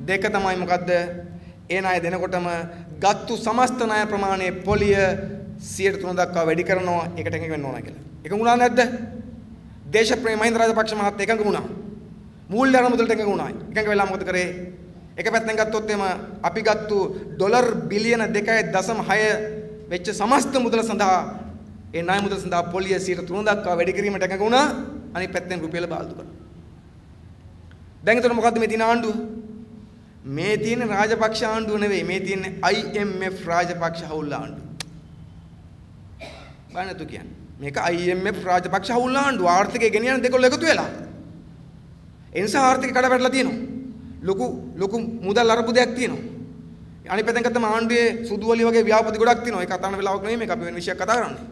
දෙක තමයි මොකද්ද? ඒ ණය දෙනකොටම ගත්තු සමස්ත ණය ප්‍රමාණය පොලිය 103 දක්වා වැඩි කරනවා. ඒකට එකඟ වෙන්න ඕන කියලා. එකඟ වුණා නැද්ද? දේශප්‍රේම මහින්ද රාජපක්ෂ මහත්තයා එකඟ වුණා. මූල්‍ය අරමුදලට එකඟ වුණා. එකඟ වෙලා මොකද කරේ? එක පැත්තෙන් ගත්තොත් එම අපි ගත්තු ඩොලර් බිලියන 2.6 වෙච්ච සමස්ත මුදල සඳහා ඒ ණය මුදල සඳහා පොලිය 103 දක්වා වැඩි කිරීමට එකඟ වුණා. අනිත් පැත්තෙන් රුපියල බාල්දු කරා. දැන් එතකොට මොකද්ද මේ තියෙන ආණ්ඩුව? මේ තියෙන රාජපක්ෂ ආණ්ඩුව නෙවෙයි, මේ තියෙන IMF රාජපක්ෂ හවුල් ආණ්ඩුව. බානතු කියන්නේ. මේක IMF රාජපක්ෂ හවුල් ආණ්ඩුව. ආර්ථිකය ගෙනියන දෙකොල්ල එකතු වෙලා. ඒ නිසා ආර්ථිකය කඩ වැටලා තියෙනවා. ලොකු මුදල් අරපුදයක් තියෙනවා. අනිත් පැත්තෙන් ගත්තම ආණ්ඩුවේ සුදුවලි වගේ ව්‍යාපෘති ගොඩක් තියෙනවා. ඒක කතා කරන වෙලාවක් නෙවෙයි මේක අපි වෙන විශයක් කතා කරන්නේ.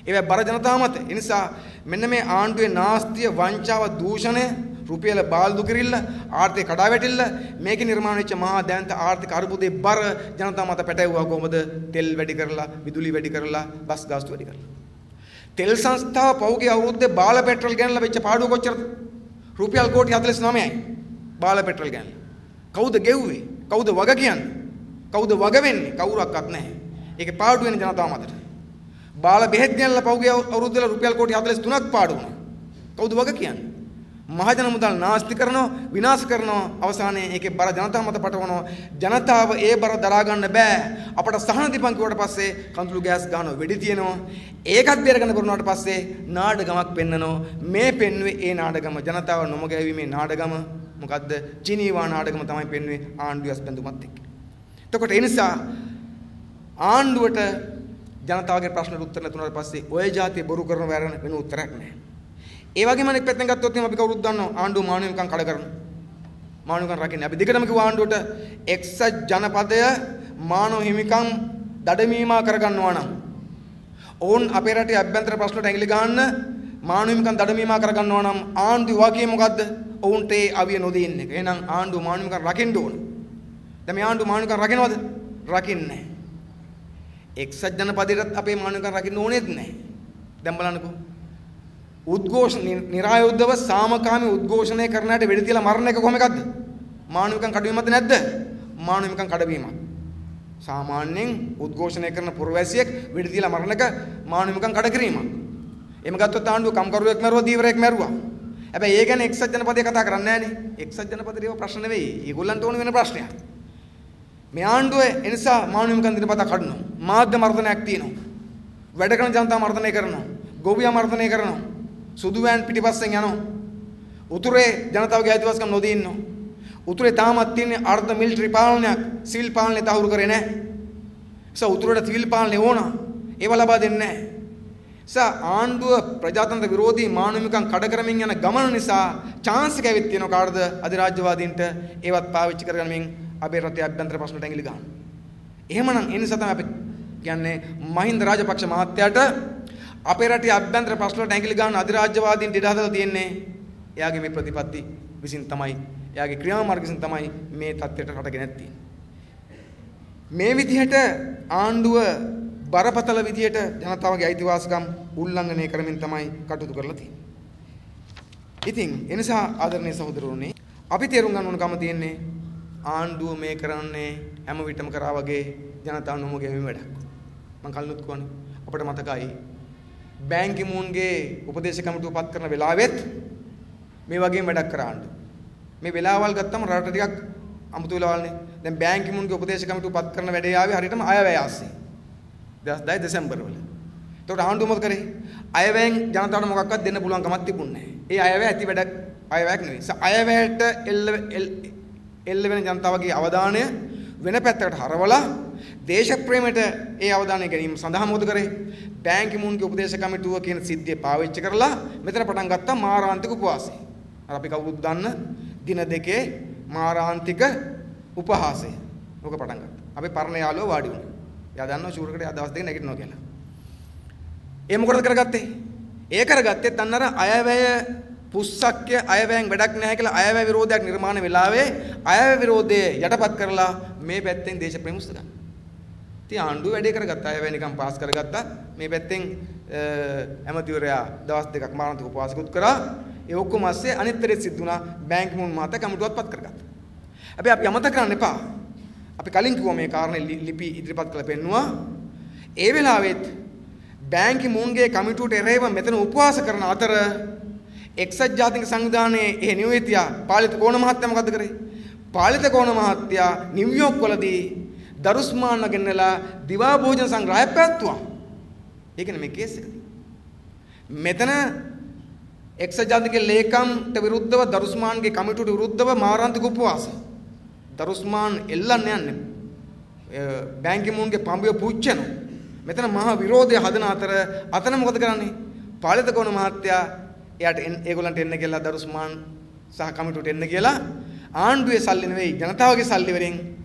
ඒවා බර ජනතාව මත. ඒ නිසා මෙන්න මේ ආණ්ඩුවේ නාස්තිය, වංචාව, දූෂණය, රුපියල බාල්දු කිරිල්ල, ආර්ථික කඩාවැටිල්ල, මේකේ නිර්මාණය වෙච්ච මහා දැවැන්ත ආර්ථික අර්බුදේ බර ජනතාව මත පැටවුවා. කොහොමද? තෙල් වැඩි කරලා, විදුලි වැඩි කරලා, බස් ගාස්තු වැඩි කරලා. තෙල් සංස්ථාව පහුගිය අවුරුද්දේ බාල පෙට්‍රල් ගෑනලා වෙච්ච පාඩුව කොච්චරද? රුපියල් කෝටි 49යි. බාල පෙට්‍රල් ගෑනලා. කවුද ගෙව්වේ? කවුද වග කියන්නේ? කවුද වග වෙන්නේ? කවුරක්වත් නැහැ. ඒකේ පාඩු වෙන ජනතාව මතට. බාල බෙහෙත් ගෑනලා පහුගිය අවුරුද්දේ රුපියල් කෝටි 43ක් පාඩු වුණා. කවුද වග කියන්නේ? මහජන මුදල් නාස්ති කරනවා, විනාශ කරනවා. අවසානයේ ඒකේ බර ජනතාව මත පටවනවා. ජනතාව ඒ බර දරා ගන්න බෑ. අපට සහන දීපන් කිව්වට පස්සේ කඳුළු ගෑස් ගන්නවා, වෙඩි තියනවා. ඒකත් බේරගෙන බරුණාට පස්සේ නාඩගමක් පෙන්නනවා. මේ පෙන්වේ ඒ නාඩගම ජනතාව නොමගැවීමේ නාඩගම. මොකද්ද? ජිනීවා නාඩගම තමයි පෙන්වේ ආණ්ඩුවේ අස්බැඳුමත් එක්ක. එතකොට ඒ නිසා ආණ්ඩුවට ජනතාවගේ ප්‍රශ්නට උත්තර නැතුණාට පස්සේ ඔය જાතිය බොරු කරන වැරෙන වෙන උත්තරයක් නැහැ. ඒ වගේම අනෙක් පැත්තෙන් ගත්තොත් අපි කවුරුත් දන්නවා ආණ්ඩුව මානවිකම් කඩ කරන. මානවිකම් රකින්නේ. අපි දිගටම කිව්ව ආණ්ඩුවට එක්සත් ජනපදය මානව හිමිකම් දඩමීමා කරගන්නවා නම් ඕන් අපේ රටේ අභ්‍යන්තර ප්‍රශ්නට ඇඟිලි ගහන්න මානව හිමිකම් දඩමීමා කරගන්නවා නම් ආණ්ඩුව වාක්‍යය මොකද්ද? ඔවුන්ට ඒ අවිය නොදෙන්න එක. එහෙනම් ආණ්ඩුව මානව හිමිකම් රකින්න ඕන. දැන් මේ ආණ්ඩුව මානව හිමිකම් රකින්නවද? රකින්නේ නැහැ. එක්සත් ජනපදයටත් අපේ මානව හිමිකම් රකින්න ඕනෙත් නැහැ. දැන් බලන්නකෝ. උද්ඝෝෂණ නිරායුද්ධව සාමකාමී උද්ඝෝෂණය කරනාට වෙඩි තියලා මරණ එක කොහොම එකක්ද? මානවිකම් කඩවීමක්ද නැද්ද? මානවිකම් කඩවීමක්. සාමාන්‍යයෙන් උද්ඝෝෂණය කරන පුරවැසියෙක් වෙඩි තියලා මරණ එක මානවිකම් කඩ කිරීමක්. එහෙම ගත්තොත් ආණ්ඩුව කම්කරුවෙක් මරුවා, දීවරයෙක් මරුවා. හැබැයි ඒ ගැන එක්සත් ජනපදයේ කතා කරන්නේ නැහනේ. එක්සත් ජනපදයේ ඒව ප්‍රශ්න නෙවෙයි. ඒගොල්ලන්ට ඕන වෙන ප්‍රශ්නයක්. මේ ආණ්ඩුවේ ඒ නිසා මානවිකම් දිනපතා කඩනවා. මාධ්‍ය මර්ධනයක් තියෙනවා. වැඩ කරන ජනතාව මර්ධනය කරනවා. ගොවියා මර්ධනය කරනවා. සුදු වෑන් පිටිපස්සෙන් යනවා. උතුරේ ජනතාවගේ අයිතිවාසිකම් නොදී ඉන්නවා. උතුරේ තාමත් තියෙන අර්ධ මිලිටරි පාලනයක්, සිවිල් පාලනය තහවුරු කරේ නැහැ. ඒ උතුරට සිවිල් පාලනය ඕන. ඒව ලබා දෙන්නේ නැහැ. ආණ්ඩුව ප්‍රජාතන්ත්‍ර විරෝධී මානවිකම් කඩ කරමින් යන ගමන නිසා chance එක ඇවිත් තියෙනවා කාටද? අධිරාජ්‍යවාදීන්ට. ඒවත් පාවිච්චි කරගන්නමින් අපේ රටේ අභ්‍යන්තර ප්‍රශ්නට ඇඟිලි ගන්න. එහෙමනම් ඒ නිසා තමයි අපි කියන්නේ මහින්ද රාජපක්ෂ මහත්තයාට අපේ රටේ අභ්‍යන්තර ප්‍රශ්න වලට ඇඟිලි ගන්න අධිරාජ්‍යවාදීන්ට ඉඩ හදලා තියෙන්නේ. එයාගේ මේ ප්‍රතිපත්ති විසින් තමයි, එයාගේ ක්‍රියාමාර්ග විසින් තමයි මේ තත්ත්වයට රට ගෙනත් තියෙන්නේ. මේ විදිහට ආණ්ඩුව බරපතල විදිහට ජනතාවගේ අයිතිවාසිකම් උල්ලංඝනය කරමින් තමයි කටයුතු කරලා තියෙන්නේ. ඉතින් ඒ නිසා ආදරණීය සහෝදරවරුනි, අපි තේරුම් ගන්න ඕන කම තියෙන්නේ ආණ්ඩුව මේ කරන්නේ හැම විටම කරා වගේ ජනතාව නොමග යැවීම වැඩක්. මම කලිනුත් කියවනේ අපිට මතකයි බැංකි මූන්ගේ උපදේශ කමිටුව පත් කරන වෙලාවෙත් මේ වගේම වැඩක් කරා ආණ්ඩුව. මේ වෙලාවල් ගත්තම රට ටිකක් අමුතු වෙලාවල්නේ. දැන් බැංකි මූන්ගේ උපදේශ කමිටුව පත් කරන වැඩේ ආවේ හරියටම අයවැය ආස්සේ. 2010 දෙසැම්බර් වල. ඒකට ආණ්ඩුව මොකද කරේ? අයවැයෙන් ජනතාවට මොකක්වත් දෙන්න පුළුවන් කමක් තිබුණේ නැහැ. ඒ අයවැය ඇති වැඩක් අයවැයක් නෙවෙයි. අයවැයට එල්ල වෙන ජනතාවගේ අවධානය වෙන පැත්තකට හරවලා දේශප්‍රේමයට ඒ අවධානය ගැනීම සඳහා මොකද කරේ? බැංකි මූන්ගේ උපදේශ කමිටුව කියන සිද්ධිය පාවිච්චි කරලා මෙතන පටන් ගත්තා මාරාන්තික උපවාසය. අර අපි කවුරුත් දන්න දින දෙකේ මාරාන්තික උපහාසය. ඔක පටන් ගත්තා. අපි පරණ යාළුවෝ වාඩි වුණා. එයා දන්නවා ෂූරකට එයා දවස් දෙක නැගිටිනවා කියලා. ඒ මොකටද කරගත්තේ? ඒ කරගත්තෙත් අන්න අර අයවැය පුස්සක්ය අයවැයෙන් වැඩක් නැහැ කියලා අයවැය විරෝධයක් නිර්මාණය වෙලාවේ අයවැය විරෝධය යටපත් කරලා මේ පැත්තෙන් දේශප්‍රේම උස්ස ගන්න. ඉතින් ආණ්ඩුව වැඩේ කරගත්තා. අයවැය නිකන් පාස් කරගත්තා. මේ පැත්තෙන් ඇමතිවරයා දවස් දෙකක් මාරාන්තික උපවාසකුත් කරා. ඒ ඔක්කොම ඇස්සේ අනිත්තරේ සිද්ධ වුණා. බැංකි මූන් මත කමිටුවත් පත් කරගත්තා. හැබැයි අපි අමතක කරන්න එපා. අපි කලින් කිව්වා මේ කාරණේ ලිපි ඉදිරිපත් කරලා පෙන්නුවා. ඒ වෙලාවෙත් බැංකි මූන්ගේ කමිටුවට එරෙහිව මෙතන උපවාස කරන අතර එක්සත් ජාතික සංවිධානයේ එහි නියුතියා පාලිත කෝණ මහත්තයා මොකද කරේ? පාලිත කෝණ මහත්තයා නිව්යෝක් වලදී දරුස්මාන්න ගෙන්නලා දිවා භෝජන සංග්‍රහය පැවැත්තුවා. ඒක නෙමෙයි කේස් එක. මෙතන එක්සත් ජාතික ලේකම්ට විරුද්ධව දරුස්මාන්ගේ කමිටුවට විරුද්ධව මාරාන්තික උපවාස. දරුස්මාන් එල්ලන්න යන්නේ බැංකි මූන්ගේ පඹිය පුච්චන. මෙතන මහා විරෝධය හදන අතන මොකද කරන්නේ? පාලිත කෝණ මහත්තයා එයාට ඒගොල්ලන්ට එන්න කියලා දරුස්මාන් සහ කමිටුවට එන්න කියලා ආණ්ඩුවේ සල්ලි නෙවෙයි ජනතාවගේ සල්ලි වලින්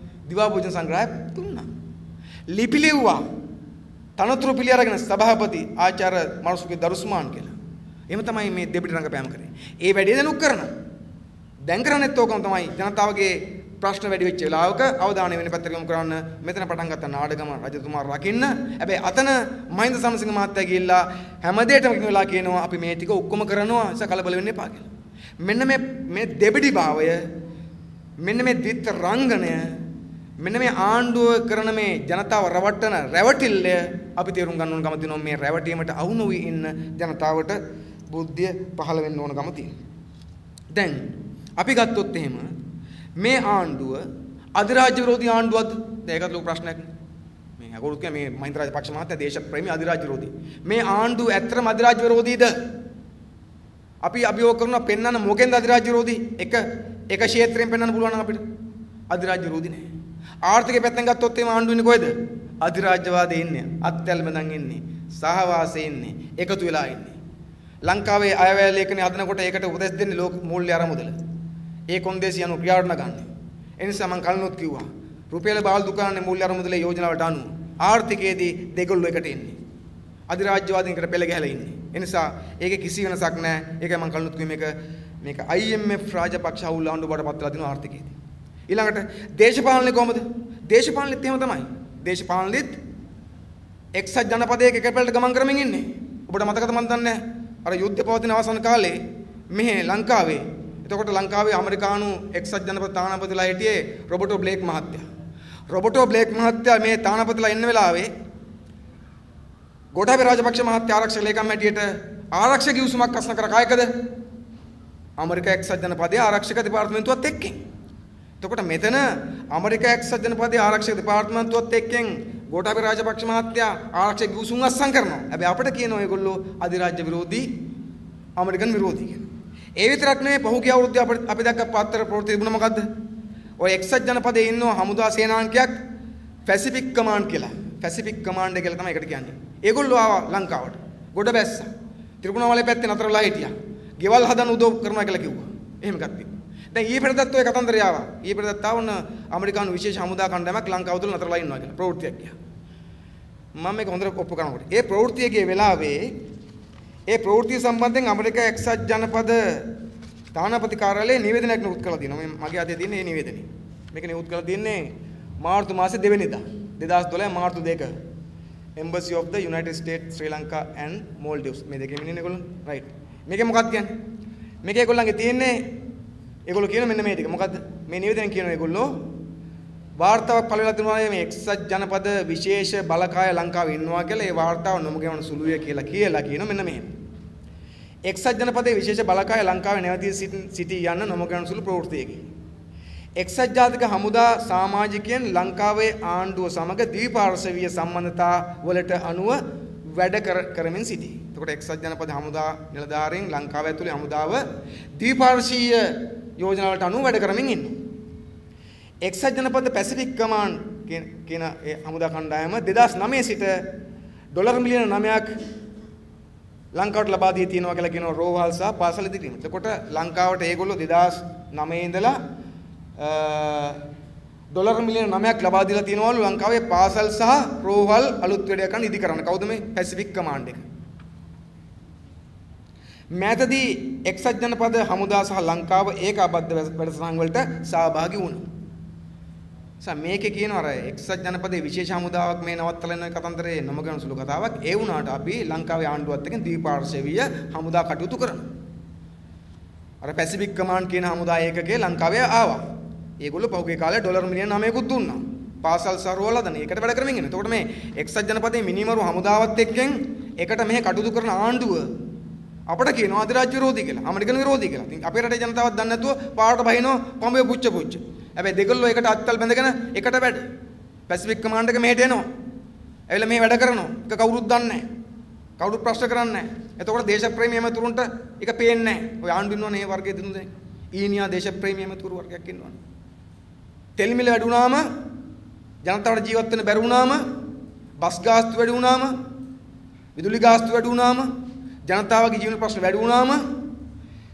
දිවා භෝජන සංග්‍රහය දුන්නා. ලිපි ලිව්වා. තනතුරු පිළි අරගෙන සභාපති ආචාර්ය මනුස්සුගේ දරුස්මාන් කියලා. එහෙම තමයි මේ දෙපිට රංගපෑම කරේ. ඒ වැඩේ දැනුත් කරනවා. දැන් කරන්නේත් ඕකම තමයි ජනතාවගේ ප්‍රශ්න වැඩි වෙච්ච වෙලාවක අවධානය වෙන පැත්තට යොමු කරන්න මෙතන පටන් ගත්ත නාඩගම රජතුමා රකින්න. හැබැයි අතන මහින්ද සමසිංහ මහත්තයා ගිහිල්ලා හැමදේටම වෙලා කියනවා අපි මේ ටික ඔක්කොම කරනවා නිසා කලබල වෙන්න එපා කියලා. මෙන්න මේ දෙබිඩි භාවය, මෙන්න මේ ද්විත් රංගනය, මෙන්න මේ ආණ්ඩුව කරන මේ ජනතාව රවට්ටන රැවටිල්ල අපි තේරුම් ගන්න ඕන ගම තියෙනවා. මේ රැවටීමට අවු නොවි ඉන්න ජනතාවට බුද්ධිය පහළ වෙන්න ඕන ගම තියෙනවා. දැන් අපි ගත්තොත් එහෙම මේ ආණ්ඩුව අධිරාජ්‍ය විරෝධී ආණ්ඩුවක්ද? දැන් ඒකත් ලොකු ප්‍රශ්නයක්. මේ අගොල්ලෝ කියන්නේ මේ මහින්ද රාජපක්ෂ මහත්තයා දේශප්‍රේමී අධිරාජ්‍ය විරෝධී. මේ ආණ්ඩුව ඇත්තටම අධිරාජ්‍ය විරෝධීද? අපි අභියෝග කරනවා පෙන්වන්න මොකෙන්ද අධිරාජ්‍ය විරෝධී? එක ක්ෂේත්‍රයෙන් පෙන්වන්න පුළුවන් නම් අපිට අධිරාජ්‍ය විරෝධී නෑ. ආර්ථික පැත්තෙන් ගත්තොත් එimhe ආණ්ඩුව ඉන්නේ කොහෙද? අධිරාජ්‍යවාදයේ ඉන්නේ. අත්‍යල්මෙන් ඉන්නේ. සහවාසයේ ඉන්නේ. එකතු වෙලා ඉන්නේ. ලංකාවේ අයවැය ලේඛනය හදනකොට ඒකට උපදෙස් දෙන්නේ ලෝක මූල්‍ය අරමුදල. ඒ කොන්දේසි යන ක්‍රියාවට නගන්නේ. ඒ නිසා මම කලිනුත් කිව්වා රුපියල බාල් දුකානේ මූල්‍ය අරමුදලේ යෝජනාවට අනුව ආර්ථිකයේදී දෙගොල්ලෝ එකට එන්නේ. අධිරාජ්‍යවාදීන්කට පෙළ ගැහලා ඉන්නේ. ඒ නිසා ඒකේ කිසි වෙනසක් නැහැ. ඒකයි මම කලිනුත් කිව්වේ මේක IMF රාජපක්ෂ අවුල් ආණ්ඩුව බවට පත් වෙලා දිනවා ආර්ථිකයේදී. ඊළඟට දේශපාලනේ කොහමද? දේශපාලනෙත් එහෙම තමයි. දේශපාලනෙත් එක්සත් ජනපදයක එක පැලට ගමන් කරමින් ඉන්නේ. ඔබට මතකද මන් දන්නේ අර යුද්ධ පවතින අවසන් කාලේ මෙහි ලංකාවේ එතකොට ලංකාවේ ඇමරිකානු එක්සත් ජනපද තානාපතිලා හිටියේ රොබර්ටෝ බ්ලේක් මහත්තයා. රොබර්ටෝ බ්ලේක් මහත්තයා මේ තානාපතිලා ඉන්න වෙලාවේ ගෝඨාභය රාජපක්ෂ මහත්තයා ආරක්ෂක ලේකම් හැටියට ආරක්ෂක ගිවිසුමක් අසන කර කායකද? ඇමරිකා එක්සත් ජනපදයේ ආරක්ෂක දෙපාර්තමේන්තුවත් එක්කෙන්. එතකොට මෙතන ඇමරිකා එක්සත් ජනපදයේ ආරක්ෂක දෙපාර්තමේන්තුවත් එක්කෙන් ගෝඨාභය රාජපක්ෂ මහත්තයා ආරක්ෂක ගිවිසුම් අසන් කරනවා. හැබැයි අපිට කියනවා ඒගොල්ලෝ අධිරාජ්‍ය විරෝධී ඇමරිකන් විරෝධී කියලා. ඒ විතරක් නෙවෙයි පහුගිය අවුරුද්දේ අපි දැක්ක පත්තර ප්‍රවෘත්ති තිබුණා මොකද්ද? ඔය එක්සත් ජනපදයේ ඉන්න හමුදා සේනාංකයක් පැසිෆික් කමාන්ඩ් කියලා. පැසිෆික් කමාන්ඩ් එක කියලා තමයි ඒකට කියන්නේ. ඒගොල්ලෝ ආවා ලංකාවට. ගොඩ බැස්සා. ත්‍රිකුණාමලේ පැත්තේ නතර වෙලා හිටියා. ගෙවල් හදන්න උදව් කරනවා කියලා කිව්වා. එහෙම එකක් තිබ්බා. දැන් ඊයේ පෙරදත් ඔය කතන්දරය ආවා. ඊයේ පෙරදත් ආවන ඇමරිකානු විශේෂ හමුදා කණ්ඩායමක් ලංකාව තුල නතරලා ඉන්නවා කියලා ප්‍රවෘත්තියක් ගියා. මම මේක හොඳට ඔප්පු කරනකොට ඒ ප්‍රවෘත්තියේ වෙලාවේ ඒ ප්‍රවෘත්තිය සම්බන්ධයෙන් ඇමරිකා එක්සත් ජනපද තානාපති කාර්යාලයේ නිවේදනයක් නිකුත් කළා දිනවා. මගේ අතේ තියෙන මේ නිවේදනය. මේක නිකුත් කළා තියන්නේ මාර්තු මාසේ 2 වෙනිදා 2012 මාර්තු 2. Embassy of the United States, Sri Lanka and Maldives. මේ දෙකෙම ඉන්නේ ඒගොල්ලෝ. right. මේකේ මොකක්ද කියන්නේ? මේකේ ඒගොල්ලන්ගේ තියෙන්නේ ඒගොල්ලෝ කියන මෙන්න මේ ටික. මොකද්ද? මේ නිවේදනය කියනවා ඒගොල්ලෝ වාර්තාවක් පළ වෙලා තිනවා මේ එක්සත් ජනපද විශේෂ බලකාය ලංකාවේ ඉන්නවා කියලා. ඒ වාර්තාව නොමගවන සුළුය කියලා කියනවා මෙන්න මෙහෙම. එක්සත් ජනපදයේ විශේෂ බලකාය ලංකාවේ නැවතී සිටී යන්න නොමගවන සුළු ප්‍රවෘත්තියකි. එක්සත් ජාතික හමුදා සමාජිකයන් ලංකාවේ ආණ්ඩුව සමග ද්විපාර්ශ්වීය සම්බන්ධතා වලට අනුව වැඩ කරමින් සිටී. එතකොට එක්සත් ජනපද හමුදා නිලධාරීන් ලංකාව ඇතුලේ හමුදාව ද්විපාර්ශ්වීය යෝජනා වලට අනුව වැඩ කරමින් ඉන්නවා. එක්සත් ජනපද පැසිෆික් කමාන්ඩ් කියන ඒ හමුදා කණ්ඩායම 2009 සිට ඩොලර් මිලියන 9ක් ලංකාවට ලබා දී තියෙනවා කියලා කියනවා රෝහල් සහ පාසල් ඉදිරිම. එතකොට ලංකාවට ඒගොල්ලෝ 2009 ඉඳලා ඩොලර් මිලියන 9ක් ලබා දීලා තියෙනවලු ලංකාවේ පාසල් සහ රෝහල් අලුත් වැඩ කරන්න ඉදි කරන්න. කවුද මේ පැසිෆික් කමාන්ඩ් එක? මෑතදී එක්සත් ජනපද හමුදා සහ ලංකාව ඒකාබද්ධ වැඩසටහන් වලට සහභාගී වුණා. මේකේ කියනවා අර එක්සත් ජනපදයේ විශේෂ හමුදාවක් මේ නවත්තලා යන කතන්දරේ නොමගන සුළු කතාවක්. ඒ වුණාට අපි ලංකාවේ ආණ්ඩුවත් එක්ක ද්විපාර්ශ්වීය හමුදා කටයුතු කරනවා. අර පැසිෆික් කමාන්ඩ් කියන හමුදා ඒකකේ ලංකාවේ ආවා. ඒගොල්ලෝ පහුගිය කාලේ ඩොලර් මිලියන 9කුත් දුන්නා. පාසල් සරවල හදන ඒකට වැඩ කරමින් ඉන්නේ. එතකොට මේ එක්සත් ජනපදයේ මිනිමරු හමුදාවත් එක්කෙන් එකට මෙහෙ කටයුතු කරන ආණ්ඩුව අපිට කියනවා අධිරාජ්‍ය විරෝධී කියලා. ඇමරිකන් විරෝධී කියලා. ඉතින් අපේ රටේ ජනතාවක් දන්නේ නැතුව පාරට බහිනවා පොඹේ පුච්ච. හැබැයි දෙගොල්ලෝ එකට අත්තල් බැඳගෙන එකට වැඩ. පැසිෆික් කමාන්ඩ් එක මෙහෙට එනවා. ඇවිල්ලා මේ වැඩ කරනවා. ඒක කවුරුත් දන්නේ නැහැ. කවුරුත් ප්‍රශ්න කරන්නේ නැහැ. එතකොට දේශප්‍රේමී ඇමතුරුන්ට ඒක පේන්නේ නැහැ. ඔය ආණ්ඩු ඉන්නවනේ මේ වර්ගයේ දිනු දෙනෙක්. ඊනියා දේශප්‍රේමී ඇමතුරු වර්ගයක් ඉන්නවනේ. තෙල් මිල වැඩි වුණාම ජනතාවට ජීවත් වෙන්න බැරි වුණාම බස් ගාස්තු වැඩි වුණාම විදුලි ගාස්තු වැඩි වුණාම ජනතාවගේ ජීවන ප්‍රශ්න වැඩි වුණාම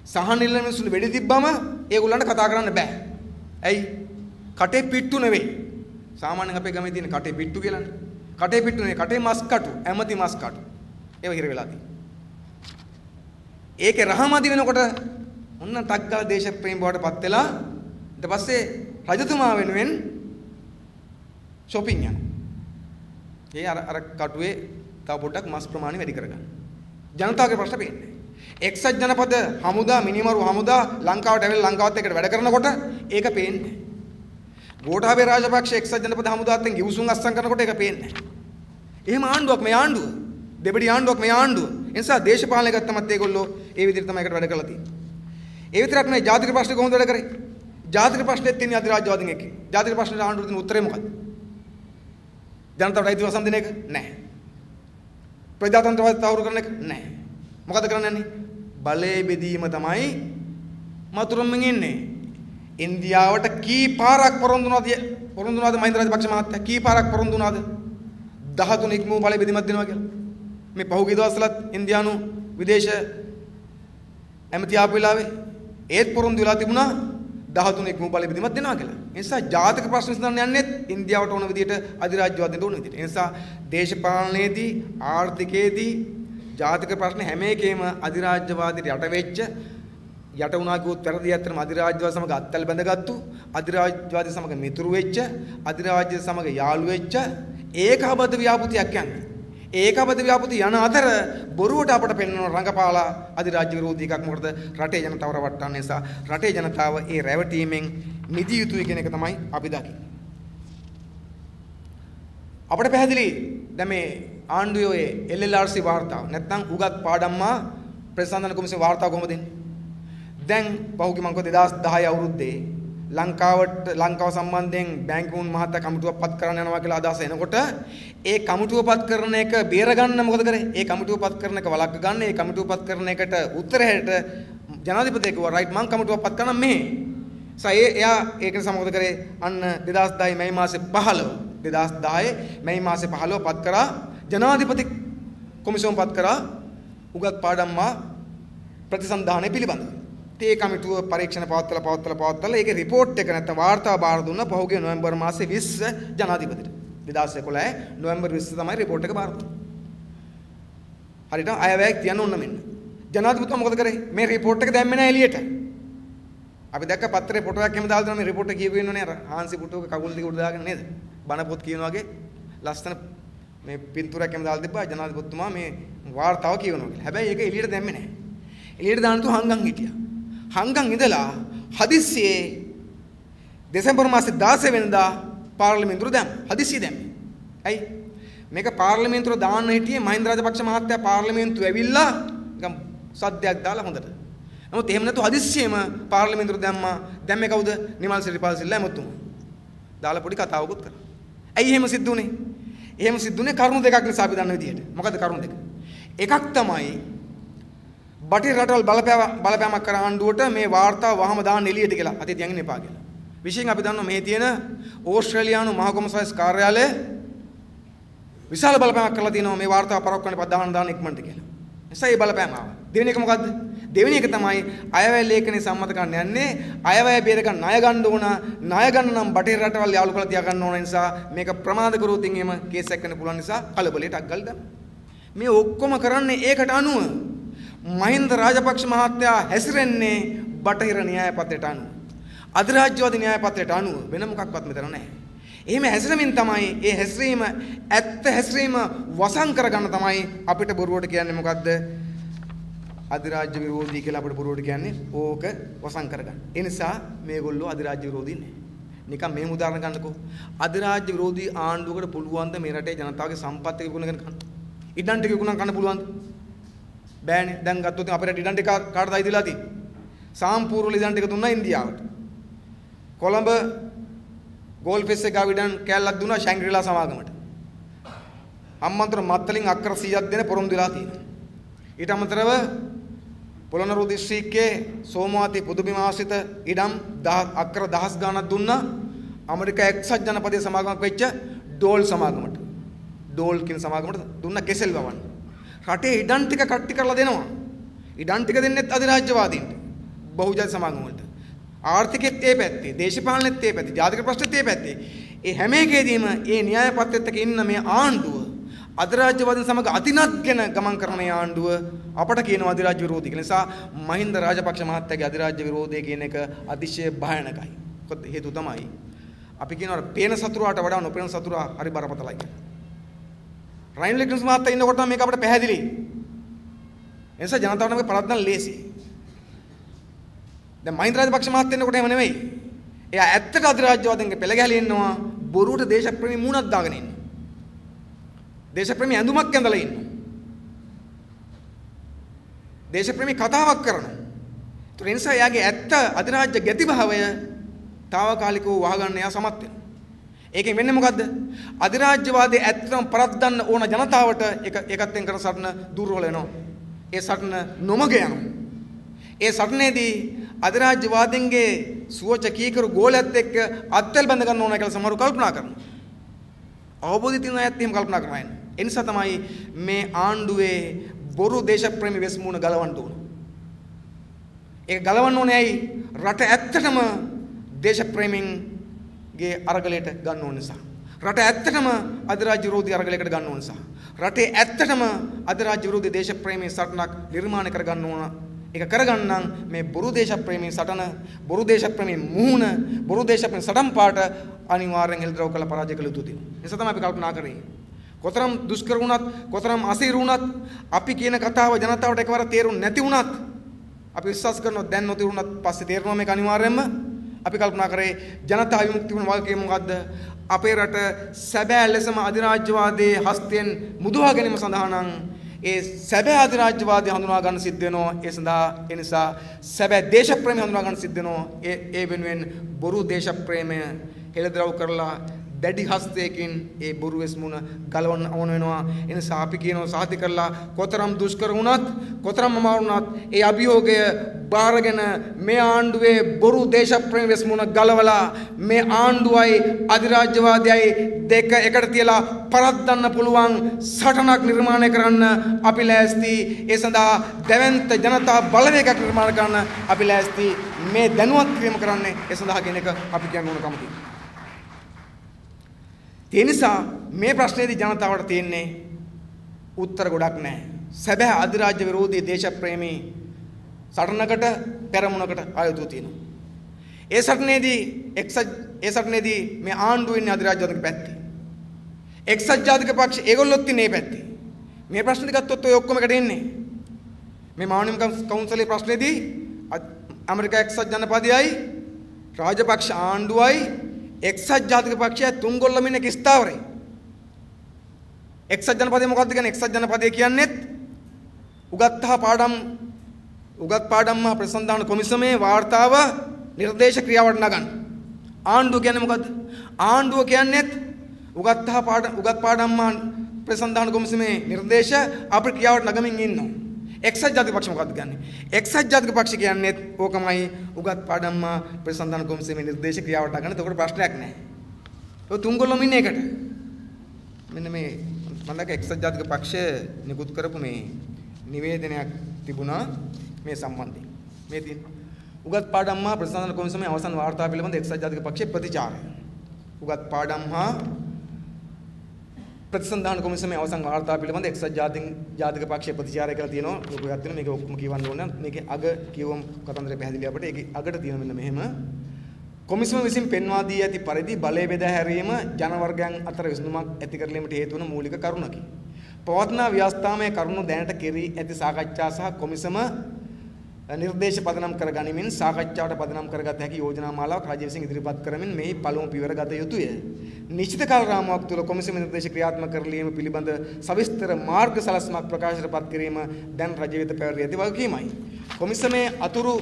සහන ඉල්ලන මිනිස්සුන්ට වෙඩි තිබ්බම ඒගොල්ලන්ට කතා කරන්න බෑ. ඇයි? කටේ පිට්ටු නෙවෙයි. සාමාන්‍යයෙන් අපේ ගමේ තියෙන කටේ පිට්ටු කියලානේ. කටේ පිට්ටු නෙවෙයි කටේ මස් කටු, ඇමති මස් කටු. ඒව හිර වෙලා තියෙනවා. ඒකේ රහමදි වෙනකොට ඔන්න තක්ගල දේශප්‍රේම බවට පත් වෙලා ඊට පස්සේ රජතුමා වෙනුවෙන් shopping යනවා. ඒ අර කටුවේ තව පොඩ්ඩක් මස් ප්‍රමාණය වැඩි කරගන්න. ජනතාවගේ ප්‍රශ්න පේන්නේ. එක්සත් ජනපද හමුදා මිනිමරු හමුදා ලංකාවට ඇවිල්ලා ලංකාවත් එක්ක වැඩ කරනකොට ඒක පේන්නේ. ගෝඨාභය රාජපක්ෂ එක්සත් ජනපද හමුදාත් එක්ක ගිවිසුම් අස්සම් කරනකොට ඒක පේන්නේ. එහෙම ආණ්ඩුවක් මේ ආණ්ඩුව. දෙබඩි ආණ්ඩුවක් මේ ආණ්ඩුව. ඒ නිසා දේශපාලනය ගත්තමත් ඒගොල්ලෝ ඒ විදිහට තමයි ඒකට වැඩ කරලා තියෙන්නේ. ඒ විතරක් නෙවෙයි ජාතික ප්‍රශ්න කොහොමද වැඩ කරේ? ජාතික ප්‍රශ්නෙත් තියෙන අධිරාජ්‍යවාදීන් එක්ක. ජාතික ප්‍රශ්නට ආණ්ඩුව දෙන උත්තරේ මොකක්ද? ජනතාවට අයිතිවාසිකම් දෙන එක? නැහැ. ප්‍රජාතන්ත්‍රවාදය තහවුරු කරන එක? නැහැ. මොකද කරන්නේ? බලය බෙදීම තමයි මතුරුම්මින් ඉන්නේ. ඉන්දියාවට කී පාරක් පොරොන්දු වුණාද මහින්ද රාජපක්ෂ මහත්තයා? කී පාරක් පොරොන්දු වුණාද? 13 ඉක්මව බලය බෙදීමක් දෙනවා කියලා. මේ පහුගිය දවස්වලත් ඉන්දියානු විදේශ ඇමති ආපු වෙලාවේ ඒත් පොරොන්දු වෙලා තිබුණා 13 ඉක්මව බලය බෙදීමක් දෙනවා කියලා. ඒ නිසා ජාතික ප්‍රශ්න විසඳන්න යන්නේ ඉන්දියාවට ඕන විදිහට අධිරාජ්‍යවාදයට ඕන විදිහට. ඒ නිසා දේශපාලනයේදී ආර්ථිකයේදී ජාතික ප්‍රශ්න හැම එකේම අධිරාජ්‍යවාදයට යට වෙච්ච යට වුණා කිව්වොත් වැරදි ඇත්තටම අධිරාජ්‍යවාද සමග අත්හැල බැඳගත්තු අධිරාජ්‍යවාද සමග මිතුරු වෙච්ච අධිරාජ්‍ය සමග යාළු වෙච්ච ඒකාබද්ධ ව්‍යාපෘතියක් යන්නේ. ඒකාබද්ධ ව්‍යාපෘති යන අතර බොරුවට අපට පෙන්වන රංගපාලා අධිරාජ්‍ය විරෝධී එකක් මොකද රටේ ජනතාව රවට්ටන්න නිසා රටේ ජනතාව ඒ රැවටීමෙන් නිදි යුතුයි කියන එක තමයි අපි දකින්නේ. අපිට පැහැදිලි දැන් මේ ආණ්ඩුවේ LLRC වාර්තාව නැත්නම් උගත් පාඩම්මා ප්‍රතිසන්දන කොමිසම වාර්තාව කොහොමද දෙන්නේ? දැන් පහුගිය මං කිව්වා 2010 අවුරුද්දේ ලංකාව සම්බන්ධයෙන් බැංකුන් මහතා කමිටුවක් පත් කරන්න යනවා කියලා අදහස එනකොට ඒ කමිටුව පත් කරන එක බේරගන්න මොකද කරේ? ඒ කමිටුව පත් කරන එක වළක්ව ගන්න ඒ කමිටුව පත් කරන එකට උත්තරයට ජනාධිපතිය කිව්වා රයිට් මං කමිටුවක් පත් කරනම් මෙහෙ. එයා ඒක නිසා මොකද කරේ? අන්න 2010 මැයි මාසේ 2010 මැයි මාසේ 15 පත් කරා ජනාධිපති කොමිසම පත් කරා උගත් පාඩම්මා ප්‍රතිසන්ධානය පිළිබඳව. ඒ කමිටුව පරීක්ෂණ පවත්වලා ඒකේ රිපෝට් එක නැත්නම් වාර්තාව බාර දුන්නා පහුගිය නොවැම්බර් මාසේ 20 ජනාධිපතිට. 2011 නොවැම්බර් 20 තමයි රිපෝට් එක බාර දුන්නේ. හරියට අයවැයක් තියන්න ඕන මෙන්න. ජනාධිපතිතුමා මොකද කරේ? මේ රිපෝට් එක දැම්මේ නැහැ එළියට. අපි දැක්ක පත්‍රේ ෆොටෝ එකක් එහෙම දාලා දුන්නා මේ රිපෝට් එක කියපු වෙනවනේ අර හාන්සි පුටුවක කකුල් දෙක උඩ දාගෙන නේද? බණ පොත් කියන වගේ ලස්සන මේ පින්තූරයක් එහෙම දාලා තිබ්බා ජනාධිපතිතුමා මේ වාර්තාව කියවනවා කියලා. හැබැයි ඒක එළියට දැම්මේ නැහැ. එළියට දාන්න තු හංගන් හිටියා. හංගන් ඉඳලා හදිස්සියේ දෙසැම්බර් මාසේ 16 වෙනිදා පාර්ලිමේන්තුවට දැම්ම. හදිස්සියේ දැම්මේ. ඇයි? මේක පාර්ලිමේන්තුවට දාන්න හිටියේ මහින්ද රාජපක්ෂ මහත්තයා පාර්ලිමේන්තුව ඇවිල්ලා නිකන් සද්දයක් දාලා හොඳට. නමුත් එහෙම නැතු හදිස්සියෙම පාර්ලිමේන්තුවට දැම්මා. දැම්මේ කවුද? නිමල් සිරිපාල සිල්ලා එමුතුමා. දාලා පොඩි කතාවකුත් කරා. ඇයි එහෙම සිද්ධ වුනේ? එහෙම සිද්ධ වුනේ කරුණු දෙකක් නිසා අපි දන්න විදිහට. මොකද කරුණු දෙක? එකක් තමයි බටහිර රටවල් බලපෑමක් කර ආණ්ඩුවට මේ වාර්තාව වහම දාන්න එළියට කියලා අතේ තියන් ඉන්න එපා කියලා. විශේෂයෙන් අපි දන්නවා මේ තියෙන ඕස්ට්‍රේලියානු මහ කොමසාරිස් කාර්යාලය විශාල බලපෑමක් කරලා තියෙනවා මේ වාර්තාව පරක්කන්න දාන්න ඉක්මනට කියලා. එසේ ඒ බලපෑම ආවා. දෙවෙනි එක මොකද්ද? දෙවෙනි එක තමයි අයවැය ලේඛනයේ සම්මත කරන්න යන්නේ අයවැය බේර ගන්න ණය ගන්න ඕන. ණය ගන්න නම් බටහිර රටවල් යාළු කරලා තියා ගන්න ඕන නිසා මේක ප්‍රමාද කරොත් එහෙම කේස් එකක් වෙන්න පුළුවන් නිසා කලබලයට අග්ගල් දැම්ම. මේ ඔක්කොම කරන්නේ ඒකට අනුව මහින්ද රාජපක්ෂ මහත්තයා හැසිරෙන්නේ බටහිර න්‍යාය පත්‍රයට අනුව. අධිරාජ්‍යවාදී න්‍යාය පත්‍රයට අනුව වෙන මොකක්වත් මෙතන නැහැ. එහෙම හැසිරෙමින් තමයි ඒ හැසිරීම ඇත්ත හැසිරීම වසන් කරගන්න තමයි අපිට බොරුවට කියන්නේ මොකද්ද? අධිරාජ්‍ය විරෝධී කියලා අපිට බොරුවට කියන්නේ ඕක වසන් කරගන්න. ඒ නිසා මේගොල්ලෝ අධිරාජ්‍ය විරෝධී නෑ. නිකන් මෙහෙම උදාහරණ ගන්නකෝ. අධිරාජ්‍ය විරෝධී ආණ්ඩුවකට පුළුවන් ද මේ රටේ ජනතාවගේ සම්පත් විකුණගෙන කන්න? ඉඩම් ටික විකුණන් කන්න පුළුවන්ද? බෑනේ. දැන් ගත්තොත් අපේ රට ඉඩම් ටික කාටද අයිතිලා තියෙන්නේ? සාම්පූර්ණ ඉඩම් ටික දුන්නා ඉන්දියාවට. කොළඹ ගෝල්ෆිස් එක ගාවිඩන් කැලලක් දුන්නා ශැංග්‍රීලා සමාගමට. අම්මන්තර මත්තලින් අක්කර 100ක් දෙන පොරොන්දු වෙලා තියෙනවා. ඊට අමතරව පොළොන්නරුව දිස්ත්‍රික්කයේ සෝමවාතී පුදුබිම ආශ්‍රිත ඉඩම් අක්කර 1000 ගණනක් දුන්නා ඇමරිකා එක්සත් ජනපදයේ සමාගමක් වෙච්ච ඩෝල් සමාගමට. ඩෝල් කියන සමාගමට දුන්න කෙසෙල් වවන්න. රටේ ඉඩම් ටික කට්ටි කරලා දෙනවා. ඉඩම් ටික දෙන්නෙත් අධිරාජ්‍යවාදීන්ට. බහුජාති සමාගම වලට. ආර්ථිකෙත් ඒ පැත්තේ, දේශපාලනෙත් ඒ පැත්තේ, ජාතික ප්‍රශ්නෙත් ඒ පැත්තේ. ඒ හැම එකේදීම මේ න්‍යාය පත්‍රෙත් එක්ක ඉන්න මේ ආණ්ඩුව අධිරාජ්‍යවාදීන් සමග අතිනත්ගෙන ගමන් කරන මේ ආණ්ඩුව අපට කියනවා අධිරාජ්‍ය විරෝධී කියලා. නිසා මහින්ද රාජපක්ෂ මහත්තයාගේ අධිරාජ්‍ය විරෝධය කියන එක අතිශය භයානකයි. මොකද හේතුව තමයි අපි කියනවා පේන සතුරාට වඩා නොපෙනෙන සතුරා හරි බරපතලයි කියලා. රයින් ලෙක්ටන්ස් මහත්තයා ඉන්නකොට මේක අපිට පැහැදිලි. ඒ නිසා ජනතාවට මේක පරද්දන්න ලේසි. දැන් මහින්ද රාජපක්ෂ මහත්තයා ඉන්නකොට එහෙම නෙමෙයි. එයා ඇත්තට අධිරාජ්‍යවාදීන්ගේ පෙළ ගැහලා ඉන්නවා බොරුවට දේශප්‍රේමී මූණක් දාගෙන ඉන්නවා. දේශප්‍රේමී ඇඳුමක් ඇඳලා ඉන්නවා. දේශප්‍රේමී කතාවක් කරනවා. ඒ නිසා එයාගේ ඇත්ත අධිරාජ්‍ය ගැතිභාවය తాවකාලිකව වහගන්න එයා සමත් වෙනවා. ඒකෙන් වෙන්නේ මොකද්ද? අධිරාජ්‍යවාදී ඇත්තම පරද්දන්න ඕන ජනතාවට ඒකත් එක්ක කරන සටන දුර්වල වෙනවා. ඒ සටන නොමග යනවා. ඒ සටනේදී අධිරාජ්‍යවාදීන්ගේ සුවච කීකරු ගෝලයත් එක්ක අත්වැල් බැඳ ගන්න ඕන කියලා සමහරව කල්පනා කරනවා. අවබෝධය තියෙන අයත් එහෙම කල්පනා කරනවා. ඒ නිසා තමයි මේ ආණ්ඩුවේ බොරු දේශප්‍රේමී වෙස්මුණ ගලවන්න ඕන. ඒක ගලවන්න ඕනේ ඇයි? රට ඇත්තටම දේශප්‍රේමීන්ගේ අරගලයට ගන්න ඕන නිසා. රට ඇත්තටම අධිරාජ්‍ය විරෝධී අරගලයකට ගන්න ඕන නිසා. රටේ ඇත්තටම අධිරාජ්‍ය විරෝධී දේශප්‍රේමී සටනක් නිර්මාණය කර ගන්න ඕන. ඒක කරගන්නම් මේ බොරු දේශප්‍රේමී සටන, බොරු දේශප්‍රේමී මුහුණ, බොරු දේශප්‍රේමී සටන් පාට අනිවාර්යෙන් හෙළිදරව් කළ පරාජය කළ යුතුයි. ඒ නිසා තමයි අපි කල්පනා කරේ. කොතරම් දුෂ්කර වුණත් කොතරම් අසීරු වුණත් අපි කියන කතාව ජනතාවට එකවර තේරුම් නැති වුණත් අපි විශ්වාස කරනවා දැන් නොතේරුණත් පස්සේ තේරෙනවා මේක අනිවාර්යයෙන්ම අපි කල්පනා කරේ ජනතා විමුක්ති වුණ වගකීම මොකද්ද අපේ රට සැබෑ ලෙසම අධිරාජ්‍යවාදයේ හස්තයෙන් මුදවා ගැනීම සඳහා නම් ඒ සැබෑ අධිරාජ්‍යවාදය හඳුනා ගන්න සිද්ධ වෙනවා ඒ නිසා සැබෑ දේශප්‍රේමය හඳුනා ගන්න සිද්ධ වෙනවා ඒ වෙනුවෙන් බොරු දේශප්‍රේමය හෙළදරව් කරලා දැඩි හස්තයකින් ඒ බොරු වෙස්මුණ ගලවන්න ඕන වෙනවා ඒ නිසා අපි කියනවා සාහිත්‍ය කරලා කොතරම් දුෂ්කර වුණත් කොතරම් අමාරු වුණත් ඒ අභියෝගය බාරගෙන මේ ආණ්ඩුවේ බොරු දේශප්‍රේම වෙස්මුණ ගලවලා මේ ආණ්ඩුවයි අධිරාජ්‍යවාදයයි දෙක එකට තියලා පරද්දන්න පුළුවන් සටනක් නිර්මාණය කරන්න අපි ලෑස්ති ඒ සඳහා දැවැන්ත ජනතා බලවේගයක් නිර්මාණය කරන්න අපි ලෑස්ති මේ දැනුවත් කිරීම කරන්නේ ඒ සඳහා කියන එක අපි කියන්න ඕන කම තියෙනවා ඒ නිසා මේ ප්‍රශ්නේදී ජනතාවට තියෙන්නේ උත්තර ගොඩක් නැහැ. සැබෑ අධිරාජ්‍ය විරෝධී දේශප්‍රේමී සටනකට පෙරමුණකට ආයුතු තියෙනවා. ඒ සටනේදී මේ ආණ්ඩුව ඉන්නේ අධිරාජ්‍යවාදික පැත්තේ. එක්සත් ජාතික පක්ෂ ඒගොල්ලොත් ඉන්නේ මේ පැත්තේ. මේ ප්‍රශ්න දෙකත් ඔය ඔක්කොම එකට එන්නේ. මේ මානව කවුන්සිලේ ප්‍රශ්නේදී ඇමරිකා එක්සත් ජනපදයයි රාජපක්ෂ ආණ්ඩුවයි එක්සත් ජාතික පක්ෂය තුන්ගොල්ලම ඉන්නේ කිස්තාවරේ. එක්සත් ජනපදය මොකක්ද කියන්නේ? එක්සත් ජනපදය කියන්නේත් උගත් පාඩම් ප්‍රසන්දාන කොමිසමේ වාර්තාව නිර්දේශ ක්‍රියාවට නගන්න. ආණ්ඩුව කියන්නේ මොකද්ද? ආණ්ඩුව කියන්නේත් උගත් පාඩම් ප්‍රසන්දාන කොමිසමේ නිර්දේශ අපේ ක්‍රියාවට නගමින් ඉන්නවා. එක්සත් ජාතික පක්ෂ මොකක්ද කියන්නේ? එක්සත් ජාතික පක්ෂ කියන්නේ ඕකමයි උගත් පාඩම් ප්‍රසන්දාන කොමිසමේ නිර්දේශ ක්‍රියාවට ගන්න. එතකොට ප්‍රශ්නයක් නැහැ. ඔය තුන්ගොල්ලොම ඉන්නේ එකට. මෙන්න මේ මම දැක්ක එක්සත් ජාතික පක්ෂය නිකුත් කරපු මේ නිවේදනයක් තිබුණා මේ සම්බන්ධයෙන්. මේ තියෙන උගත් පාඩම් ප්‍රසන්දාන කොමිසමේ අවසන් වාර්තාව පිළිබඳ එක්සත් ජාතික පක්ෂයේ ප්‍රතිචාරය. උගත් පාඩම් ප්‍රතිසන්ධාන කොමිසමේ අවසන් වාර්තාව පිළිබඳ එක්සත් ජාතික පක්ෂයේ ප්‍රතිචාරය කියලා තියෙනවා. ලොකු එකක් තියෙනවා. මේක ඔක්කොම කියවන්න ඕන. මේකේ අග කියවම් කතන්දරේ පැහැදිලි අපිට. ඒකේ අගට තියෙන මෙන්න මෙහෙම. කොමිසම විසින් පෙන්වා දී ඇති පරිදි බලය බෙදා හැරීම ජන වර්ගයන් අතර විසඳුමක් ඇති කරලීමට හේතු වන මූලික කරුණකි. පවත්නා ව්‍යවස්ථාමය කරුණු දැනට කෙරී ඇති සාකච්ඡා සහ කොමිසම නිර්දේශ පදනම් කර ගනිමින් සාකච්ඡාවට පදනම් කරගත හැකි යෝජනා මාලාවක් රජය විසින් ඉදිරිපත් කරමින් මෙහි පළමු පියවර ගත යුතුය. නිශ්චිත කාල රාමුවක් තුළ කොමිසම නිර්දේශ ක්‍රියාත්මක කරලීම පිළිබඳ සවිස්තර මාර්ග සලස්මක් ප්‍රකාශයට පත් කිරීම දැන් රජය වෙත පැවරී ඇති වගකීමයි. කොමිසමේ අතුරු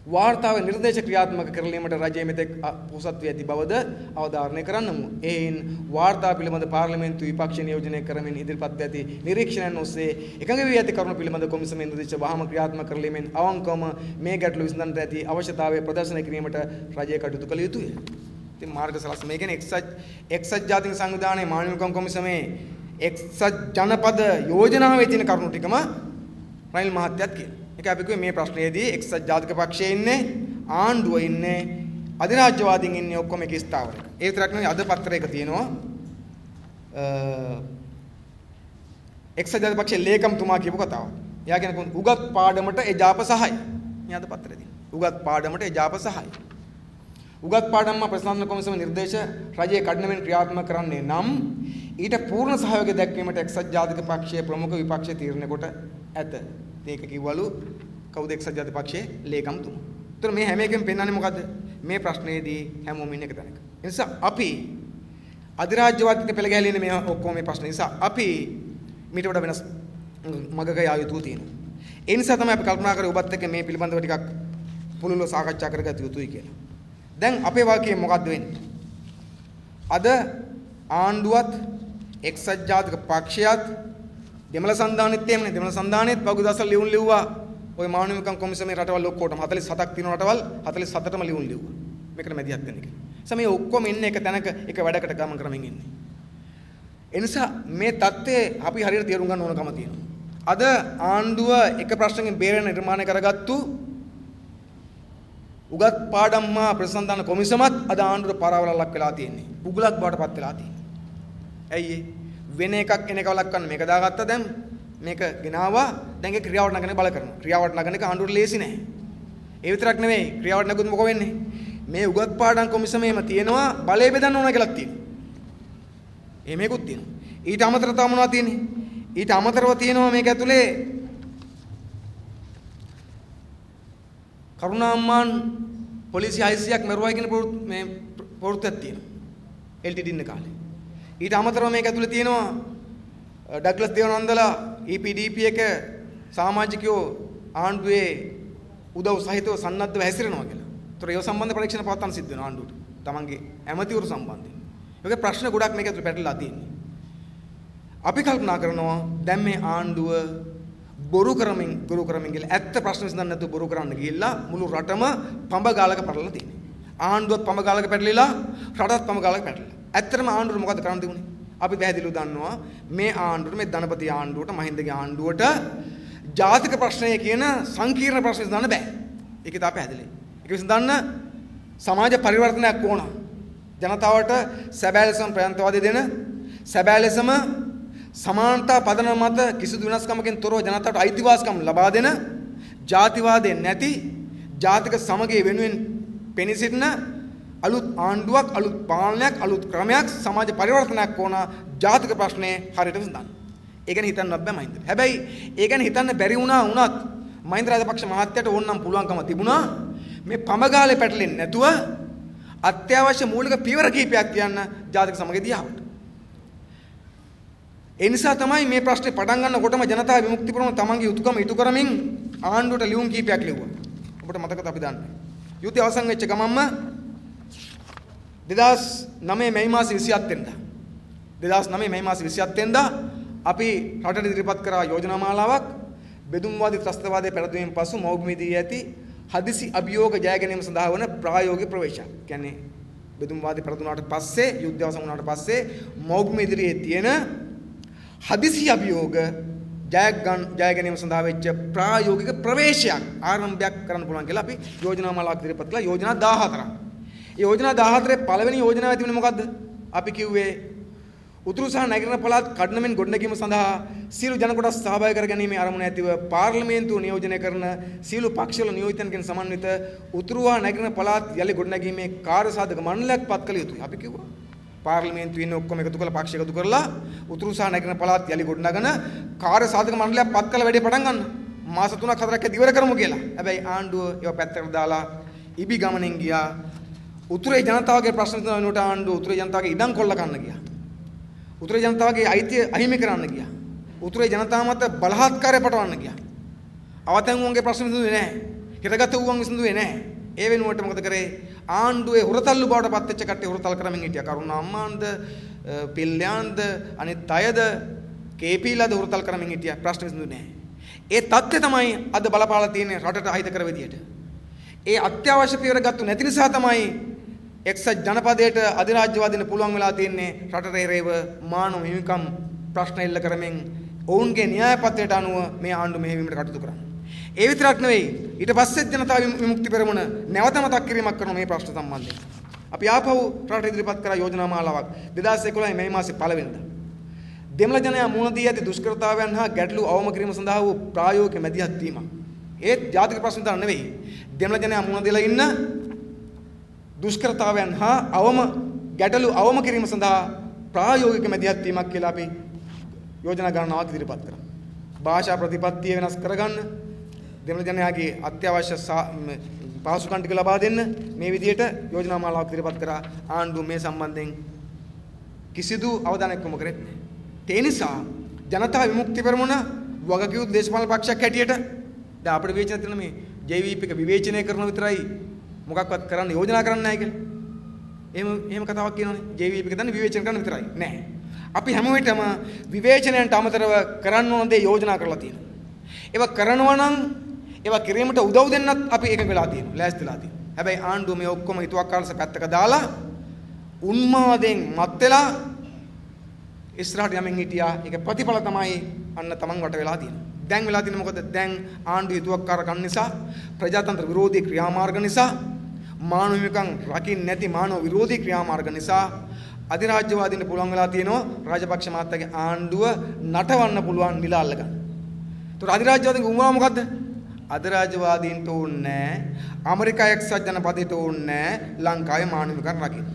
වාර්තාවේ නිර්දේශ ක්‍රියාත්මක කරලීමට රජය මෙතෙක් පොහොසත් වී ඇති බවද අවධාරණය කරන්නමු. එයින් වාර්තා පිළිබඳ පාර්ලිමේන්තු විපක්ෂ නියෝජනය කරමින් ඉදිරිපත් ඇති නිරීක්ෂණයන් ඔස්සේ එකඟ වී ඇති කරුණු පිළිබඳ කොමිසමේ නිර්දේශ වහම ක්‍රියාත්මක කරලීමෙන් අවංකවම මේ ගැටලු විසඳන්නට ඇති අවශ්‍යතාවය ප්‍රදර්ශනය කිරීමට රජය කටයුතු කළ යුතුය. ඉතින් මාර්ග සලස්ම මේ කියන්නේ එක්සත් ජාතික සංවිධානයේ මානවිකම් කොමිසමේ එක්සත් ජනපද යෝජනාවේ තියෙන කරුණු ටිකම රනිල් මහත්තයත් කියනවා. ඒක අපි කිව්වේ මේ ප්‍රශ්නයේදී එක්සත් ජාතික පක්ෂයේ ඉන්නේ ආණ්ඩුව ඉන්නේ අධිරාජ්‍යවාදීන් ඉන්නේ ඔක්කොම එක ස්ථාවරයක. ඒ විතරක් නෙවෙයි අද පත්‍රයක තියෙනවා එක්සත් ජාතික පක්ෂයේ ලේකම්තුමා කියපු කතාව. එයා කියන උගත් පාඩමට එජාප සහාය. මේ අද පත්‍රයේ තියෙන. උගත් පාඩමට එජාප සහාය. උගත් පාඩම් ප්‍රතිසන්ධාන කොමිසම නිර්දේශ රජයේ කඩනමින් ක්‍රියාත්මක කරන්නේ නම් ඊට පූර්ණ සහයෝගය දැක්වීමට එක්සත් ජාතික පක්ෂයේ ප්‍රමුඛ විපක්ෂ තීරණය කොට ඇත. ඒක කිව්වලු කවුද එක්සත් ජාතික පක්ෂයේ ලේකම්තුමා. ඒතර මේ හැම එකෙම පෙන්වන්නේ මොකද්ද? මේ ප්‍රශ්නේදී හැමෝම ඉන්නේ එක තැනක. ඒ නිසා අපි අධිරාජ්‍යවාදීන්ට පෙළ ගැහෙන්නේ මේ ඔක්කොම මේ ප්‍රශ්න නිසා අපි මීට වඩා වෙනස් මගක යා යුතු තියෙනවා. ඒ නිසා තමයි අපි කල්පනා කරේ ඔබත් එක්ක මේ පිළිබඳව ටිකක් පුළුල්ව සාකච්ඡා කරගත යුතුයි කියලා. දැන් අපේ වාක්‍යය මොකද්ද වෙන්නේ? අද ආණ්ඩුවත් එක්සත් ජාතික පක්ෂයත් දෙමළ සන්ධානෙත් එහෙමනේ දෙමළ සන්ධානෙත් පහුගිය දවස්වල ලියුම් ලිව්වා. ওই මානවිකම් කොමිසමේ රටවල් ඔක්කොටම 47ක් තියෙන රටවල් 47ටම ලියුම් ලිව්වා. මේකට මැදිහත් වෙන්න කියලා. එසම මේ ඔක්කොම ඉන්නේ එක තැනක එක වැඩකට ගමන් කරමින් ඉන්නේ. ඒ නිසා මේ தත්ත්වය අපි හරියට තේරුම් ගන්න ඕනකම තියෙනවා. අද ආණ්ඩුව එක ප්‍රශ්නකින් බේරෙන්න නිර්මාණය කරගත්තු උගත් පාඩම් ප්‍රතිසන්ධාන කොමිසමත් අද ආණ්ඩුවට පරාවලක් වෙලා තියෙන්නේ. උගලක් බාටපත් වෙලා තියෙන්නේ. ඇයි වෙන එකක් එන එක වළක්වන්න මේක දාගත්තා දැන් මේක ගෙනාවා දැන් ඒක ක්‍රියාවට නගන බල කරනවා. ක්‍රියාවට නගන එක ආණ්ඩුවට ලේසි නෑ. ඒ විතරක් නෙමෙයි ක්‍රියාවට නගුත් මොකෝ වෙන්නේ? මේ උගත් පාඩම් කොමිසමේම තියෙනවා බලය බෙදන්න ඕන කියලා තියෙනවා. මේකුත් තියෙනවා. ඊට අමතරව තව මොනවද තියෙන්නේ? ඊට අමතරව තියෙනවා මේක ඇතුලේ කරුණාම්මාන් පොලිසිය 600ක් මරුවයි කියන මේ ප්‍රවෘත්තියක් තියෙනවා. LTT ඉන්න කාලේ. ඊට අමතරව මේක ඇතුලේ තියෙනවා ඩග්ලස් දේවනන්දලා EPDP එක සමාජිකයෝ ආණ්ඩුවේ උදව් සහිතව සන්නද්ධව හැසිරෙනවා කියලා. ඒතර ඒ සම්බන්ධ පරීක්ෂණ පවත්වන්න සිද්ධ වෙනවා ආණ්ඩුවට. තමන්ගේ ඇමතිවරු සම්බන්ධයෙන්. ඒකේ ප්‍රශ්න ගොඩක් මේක ඇතුලේ පැටලලා තියෙනවා. අපි කල්පනා කරනවා දැන් මේ ආණ්ඩුව බොරු කරමින් කියලා ඇත්ත ප්‍රශ්න විසඳන්න නැතුව බොරු කරන්න ගිහිල්ලා මුළු රටම පඹ ගාලක පැටලලා තියෙනවා. ආණ්ඩුවත් පඹ ගාලක පැටලිලා රටත් පඹ ගාලක පැටලිලා. ඇත්තටම ආණ්ඩුවට මොකද කරන්න තිබුණේ? අපි පැහැදිලිව දන්නවා මේ ආණ්ඩුවට මේ ධනපති ආණ්ඩුවට මහින්දගේ ආණ්ඩුවට ජාතික ප්‍රශ්නය කියන සංකීර්ණ ප්‍රශ්න විසඳන්න බෑ. ඒක තා පැහැදිලි. ඒක විසඳන්න සමාජ පරිවර්තනයක් ඕන. ජනතාවට සැබෑ ලෙසම ප්‍රයන්තවාදී දෙන සැබෑ ලෙසම සමානතා පදනම මත කිසිදු වෙනස්කමකින් තොරව ජනතාවට අයිතිවාසිකම් ලබා දෙන ජාතිවාදයෙන් නැති ජාතික සමගිය වෙනුවෙන් පෙනී සිටින අලුත් ආණ්ඩුවක් අලුත් පාලනයක් අලුත් ක්‍රමයක් සමාජ පරිවර්තනයක් ඕන ජාතික ප්‍රශ්නේ හරියට විසඳන්න. ඒ ගැන හිතන්නවත් බෑ මහින්ද. හැබැයි ඒ ගැන හිතන්න බැරි වුණත් මහින්ද රාජපක්ෂ මහත්තයාට ඕනනම් පුළුවන්කම තිබුණා මේ පඹගාලේ පැටලෙන්නේ නැතුව අත්‍යවශ්‍ය මූලික පියවර කිහිපයක් කියන්න ජාතික සමගිය දිහාවට. ඒ නිසා තමයි මේ ප්‍රශ්නේ පටන් ගන්නකොටම ජනතා විමුක්ති පෙරමුණ තමන්ගේ යුතුයකම ඉටු කරමින් ආණ්ඩුවට ලියුම් කිහිපයක් ලිව්වා. ඔබට මතකද අපි දන්නේ. යුද්ධය අවසන් වෙච්ච ගමන්ම 2009 මැයි මාසේ 27 වෙනිදා අපි රටට ඉදිරිපත් කරා යෝජනා මාලාවක් බෙදුම්වාදී ත්‍රස්තවාදයේ පෙරදීමෙන් පසු මෞබිමේදී ඇති හදිසි අභියෝග ජය ගැනීම සඳහා වන ප්‍රායෝගික ප්‍රවේශයක්. කියන්නේ බෙදුම්වාදී පෙරදුනාට පස්සේ යුද්ධය අවසන් වුණාට පස්සේ මෞබිමේදිරියේ තියෙන හදිසි අභියෝග ජය ගැනීම සඳහා වෙච්ච ප්‍රායෝගික ප්‍රවේශයක් ආරම්භයක් කරන්න පුළුවන් කියලා අපි යෝජනා මාලාවක් ඉදිරිපත් කළා. යෝජනා 14ක්. ඒ යෝජනා 14 පළවෙනි යෝජනාව තිබුණේ මොකද්ද? අපි කිව්වේ උතුරු සහ නැගෙනහිර පළාත් කඩනමින් ගොඩනැගීම සඳහා සියලු ජන කොටස් සහභාගී කරගැනීමේ අරමුණ ඇතිව පාර්ලිමේන්තුව නියෝජනය කරන සියලු පක්ෂවල නියෝජිතයන්ගෙන් සමන්විත උතුරු හා නැගෙනහිර පළාත් යලි ගොඩනැගීමේ කාර්යසාධක මණ්ඩලයක් පත් කළ යුතුයි. අපි කිව්වා පාර්ලිමේන්තුවේ ඉන්න ඔක්කොම එකතු කරලා පක්ෂ එකතු කරලා උතුරු සහ නැගෙනහිර පළාත් යලි ගොඩනගන කාර්යසාධක මණ්ඩලයක් පත් කළ වැඩේ පටන් ගන්න. මාස 3ක් 4ක් ඉවර කරමු කියලා. හැබැයි ආණ්ඩුව ඒව පැත්තකට දාලා ඉබි ගමනින් ගියා. උතුරේ ජනතාවගේ ප්‍රශ්න විසඳන වෙනුවට ආණ්ඩුව උතුරේ ජනතාවගේ ඉඩම් කොල්ල ගන්න ගියා. උතුරේ ජනතාවගේ අයිතිය අහිමි කරන්න ගියා. උතුරේ ජනතාව මත බලහත්කාරය පටවන්න ගියා. අවතැන් උන්ගේ ප්‍රශ්න විසඳුවේ නැහැ. හිරගත උන් විසඳුවේ නැහැ. ඒ වෙනුවට මොකද කරේ? ආණ්ඩුවේ හොරතල්ලු බවට පත් වෙච්ච කට්ටිය හොරතල් කරමින් හිටියා. කරුණා අම්මාන්ද, පිල්ලයන්ද, අනිත් අයද, කේපීලාද හොරතල් කරමින් හිටියා. ප්‍රශ්න විසඳුවේ නැහැ. ඒ தත්ත්වය තමයි අද බලපාලා තියෙන්නේ රටට අහිතකර විදියට. ඒ අත්‍යවශ්‍ය පියවර ගත්තු නැති නිසා තමයි එක්සත් ජනපදයට අධිරාජ්‍යවාදීන් පුළුවන් වෙලා තියෙන්නේ රටට එරෙහිව මානව හිමිකම් ප්‍රශ්න එල්ල කරමින් ඔවුන්ගේ න්‍යාය පත්‍රයට අනුව මේ ආණ්ඩුව මෙහෙයවීමට කටයුතු කරන්නේ. ඒ විතරක් නෙවෙයි ඊට පස්සේ ජනතා විමුක්ති පෙරමුණ නැවත මතක් කිරීමක් කරන මේ ප්‍රශ්න සම්බන්ධයෙන් අපි ආපහු රටට ඉදිරිපත් කරා යෝජනා මාලාවක් 2011 මැයි මාසේ 1 වෙනිදා. දෙමළ ජනයා මුහුණ දී ඇති දුෂ්කරතාවයන් හා ගැටලු අවම කිරීම සඳහා වූ ප්‍රායෝගික මැදිහත් වීමක්. ඒත් ජාතික ප්‍රශ්න විතර නෙවෙයි. දෙමළ ජනයා මුහුණ දෙලා ඉන්න දුෂ්කරතාවයන් හා ගැටලු අවම කිරීම සඳහා ප්‍රායෝගික මැදිහත් වීමක් කියලා අපි යෝජනා ගණනාවක් ඉදිරිපත් කරා. භාෂා ප්‍රතිපත්තිය වෙනස් කරගන්න, දෙමළ ජනයාගේ අත්‍යවශ්‍ය පහසුකම් ටික ලබා දෙන්න මේ විදිහට යෝජනා මාලාවක් ඉදිරිපත් කරා. ආණ්ඩුව මේ සම්බන්ධයෙන් කිසිදු අවධානයක් යොමු කරේ නැහැ. ඒ නිසා ජනතා විමුක්ති පෙරමුණ වගකියුත් දේශපාලන පක්ෂයක් හැටියට දැන් අපිට විවේචන තියෙන මේ JVP එක විවේචනය කරන විතරයි මොකක්වත් කරන්න යෝජනා කරන්නේ නැහැ කියලා. එහෙම කතාවක් කියනවනේ. JVP එක දන්නේ විවේචන කරන්න විතරයි. නැහැ. අපි හැම වෙලටම විවේචනයන්ට අමතරව කරන්න ඕන දේ යෝජනා කරලා තියෙනවා. ඒවා කරනවා නම් ඒවා කිරීමට උදව් දෙන්නත් අපි එකඟ වෙලා තියෙනවා. ලෑස්තිලා තියෙනවා. හැබැයි ආණ්ඩුව මේ ඔක්කොම හිතුවක්කාරස පැත්තක දාලා උන්මාදයෙන් මත් වෙලා ඉස්සරහට යමින් හිටියා. ඒක ප්‍රතිඵල තමයි අන්න තමන් වට වෙලා තියෙන්නේ. දැන් වෙලා තියෙන්නේ මොකද? දැන් ආණ්ඩුව හිතුවක්කාරකම් නිසා, ප්‍රජාතන්ත්‍ර විරෝධී ක්‍රියාමාර්ග නිසා, මානව හිමිකම් රකින්න නැති මානව විරෝධී ක්‍රියාමාර්ග නිසා අධිරාජ්‍යවාදීන්ට පුළුවන් වෙලා තියෙනවා රාජපක්ෂ මහත්තයාගේ ආණ්ඩුව නටවන්න පුළුවන් මිල අල්ලගන්න. ඒතර අධිරාජ්‍යවාදීන්ගේ උඹා මොකද්ද? අධිරාජ්‍යවාදීන්ට ඕනේ නැහැ. ඇමරිකා එක්සත් ජනපදයට ඕනේ නැහැ ලංකාවේ මානව හිමිකම් රකින්න.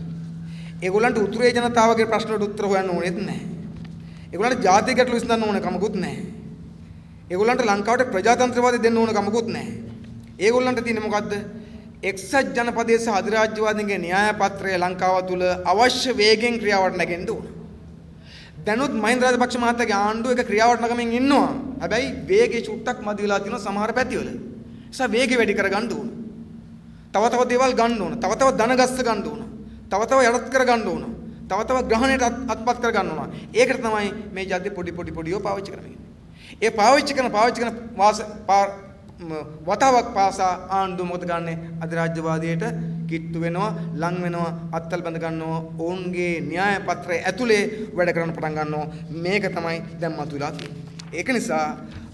ඒගොල්ලන්ට උතුරේ ජනතාවගේ ප්‍රශ්න වලට උත්තර හොයන්න ඕනෙත් නැහැ. ඒගොල්ලන්ට ජාතික ගැටලු විසඳන්න ඕන කමකුත් නැහැ. ඒගොල්ලන්ට ලංකාවට ප්‍රජාතන්ත්‍රවාදී දෙන්න ඕන කමකුත් නැහැ. ඒගොල්ලන්ට තියෙන්නේ මොකද්ද? එක්සත් ජනපදයේ සහ අධිරාජ්‍යවාදීන්ගේ න්‍යාය පත්‍රය ලංකාව තුල අවශ්‍ය වේගෙන් ක්‍රියාවට නැගෙන්න ඕන. දැනුත් මහින්ද රාජපක්ෂ මහත්තයාගේ ආණ්ඩුව එක ක්‍රියාවට නගමින් ඉන්නවා. හැබැයි වේගේ චුට්ටක් මදි වෙලා තියෙනවා සමහර පැතිවල. ඒ නිසා වේගෙ වැඩි කරගන්න ඕන. තව තව දේවල් ගන්න ඕන. තව තව ධන ගස්ස ගන්න ඕන. තව තව යටත් කර ගන්න ඕන. තව තව ග්‍රහණයට අත්පත් කර ගන්න ඕන. ඒකට තමයි මේ ජාති පොඩියෝ පාවිච්චි කරන්නේ. ඒ පාවිච්චි කරන වතාවක් පාසා ආණ්ඩුව මොකද ගන්නෙ? අධිරාජ්‍යවාදයට කිට්ටු වෙනවා, ලං වෙනවා, අත්තල් බඳ ගන්නවා, ඔවුන්ගේ න්‍යාය පත්‍රය ඇතුලේ වැඩ කරන්න පටන් ගන්නවා. මේක තමයි දැන් මතුවලා තියෙන්නේ. ඒක නිසා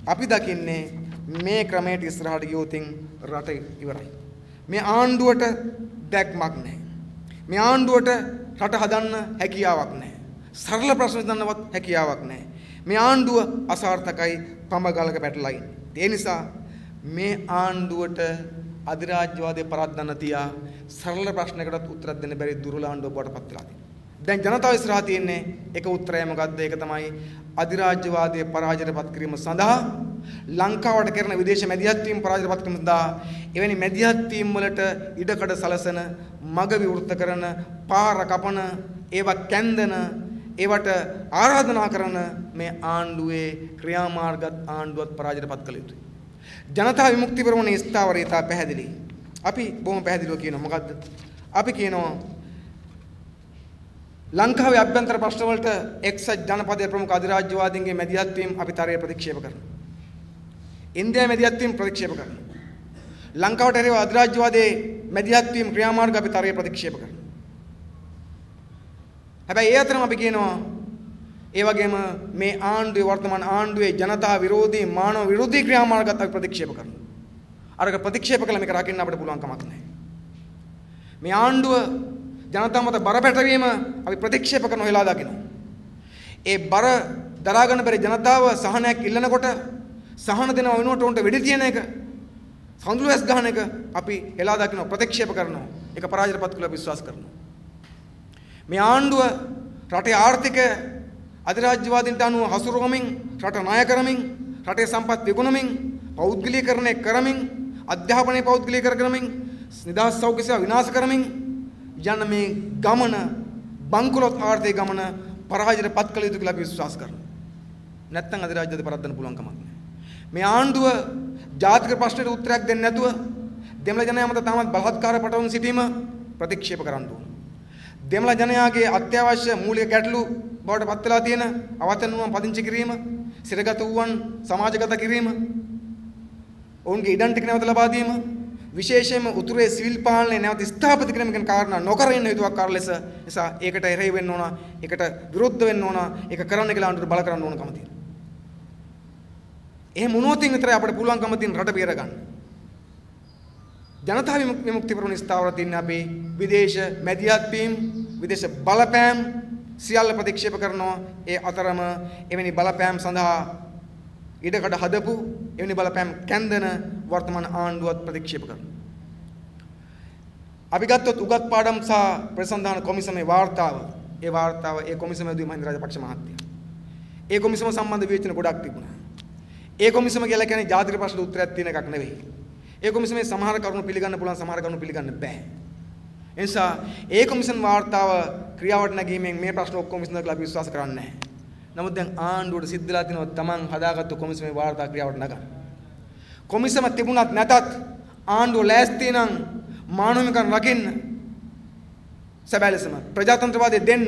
අපි දකින්නේ මේ ක්‍රමයට ඉස්සරහට ගියොතින් රට ඉවරයි. මේ ආණ්ඩුවට දැක්මක් නැහැ. මේ ආණ්ඩුවට රට හදන්න හැකියාවක් නැහැ. සරල ප්‍රශ්න විසඳන්නවත් හැකියාවක් නැහැ. මේ ආණ්ඩුව අසාර්ථකයි, පඹගලක පැටලලා ඉන්නේ. ඒ නිසා මේ ආණ්ඩුවට අධිරාජ්‍යවාදයේ පරද්දන්න තියා සරල ප්‍රශ්නයකටත් උත්තර දෙන්න බැරි දුර්වල ආණ්ඩුවක් බවට පත් වෙලා තියෙනවා. දැන් ජනතාව ඉස්සරහා තියෙන්නේ එක උත්තරය මොකද්ද? ඒක තමයි අධිරාජ්‍යවාදයේ පරාජයටපත් කිරීම සඳහා ලංකාවට කරන විදේශ මැදිහත් වීම පරාජයටපත් කිරීම සඳහා එවැනි මැදිහත් වීම වලට ඉඩකඩ සලසන, මග විවෘත කරන, පාර කපන, ඒවා කැන්දන, ඒවට ආරාධනා කරන මේ ආණ්ඩුවේ ක්‍රියාමාර්ගත් ආණ්ඩුවත් පරාජයටපත් කළ යුතුයි. ජනතා විමුක්ති පෙරමුණේ ස්ථාවරයතා පැහැදිලි. අපි බොහොම පැහැදිලිව කියනවා මොකද්ද? අපි කියනවා ලංකාවේ අභ්‍යන්තර ප්‍රශ්න වලට එක්සත් ජනපදයේ ප්‍රමුඛ අධිරාජ්‍යවාදීන්ගේ මැදිහත් වීම අපි තරයේ ප්‍රතික්ෂේප කරනවා. ඉන්දියාවේ මැදිහත් වීම ප්‍රතික්ෂේප කරනවා. ලංකාවට එරෙහිව අධිරාජ්‍යවාදයේ මැදිහත් වීම ක්‍රියාමාර්ග අපි තරයේ ප්‍රතික්ෂේප කරනවා. හැබැයි ඒ අතරම අපි කියනවා ඒ වගේම මේ ආණ්ඩුවේ වර්තමාන ආණ්ඩුවේ ජනතා විරෝධී මානව විරෝධී ක්‍රියාමාර්ගත් අපි ප්‍රතික්ෂේප කරනවා. අරක ප්‍රතික්ෂේප කළ මේක රකින්න අපිට පුළුවන් කමක් නැහැ. මේ ආණ්ඩුව ජනතා මත බර පැටවීම අපි ප්‍රතික්ෂේප කරන වෙලාව දකිනවා. ඒ බර දරා ගන්න බැරි ජනතාව සහනයක් ඉල්ලනකොට සහන දෙනව වෙනුවට උන්ට වෙඩි තියන එක, සඳුළු ඇස් ගන්න එක අපි එලා දකිනවා, ප්‍රතික්ෂේප කරනවා. ඒක පරාජයටපත් කියලා විශ්වාස කරනවා. මේ ආණ්ඩුව රටේ ආර්ථිකය අධිරාජ්‍යවාදීන්ට අනුව හසුරුවමින්, රට ණය කරමින්, රටේ සම්පත් විකුණමින්, පෞද්ගලීකරණය කරමින්, අධ්‍යාපනය පෞද්ගලීකරණය කරමින්, නිදහස් සෞඛ්‍ය සේවා විනාශ කරමින් යන මේ ගමන, බංකොලොත් ආර්ථික ගමන පරාජයටපත් කළ යුතු කියලා අපි විශ්වාස කරනවා. නැත්නම් අධිරාජ්‍යවාදී පරද්දන්න පුළුවන් කමක් නැහැ. මේ ආණ්ඩුව ජාතික ප්‍රශ්නෙට උත්තරයක් දෙන්නේ නැතුව දෙමළ ජනයා මත තාමත් බලහත්කාර පටවමින් සිටීම ප්‍රතික්ෂේප කරන්න ඕන. දෙමළ ජනයාගේ අත්‍යවශ්‍ය මූලික ගැටලු බවට පත් වෙලා තියෙන අවතනුවන් පදිංචි කිරීම, සිරගත වූවන් සමාජගත කිරීම, ඔවුන්ගේ ඉඩම් ටික නැවත ලබා දීම, විශේෂයෙන්ම උතුරේ සිවිල් පාලනය නැවත ස්ථාපිත කිරීම ගැන කාරණා නොකර ඉන්න යුතුවක්කාර ලෙස නිසා ඒකට එරෙහි වෙන්න ඕන, ඒකට විරුද්ධ වෙන්න ඕන, ඒක කරන්න කියලා අඳුර බල කරන්න ඕනකම තියෙනවා. එහෙම වුණොත් විතරයි අපිට පුළුවන්කම තියෙන රට බේර ගන්න. ජනතා විමුක්ති පෙරමුණ ස්ථාවර තින්නේ අපි විදේශ මැදිහත් වීම, විදේශ බලපෑම් සියල්ල ප්‍රතික්ෂේප කරනවා. ඒ අතරම එවැනි බලපෑම් සඳහා ඉඩකඩ හදපු, එවැනි බලපෑම් කැන්දන වර්තමාන ආණ්ඩුවත් ප්‍රතික්ෂේප කරනවා. අපි ගත්තොත් උගත් පාඩම් සහ ප්‍රසන්දාන කොමිසමේ වාර්තාව, ඒ කොමිසම යදුවේ මහින්ද රාජපක්ෂ මහත්තයා. ඒ කොමිසම සම්බන්ධ විවේචන ගොඩක් තිබුණා. ඒ කොමිසම කියලා කියන්නේ ජාතික ප්‍රශ්න උත්තරයක් තියෙන එකක් නෙවෙයි. ඒ කොමිසමේ සමහර කරුණු පිළිගන්න පුළුවන්, සමහර කරුණු පිළිගන්න බෑ. ඒ නිසා ඒ කොමිසම් වාර්තාව ක්‍රියාවට නැගීමෙන් මේ ප්‍රශ්න ඔක්කොම විසඳනවා කියලා අපි විශ්වාස කරන්නේ නැහැ. නමුත් දැන් ආණ්ඩුවට සිද්ධ වෙලා තියෙනවා තමන් හදාගත්තු කොමිසමේ වාර්තා ක්‍රියාවට නගන්න. කොමිසම තිබුණත් නැතත් ආණ්ඩුව ලෑස්ති නම් මානවිකම් රකින්න, සැබෑ ලෙසම ප්‍රජාතන්ත්‍රවාදය දෙන්න,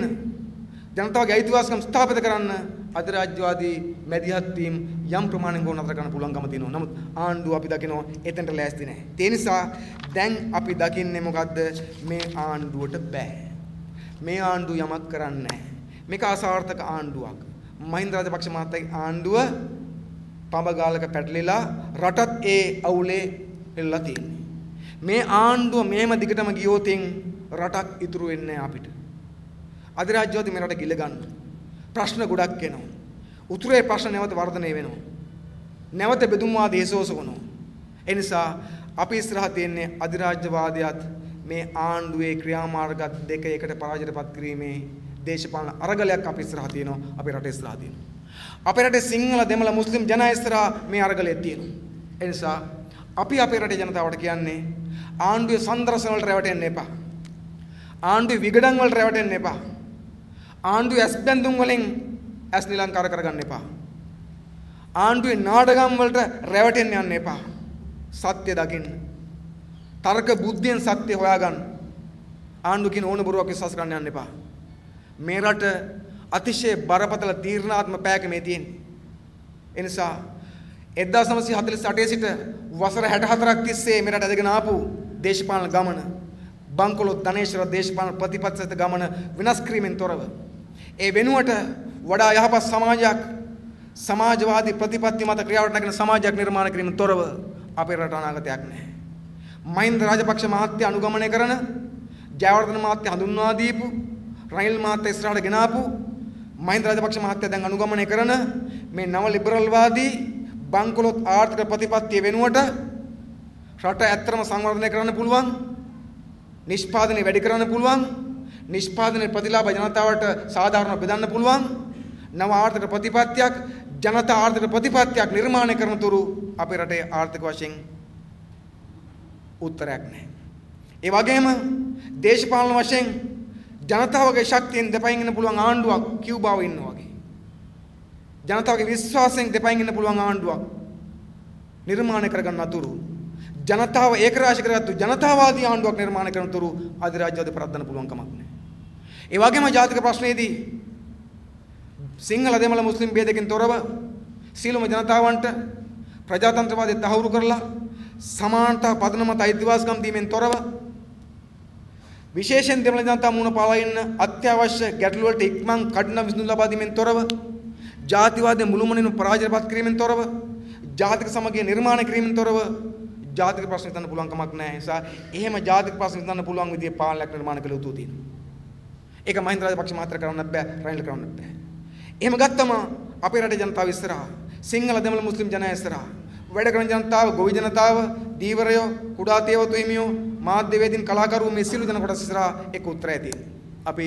ජනතාවගේ අයිතිවාසිකම් ස්ථාපිත කරන්න අධිරාජ්‍යවාදී මැදිහත් වීම යම් ප්‍රමාණයක නතර කරන්න පුළුවන්කම තියෙනවා. නමුත් ආණ්ඩුව අපි දකිනවා එතනට ලෑස්ති නැහැ. ඒ නිසා දැන් අපි දකින්නේ මොකද්ද? මේ ආණ්ඩුවට බෑ. මේ ආණ්ඩුව යමක් කරන්නේ නැහැ. මේක අසාර්ථක ආණ්ඩුවක්. මහින්ද රාජපක්ෂ මහත්තයාගේ ආණ්ඩුව පඹගාලක පැටලිලා රටත් ඒ අවුලේ එල්ලලා තියෙන්නේ. මේ ආණ්ඩුව මෙහෙම දිගටම ගියොතින් රටක් ඉතුරු වෙන්නේ නැහැ අපිට. අධිරාජ්‍යවාදී මේ රට ගිල ගන්න. ප්‍රශ්න ගොඩක් එනවා. උතුරේ ප්‍රශ්න නැවත වර්ධනය වෙනවා. නැවත බෙදුම්වාද ඒසෝසවනවා. ඒ නිසා අපි ඉස්සරහ තියෙන්නේ අධිරාජ්‍යවාදයත් මේ ආණ්ඩුවේ ක්‍රියාමාර්ග දෙක එකට පරාජයටපත් කිරීමේ දේශපාලන අරගලයක් අපි ඉස්සරහා තියෙනවා අපේ රටේ ඉස්සරහා තියෙනවා. අපේ රටේ සිංහල දෙමළ මුස්ලිම් ජනයා ඉස්සරහා මේ අරගලය තියෙනවා. ඒ නිසා අපි අපේ රටේ ජනතාවට කියන්නේ ආණ්ඩුවේ සංදර්ශන වලට රැවටෙන්න එපා. ආණ්ඩුවේ විගඩම් වලට රැවටෙන්න එපා. ආණ්ඩුවේ ඇස් බැඳුම් වලින් ඇස් නිලංකාර කරගන්න එපා. ආණ්ඩුවේ නාඩගම් වලට රැවටෙන්න යන්න එපා. සත්‍ය දකින්න. තර්ක බුද්ධියෙන් සත්‍ය හොයාගන්න. ආණ්ඩුව කියන ඕන බොරුවක් විශ්වාස කරන්න යන්න එපා. මේ රට අතිශය බරපතල තීරණාත්මක පැයක මේ තියෙන්නේ. ඒ නිසා 1948 සිට වසර 64ක් තිස්සේ මේ රට ඇදගෙන ආපු දේශපාලන ගමන බංකොලොත් ධනේශ්වර දේශපාලන ප්‍රතිපත්තිගත ගමන විනාශ කිරීමෙන් තොරව ඒ වෙනුවට වඩා යහපත් සමාජයක් සමාජවාදී ප්‍රතිපත්ති මත ක්‍රියාවට නැගෙන සමාජයක් නිර්මාණය කිරීමෙන් තොරව අපේ රට අනාගතයක් නැහැ. මහින්ද රාජපක්ෂ මහත්තයා අනුගමනය කරන ජයවර්ධන මහත්තයා හඳුන්වා දීපු රනිල් මහත්තයා ඉස්සරහට ගෙන ආපු මහින්ද රාජපක්ෂ මහත්තයා දැන් අනුගමනය කරන මේ නව ලිබරල් වාදී බංකොලොත් ආර්ථික ප්‍රතිපත්තිය වෙනුවට රට ඇත්තටම සංවර්ධනය කරන්න පුළුවන්, නිෂ්පාදනය වැඩි කරන්න පුළුවන්, නිෂ්පාදනයේ ප්‍රතිලාභ ජනතාවට සාධාරණව බෙදන්න පුළුවන් නව ආර්ථික ප්‍රතිපත්තියක් ජනතා ආර්ථික ප්‍රතිපත්තියක් නිර්මාණය කරන තුරු අපේ රටේ ආර්ථික වශයෙන් උත්තරයක් නැහැ. ඒ වගේම දේශපාලන වශයෙන් ජනතාවගේ ශක්තියෙන් දෙපයින් ඉන්න පුළුවන් ආණ්ඩුවක් කියුබාව ඉන්නවා වගේ. ජනතාවගේ විශ්වාසයෙන් දෙපයින් ඉන්න පුළුවන් ආණ්ඩුවක් නිර්මාණය කරගන්න අතුරු ජනතාව ඒකරාශී කරගත්තු ජනතාවාදී ආණ්ඩුවක් නිර්මාණය කරන තුරු අධිරාජ්‍යවාදී පරද්දන්න පුළුවන් කමක් නැහැ. ඒ වගේම ජාතික ප්‍රශ්නයේදී සිංහල දෙමළ මුස්ලිම් ભેදකින් තොරව සීලම ජනතාවන්ට ප්‍රජාතන්ත්‍රවාදය තහවුරු කරලා සමානතා පදනමත අයිතිවාසිකම් දීමෙන් තොරව විශේෂයෙන් දෙමළ ජනතාව මුණ පාලා ඉන්න අත්‍යවශ්‍ය ගැටලු වලට ඉක්මන් කඩන විසඳුම් ලබා දීමෙන් තොරව ජාතිවාදයේ මුළුමනින්ම පරාජයපත් කිරීමෙන් තොරව ජාතික සමගිය නිර්මාණය කිරීමෙන් තොරව ජාතික ප්‍රශ්න හිතන්න පුළුවන් කමක් නැහැ. ඒ නිසා එහෙම ජාතික ප්‍රශ්න හිතන්න පුළුවන් විදිහේ පාලනයක් නිර්මාණය කළ යුතු තියෙනවා. ඒක මහින්ද රාජපක්ෂ මහත්තයා කරන්න බෑ, රනිල් කරන්න බෑ. එහෙම ගත්තම අපේ රටේ ජනතාව ඉස්සරහා සිංහල දෙමළ මුස්ලිම් ජනයා ඉස්සරහා වැඩ කරන ජනතාව, ගොවි ජනතාව, දීවරයෝ, කුඩා තේවතු හිමියෝ, මාධ්‍යවේදීන්, කලාකරුවෝ මේ සියලු දෙනා කොටස ඉස්සරහා එක උත්තරය තියෙනවා. අපි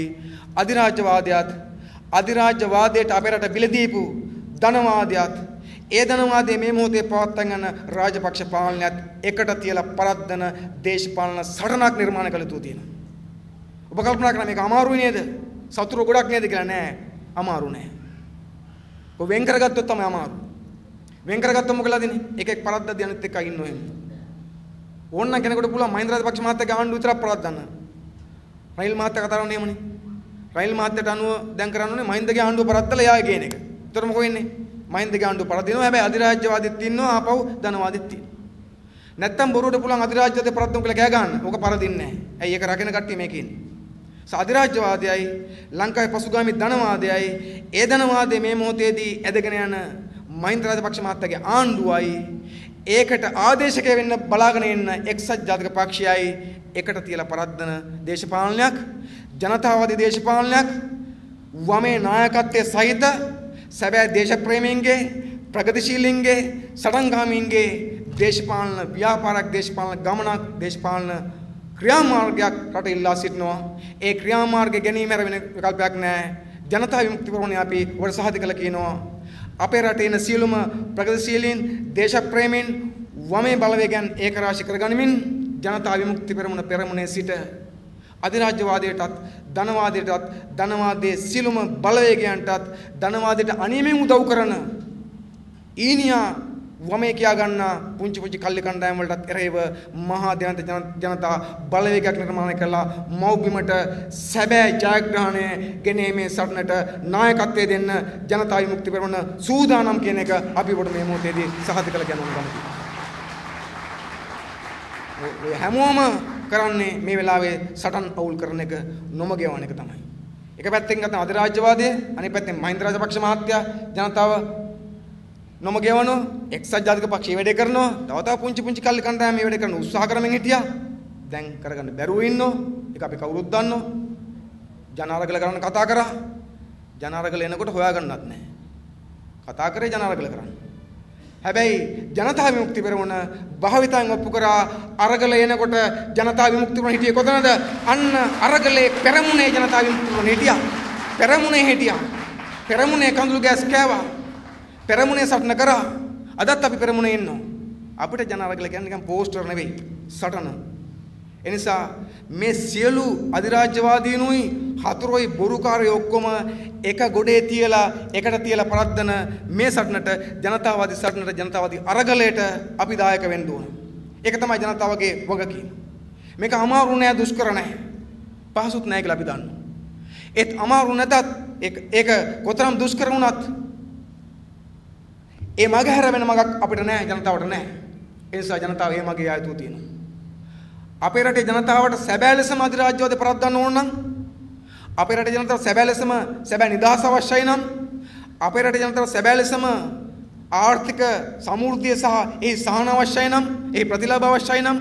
අධිරාජ්‍යවාදයට අපේ රට බිලදීපු ධනවාදයට ඒ ධනවාදයේ මේ මොහොතේ පවත්වාගෙන යන රාජපක්ෂ පාලනයත් එකට තියලා පරද්දන දේශපාලන සටනක් නිර්මාණය කළ යුතු තියෙනවා. ඔබ කල්පනා කරන මේක අමාරුයි නේද? සතුරු ගොඩක් නේද කියලා නෑ. අමාරු නෑ. ඔබ වෙන් කරගත්තොත් තමයි අමාරු. වෙන් කරගත්තොත් මොකද ලදිනේ? එක පරද්දක් යනත් එක්ක ඉන්නෝ එහෙම. ඕන්න කෙනෙකුට පුළුවන් මහින්ද රාජපක්ෂ මහත්තයාගේ ආණ්ඩුව විතරක් පරද්දන්න. රනිල් මහත්තයා කතා කරන්නේ එහෙමනේ. රනිල් මහත්තයාට අනුව දැන් කරන්න ඕනේ මහින්දගේ ආණ්ඩුව පරද්දලා යා කියන එක. ඒතර මොකෝ වෙන්නේ? මහින්දගේ ආණ්ඩුව පරද්දිනවා. හැබැයි අධිරාජ්‍යවාදීත් ඉන්නවා, ආපහු ධනවාදීත් ඉන්නවා. නැත්තම් බොරුවට පුළුවන් අධිරාජ්‍යවාදී පරද්දමු කියලා කෑ ගන්න. ඕක පරදින්නේ නැහැ. ඇයි ඒක රකින්න කට්ටිය මේකේ ඉන්නේ. අධිරාජ්‍යවාදයයි ලංකාවේ පසුගාමී ධනවාදයයි ඒ ධනවාදයේ මේ මොහොතේදී ඇදගෙන යන මහින්ද රාජපක්ෂ මහත්තයාගේ ආණ්ඩුවයි ඒකට ආදේශකය වෙන්න බලාගෙන ඉන්න එක්සත් ජාතික පක්ෂයයි එකට තියලා පරද්දන දේශපාලනයක්, ජනතාවාදී දේශපාලනයක්, වමේ නායකත්වයේ සහිත සැබෑ දේශප්‍රේමීන්ගේ, ප්‍රගතිශීලීන්ගේ, සටන්ගාමීන්ගේ දේශපාලන ව්‍යාපාරයක්, දේශපාලන ගමනක්, දේශපාලන ක්‍රියාමාර්ගයක් රට ඉල්ලා සිටිනවා. ඒ ක්‍රියාමාර්ගය ගැනීම වෙන විකල්පයක් නැහැ. ජනතා විමුක්ති පෙරමුණ අපි වර සහතික කළ කියනවා. අපේ රටේ ඉන්න සියලුම ප්‍රගතිශීලීන්, දේශප්‍රේමීන් වමේ බලවේගයන් ඒකරාශී කරගනිමින් ජනතා විමුක්ති පෙරමුණේ සිට අධිරාජ්‍යවාදයටත් ධනවාදයටත් ධනවාදයේ සියලුම බලවේගයන්ටත් ධනවාදයට අනියමෙන් උදව් කරන ඊනියා වමේ කියා ගන්න පුංචි කල්ලි කණ්ඩායම් වලටත් එරෙහිව මහා ජනතා බලවේගයක් නිර්මාණය කළා. මව්බිමට සැබෑ ජයග්‍රහණය ගෙනීමේ සටනට නායකත්වය දෙන්න ජනතා විමුක්ති පෙරමුණ සූදානම් කියන එක අපි ඔබට මේ මොහොතේදී සහතික කළ ගන්න කැමතියි. ඔය හැමෝම කරන්නේ මේ වෙලාවේ සටන් අවුල් කරන එක, නොමග යවන එක තමයි. එක පැත්තකින් ගත්ත අධිරාජ්‍යවාදය, අනිත් පැත්තෙන් මහින්ද රාජපක්ෂ මහත්තයා ජනතාව නොමග යවනවා, එක්සත් ජාතික පක්ෂය වැඩේ කරනවා, තව පුංචි කල්ලි කණ්ඩායම් මේ වැඩේ කරන උත්සාහ කරමින් හිටියා. දැන් කරගන්න බැරුව ඉන්නෝ. ඒක අපි කවුරුත් දන්නෝ. ජනාරගල කරන්න කතා කරා. ජනාරගල එනකොට හොයාගන්නත් නැහැ. කතා කරේ ජනාරගල කරන්න. හැබැයි ජනතා විමුක්ති පෙරමුණ භාවිතයෙන් ඔප්පු කරා අරගල එනකොට ජනතා විමුක්ති පෙරමුණ හිටියේ කොතනද? අන්න අරගලේ පෙරමුණේ ජනතා විමුක්ති පෙරමුණ හිටියා. පෙරමුණේ හිටියා. පෙරමුණේ කඳුළු ගෑස් කෑවා. පෙරමුණේ සටන කරා. අදත් අපි පෙරමුණේ ඉන්නවා. අපිට ජන අරගල කියන්නේ නිකන් පෝස්ටර් නෙවෙයි සටන. එනිසා මේ සියලු අධිරාජ්‍යවාදීනුයි හතුරුයි බොරුකාරයෝ ඔක්කොම එක ගොඩේ තියලා එකට තියලා පරද්දන මේ සටනට ජනතාවාදී සටනට ජනතාවාදී අරගලයට අපි දායක වෙන්න ඕන. ඒක තමයි ජනතාවගේ වගකීම. මේක අමාරු නෑ, දුෂ්කර නෑ, පහසුත් නෑ කියලා අපි දන්නවා. ඒත් අමාරු නැතත් ඒක කොතරම් දුෂ්කර වුණත් ඒ මග හැර වෙන මගක් අපිට නෑ, ජනතාවට නෑ. ඒ නිසා ජනතාව මේ මගේ ආයතුව තියෙනවා. අපේ රටේ ජනතාවට සැබෑ ලෙසම අධිරාජ්‍යවාදය පරද්දන්න ඕන නම්, අපේ රටේ ජනතාවට සැබෑ ලෙසම සැබෑ නිදහස අවශ්‍යයි නම්, අපේ රටේ ජනතාවට සැබෑ ලෙසම ආර්ථික සමෘද්ධිය සහ ඒ සහන අවශ්‍යයි නම්, ඒ ප්‍රතිලාභ අවශ්‍යයි නම්,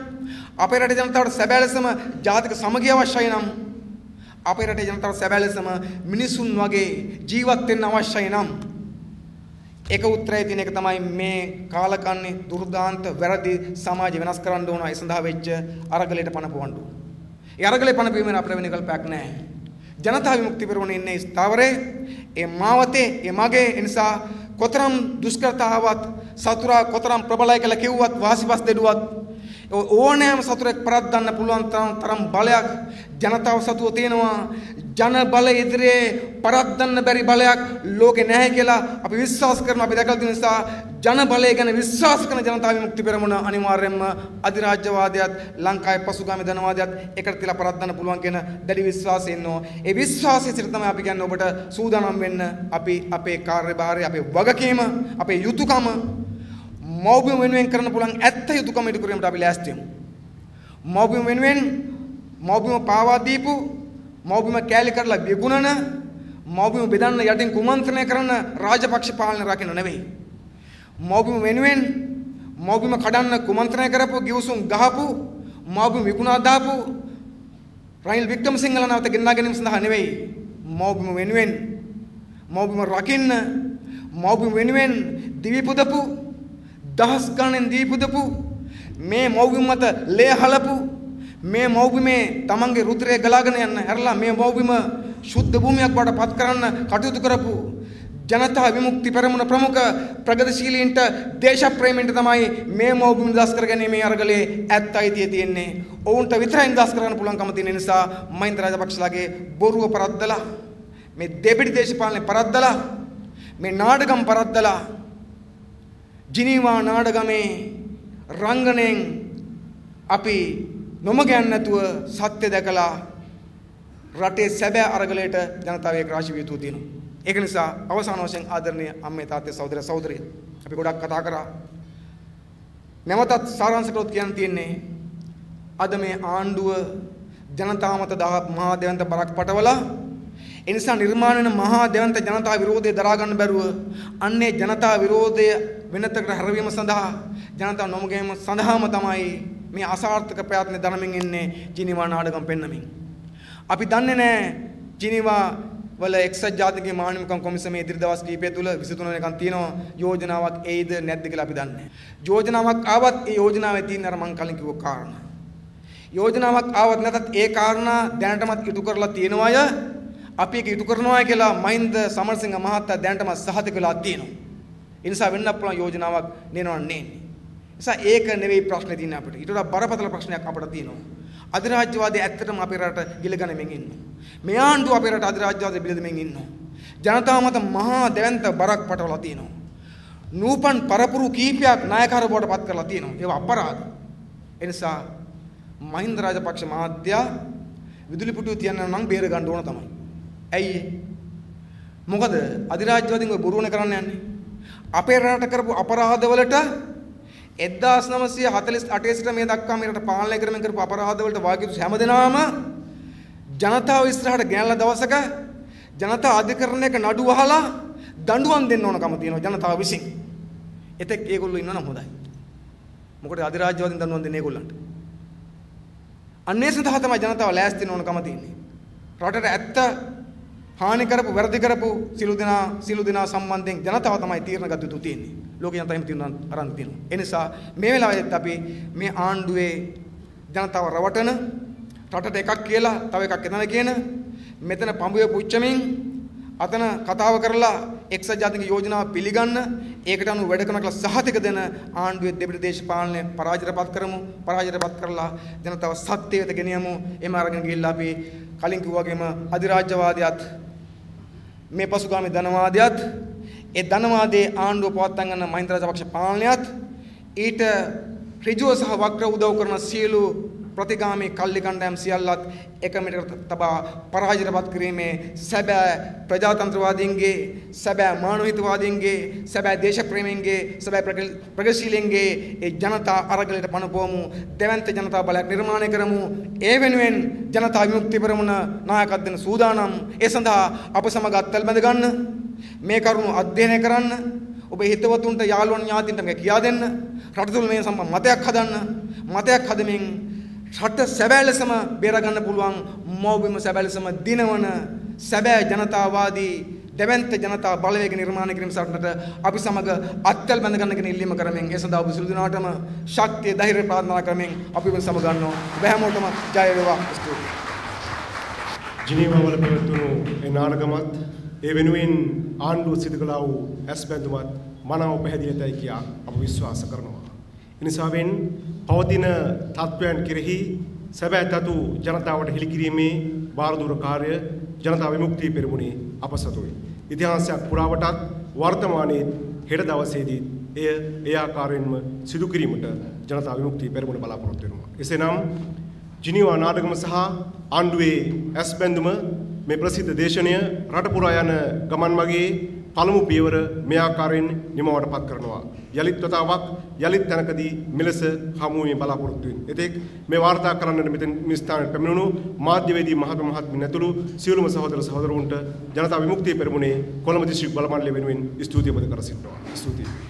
අපේ රටේ ජනතාවට සැබෑ ලෙසම ජාතික සමගිය අවශ්‍යයි නම්, අපේ රටේ ජනතාවට සැබෑ ලෙසම මිනිසුන් වගේ ජීවත් වෙන්න අවශ්‍යයි නම්, එක උත්තරය තියෙන එක තමයි මේ කාලකන්ණි දුර්දාන්ත වැරදි සමාජය වෙනස් කරන්න ඕන. ඒ සඳහා වෙච්ච අරගලයට පණ පොවන්න ඕන. ඒ අරගලේ පණ පීමෙන් අපිට වෙන විකල්පයක් නැහැ. ජනතා විමුක්ති පෙරමුණ ඉන්නේ ස්ථාවරේ, ඒ මාවතේ, ඒ මගේ. ඒ නිසා කොතරම් දුෂ්කරතාවක් සතුරා කොතරම් ප්‍රබලයි කියලා කිව්වත්, වාසිපස් දෙඩුවත් ඕනෑම සතුරෙක් පරද්දන්න පුළුවන් තරම් බලයක් ජනතාව සතුව තියෙනවා. ජන බල ඉදිරියේ පරද්දන්න බැරි බලයක් ලෝකේ නැහැ කියලා අපි විශ්වාස කරනවා. අපි දැකලා තියෙන නිසා ජන බලය ගැන විශ්වාස කරන ජනතා විමුක්ති පෙරමුණ අනිවාර්යයෙන්ම අධිරාජ්‍යවාදයත් ලංකාවේ පසුගාමී ධනවාදයත් එකට තියලා පරද්දන්න පුළුවන් කියන දැඩි විශ්වාසය ඉන්නවා. ඒ විශ්වාසය සිට තමයි අපි කියන්නේ ඔබට සූදානම් වෙන්න. අපි අපේ කාර්යභාරය, අපේ වගකීම, අපේ යුතුයකම මෞබිම වෙනුවෙන් කරන්න පුළුවන් ඇත්ත යුතුයකම ඉටු කිරීමට අපි ලෑස්ති වෙමු. මෞබිම වෙනුවෙන් මෞබිම පාවා දීපු, මෞබිම කැලි කරලා විගුණන, මෞබිම බෙදන්න යටින් කුමන්ත්‍රණය කරන රාජපක්ෂ පාලන රකින්න නෙවෙයි. මෞබිම වෙනුවෙන් මෞබිම කඩන්න කුමන්ත්‍රණය කරපු, ගිවිසුම් ගහපු, මෞබිම විකුණා දාපු රනිල් වික්‍රමසිංහල නැවත ගෙන්නා ගැනීම සඳහා නෙවෙයි. මෞබිම වෙනුවෙන් මෞබිම රකින්න, මෞබිම වෙනුවෙන් දිවි පුදපු, දහස් ගණන් දී පුදපු, මේ මෞබිම මත ලේ හලපු, මේ මෞබිමේ තමන්ගේ රුධිරය ගලාගෙන යන්න හැරලා මේ මෞබිම ශුද්ධ භූමියක් බවට පත් කරන්න කටයුතු කරපු ජනතා විමුක්ති පෙරමුණ ප්‍රමුඛ ප්‍රගතිශීලීන්ට, දේශප්‍රේමීන්ට තමයි මේ මෞබිම නිදහස් කරගැනීමේ අරගලේ ඇත්ත අයිතිය තියෙන්නේ. ඔවුන්ට විතරයි නිදහස් කරගන්න පුළුවන්කම තියෙන නිසා මහින්ද රාජපක්ෂලාගේ බොරුව පරද්දලා, මේ දෙබිඩි දේශපාලනේ පරද්දලා, මේ නාඩගම් පරද්දලා, ජිනීවා නාඩගමේ රංගනයෙන් අපි නොමග යන්නේ නැතුව සත්‍ය දැකලා රටේ සැබෑ අරගලයට ජනතාව ඒකරාශී විය යුතු තියෙනවා. ඒක නිසා අවසාන වශයෙන් ආදරණීය අම්මේ තාත්තේ සහෝදර සහෝදරිය, අපි ගොඩක් කතා කරා. නැවතත් සාරාංශ කරොත් කියන්න තියෙන්නේ, අද මේ ආණ්ඩුව ජනතාව මත මහා දෙවන්ත බරක් පටවලා, ඒ නිසා නිර්මාණය වෙන මහා දෙවන්ත ජනතා විරෝධය දරා ගන්න බැරුව අන්නේ ජනතා විරෝධය වෙනතකට හැරවීම සඳහා, ජනතා නොමගීම සඳහාම තමයි මේ අසාර්ථක ප්‍රයත්න දරමින් ඉන්නේ ජිනීවා නාඩගම් පෙන්නමින්. අපි දන්නේ නැහැ ජිනීවා වල එක්සත් ජාතික මානවිකම් කොමිසමේ ඉදිරි දවස් කිහිපය තුල 23 වෙනිකන් තියෙනවා යෝජනාවක් එයිද නැද්ද කියලා අපි දන්නේ නැහැ. යෝජනාවක් ආවත් ඒ යෝජනාවේ තියෙන අර මං කලින් කිව්ව කාරණා. යෝජනාවක් ආවත් නැතත් ඒ කාරණා දැනටමත් ඉටු කරලා තියෙන අය අපි ඒක ඉටු කරනවා කියලා මහින්ද සමරසිංහ මහත්තයා දැනටම සහතික වෙලා තියෙනවා. ඒ නිසා වෙන්න පුළුවන් යෝජනාවක් නේනවන්නේ. නිසා ඒක නෙවෙයි ප්‍රශ්නේ තියෙන්නේ අපිට. ඊට වඩා බරපතල ප්‍රශ්නයක් අපිට තියෙනවා. අධිරාජ්‍යවාදී ඇත්තටම අපේ රට ගිලගැනීමෙන් ඉන්නවා. මේ ආණ්ඩුව අපේ රට අධිරාජ්‍යවාදී බිලදෙමින් ඉන්නවා. ජනතාව මත මහා දෙවන්ත බරක් පටවලා තියෙනවා. නූපන් පරපුරු කීපයක් නායකවරු බවට පත් කරලා තියෙනවා. ඒවා අපරාධ. ඒ නිසා මහින්ද රාජපක්ෂ මහත්තයා විදුලි පුටුව තියන්න නම් බේර ගන්න ඕන තමයි. ඇයි? මොකද අධිරාජ්‍යවාදීන් ඔය බොරුවනේ කරන්න යන්නේ. අපේ රට කරපු අපරාධවලට 1948 සිට මේ දක්වා මේ රට පාලනය කරමින් කරපු අපරාධවලට වාග්යුතු හැමදෙනාම ජනතාව ඉස්සරහට ගෙනල්ලා දවසක ජනතා අධිකරණයක නඩු අහලා දඬුවම් දෙන්න ඕනකම තියෙනවා ජනතාව විසින්. එතෙක් ඒගොල්ලෝ ඉන්නවනම් හොඳයි. මොකද අධිරාජ්‍යවාදීන් දඬුවම් දෙන්නේ ඒගොල්ලන්ට. අන්නේ සඳහා තමයි ජනතාව ලෑස්ති වෙන්න ඕනකම තියෙන්නේ. රටට ඇත්ත හානි කරපු වැරදි කරපු සිළු දෙනා සම්බන්ධයෙන් ජනතාව තමයි තීරණ ගත යුතු තියෙන්නේ. ලෝක ජනතාව එහෙම තීරණ අරන් තියෙනවා. ඒ නිසා මේ වෙලාවෙත් අපි මේ ආණ්ඩුවේ ජනතාව රවටන රටට එකක් කියලා තව එකක් එතන කියන මෙතන පඹුවේ පුච්චමින් අතන කතාව කරලා එක්සත් ජාතික යෝජනාව පිළිගන්න ඒකට අනුව වැඩ කරන කියලා සහතික දෙන ආණ්ඩුවේ දෙපිට දේශපාලනය පරාජයටපත් කරමු. පරාජයටපත් කරලා ජනතාව සත්‍ය වෙත ගෙනියමු. එම අරගෙන ගිහිල්ලා අපි කලින් කිව්වා වගේම අධිරාජ්‍යවාදයත් මේ පසුගාමී ධනවාදයත් ඒ ධනවාදයේ ආණ්ඩුව පවත්වා ගන්න මහින්ද රාජපක්ෂ පාලනයත් ඊට ඍජුව සහ වක්‍ර උදව් කරන සියලු ප්‍රතිගාමී කල්ලි කණ්ඩායම් සියල්ලත් එකමිට තබා පරාජයටපත් කිරීමේ සැබෑ ප්‍රජාතන්ත්‍රවාදීන්ගේ සැබෑ මානවහිතවාදීන්ගේ සැබෑ දේශප්‍රේමීන්ගේ සැබෑ ප්‍රගතිශීලීන්ගේ ඒ ජනතා අරගලයට පනපුවමු. දෙවන්ත ජනතා බලයක් නිර්මාණය කරමු. ඒ වෙනුවෙන් ජනතා විමුක්ති පෙරමුණ නායකත්වයෙන් දෙන සූදානම්. ඒ සඳහා අප සමග අත්වැල් බැඳ ගන්න, මේ කරුණු අධ්‍යයනය කරන්න, ඔබේ හිතවතුන්ට යාළුවන් ඥාතීන්ට මේක කියා දෙන්න, රට තුළ මේ සම්බන්ධ මතයක් හදන්න. මතයක් හදමින් රට සැබෑ ලෙසම බේර ගන්න පුළුවන් මෞබිම සැබෑ ලෙසම දිනවන සැබෑ ජනතාවාදී දෙවන්ත ජනතා බලවේග නිර්මාණය කිරීම සටනට අපි සමග අත්වැල් බැඳ ගන්න කියන ඉල්ලීම කරමින් ඒ සඳහා ඔබ සියලු දෙනාටම ශක්තිය ධෛර්යය ප්‍රාර්ථනා කරමින් අපි වෙන සමග ගන්නවා. බෑමෝටම ජය වේවා. ජිනීවා වල පැවතුණු ඒ නාටකමත් ඒ වෙනුවෙන් ආණ්ඩුව සිදු කළා වූ ඇස් බැඳුමත් මනාව පැහැදිලිතයි කියා අප විශ්වාස කරනවා. එනිසාවෙන් පවතින තත්ත්වයන් කෙරෙහි සැබෑ තතු ජනතාවට හෙළිකිරීමේ බාරදූර කාර්ය ජනතා විමුක්ති පෙරමුණේ අප සතුයි. ඉතිහාසයක් පුරාවටත් වර්තමානයේ හෙට දවසේදී ඒ ආකාරයෙන්ම සිදු කිරීමට ජනතා විමුක්ති පෙරමුණ බලාපොරොත්තු වෙනවා. එසේනම් ජිනීවා නාටකම සහ ආණ්ඩුවේ ඇස් බැඳුම මේ ප්‍රසිද්ධ දේශනය රට පුරා යන ගමන් මගේ පළමු පියවර මේ ආකාරයෙන් නිමවටපත් කරනවා. යලිත් වතාවක් යලිත් තැනකදී මෙලෙස හමු වීමේ බලාපොරොත්තු වෙන. එතෙක් මේ වාර්තා කරන්නට මෙතන මේ ස්ථානයේ පැමිණුණු මාධ්‍යවේදී මහත්මින් ඇතුළු සියලුම සහෝදර සහෝදරවරුන්ට ජනතා විමුක්ති පෙරමුණේ කොළඹ දිස්ත්‍රික් බල මණ්ඩලය වෙනුවෙන් ස්තුතිය පද කර සිටිනවා. ස්තුතියි.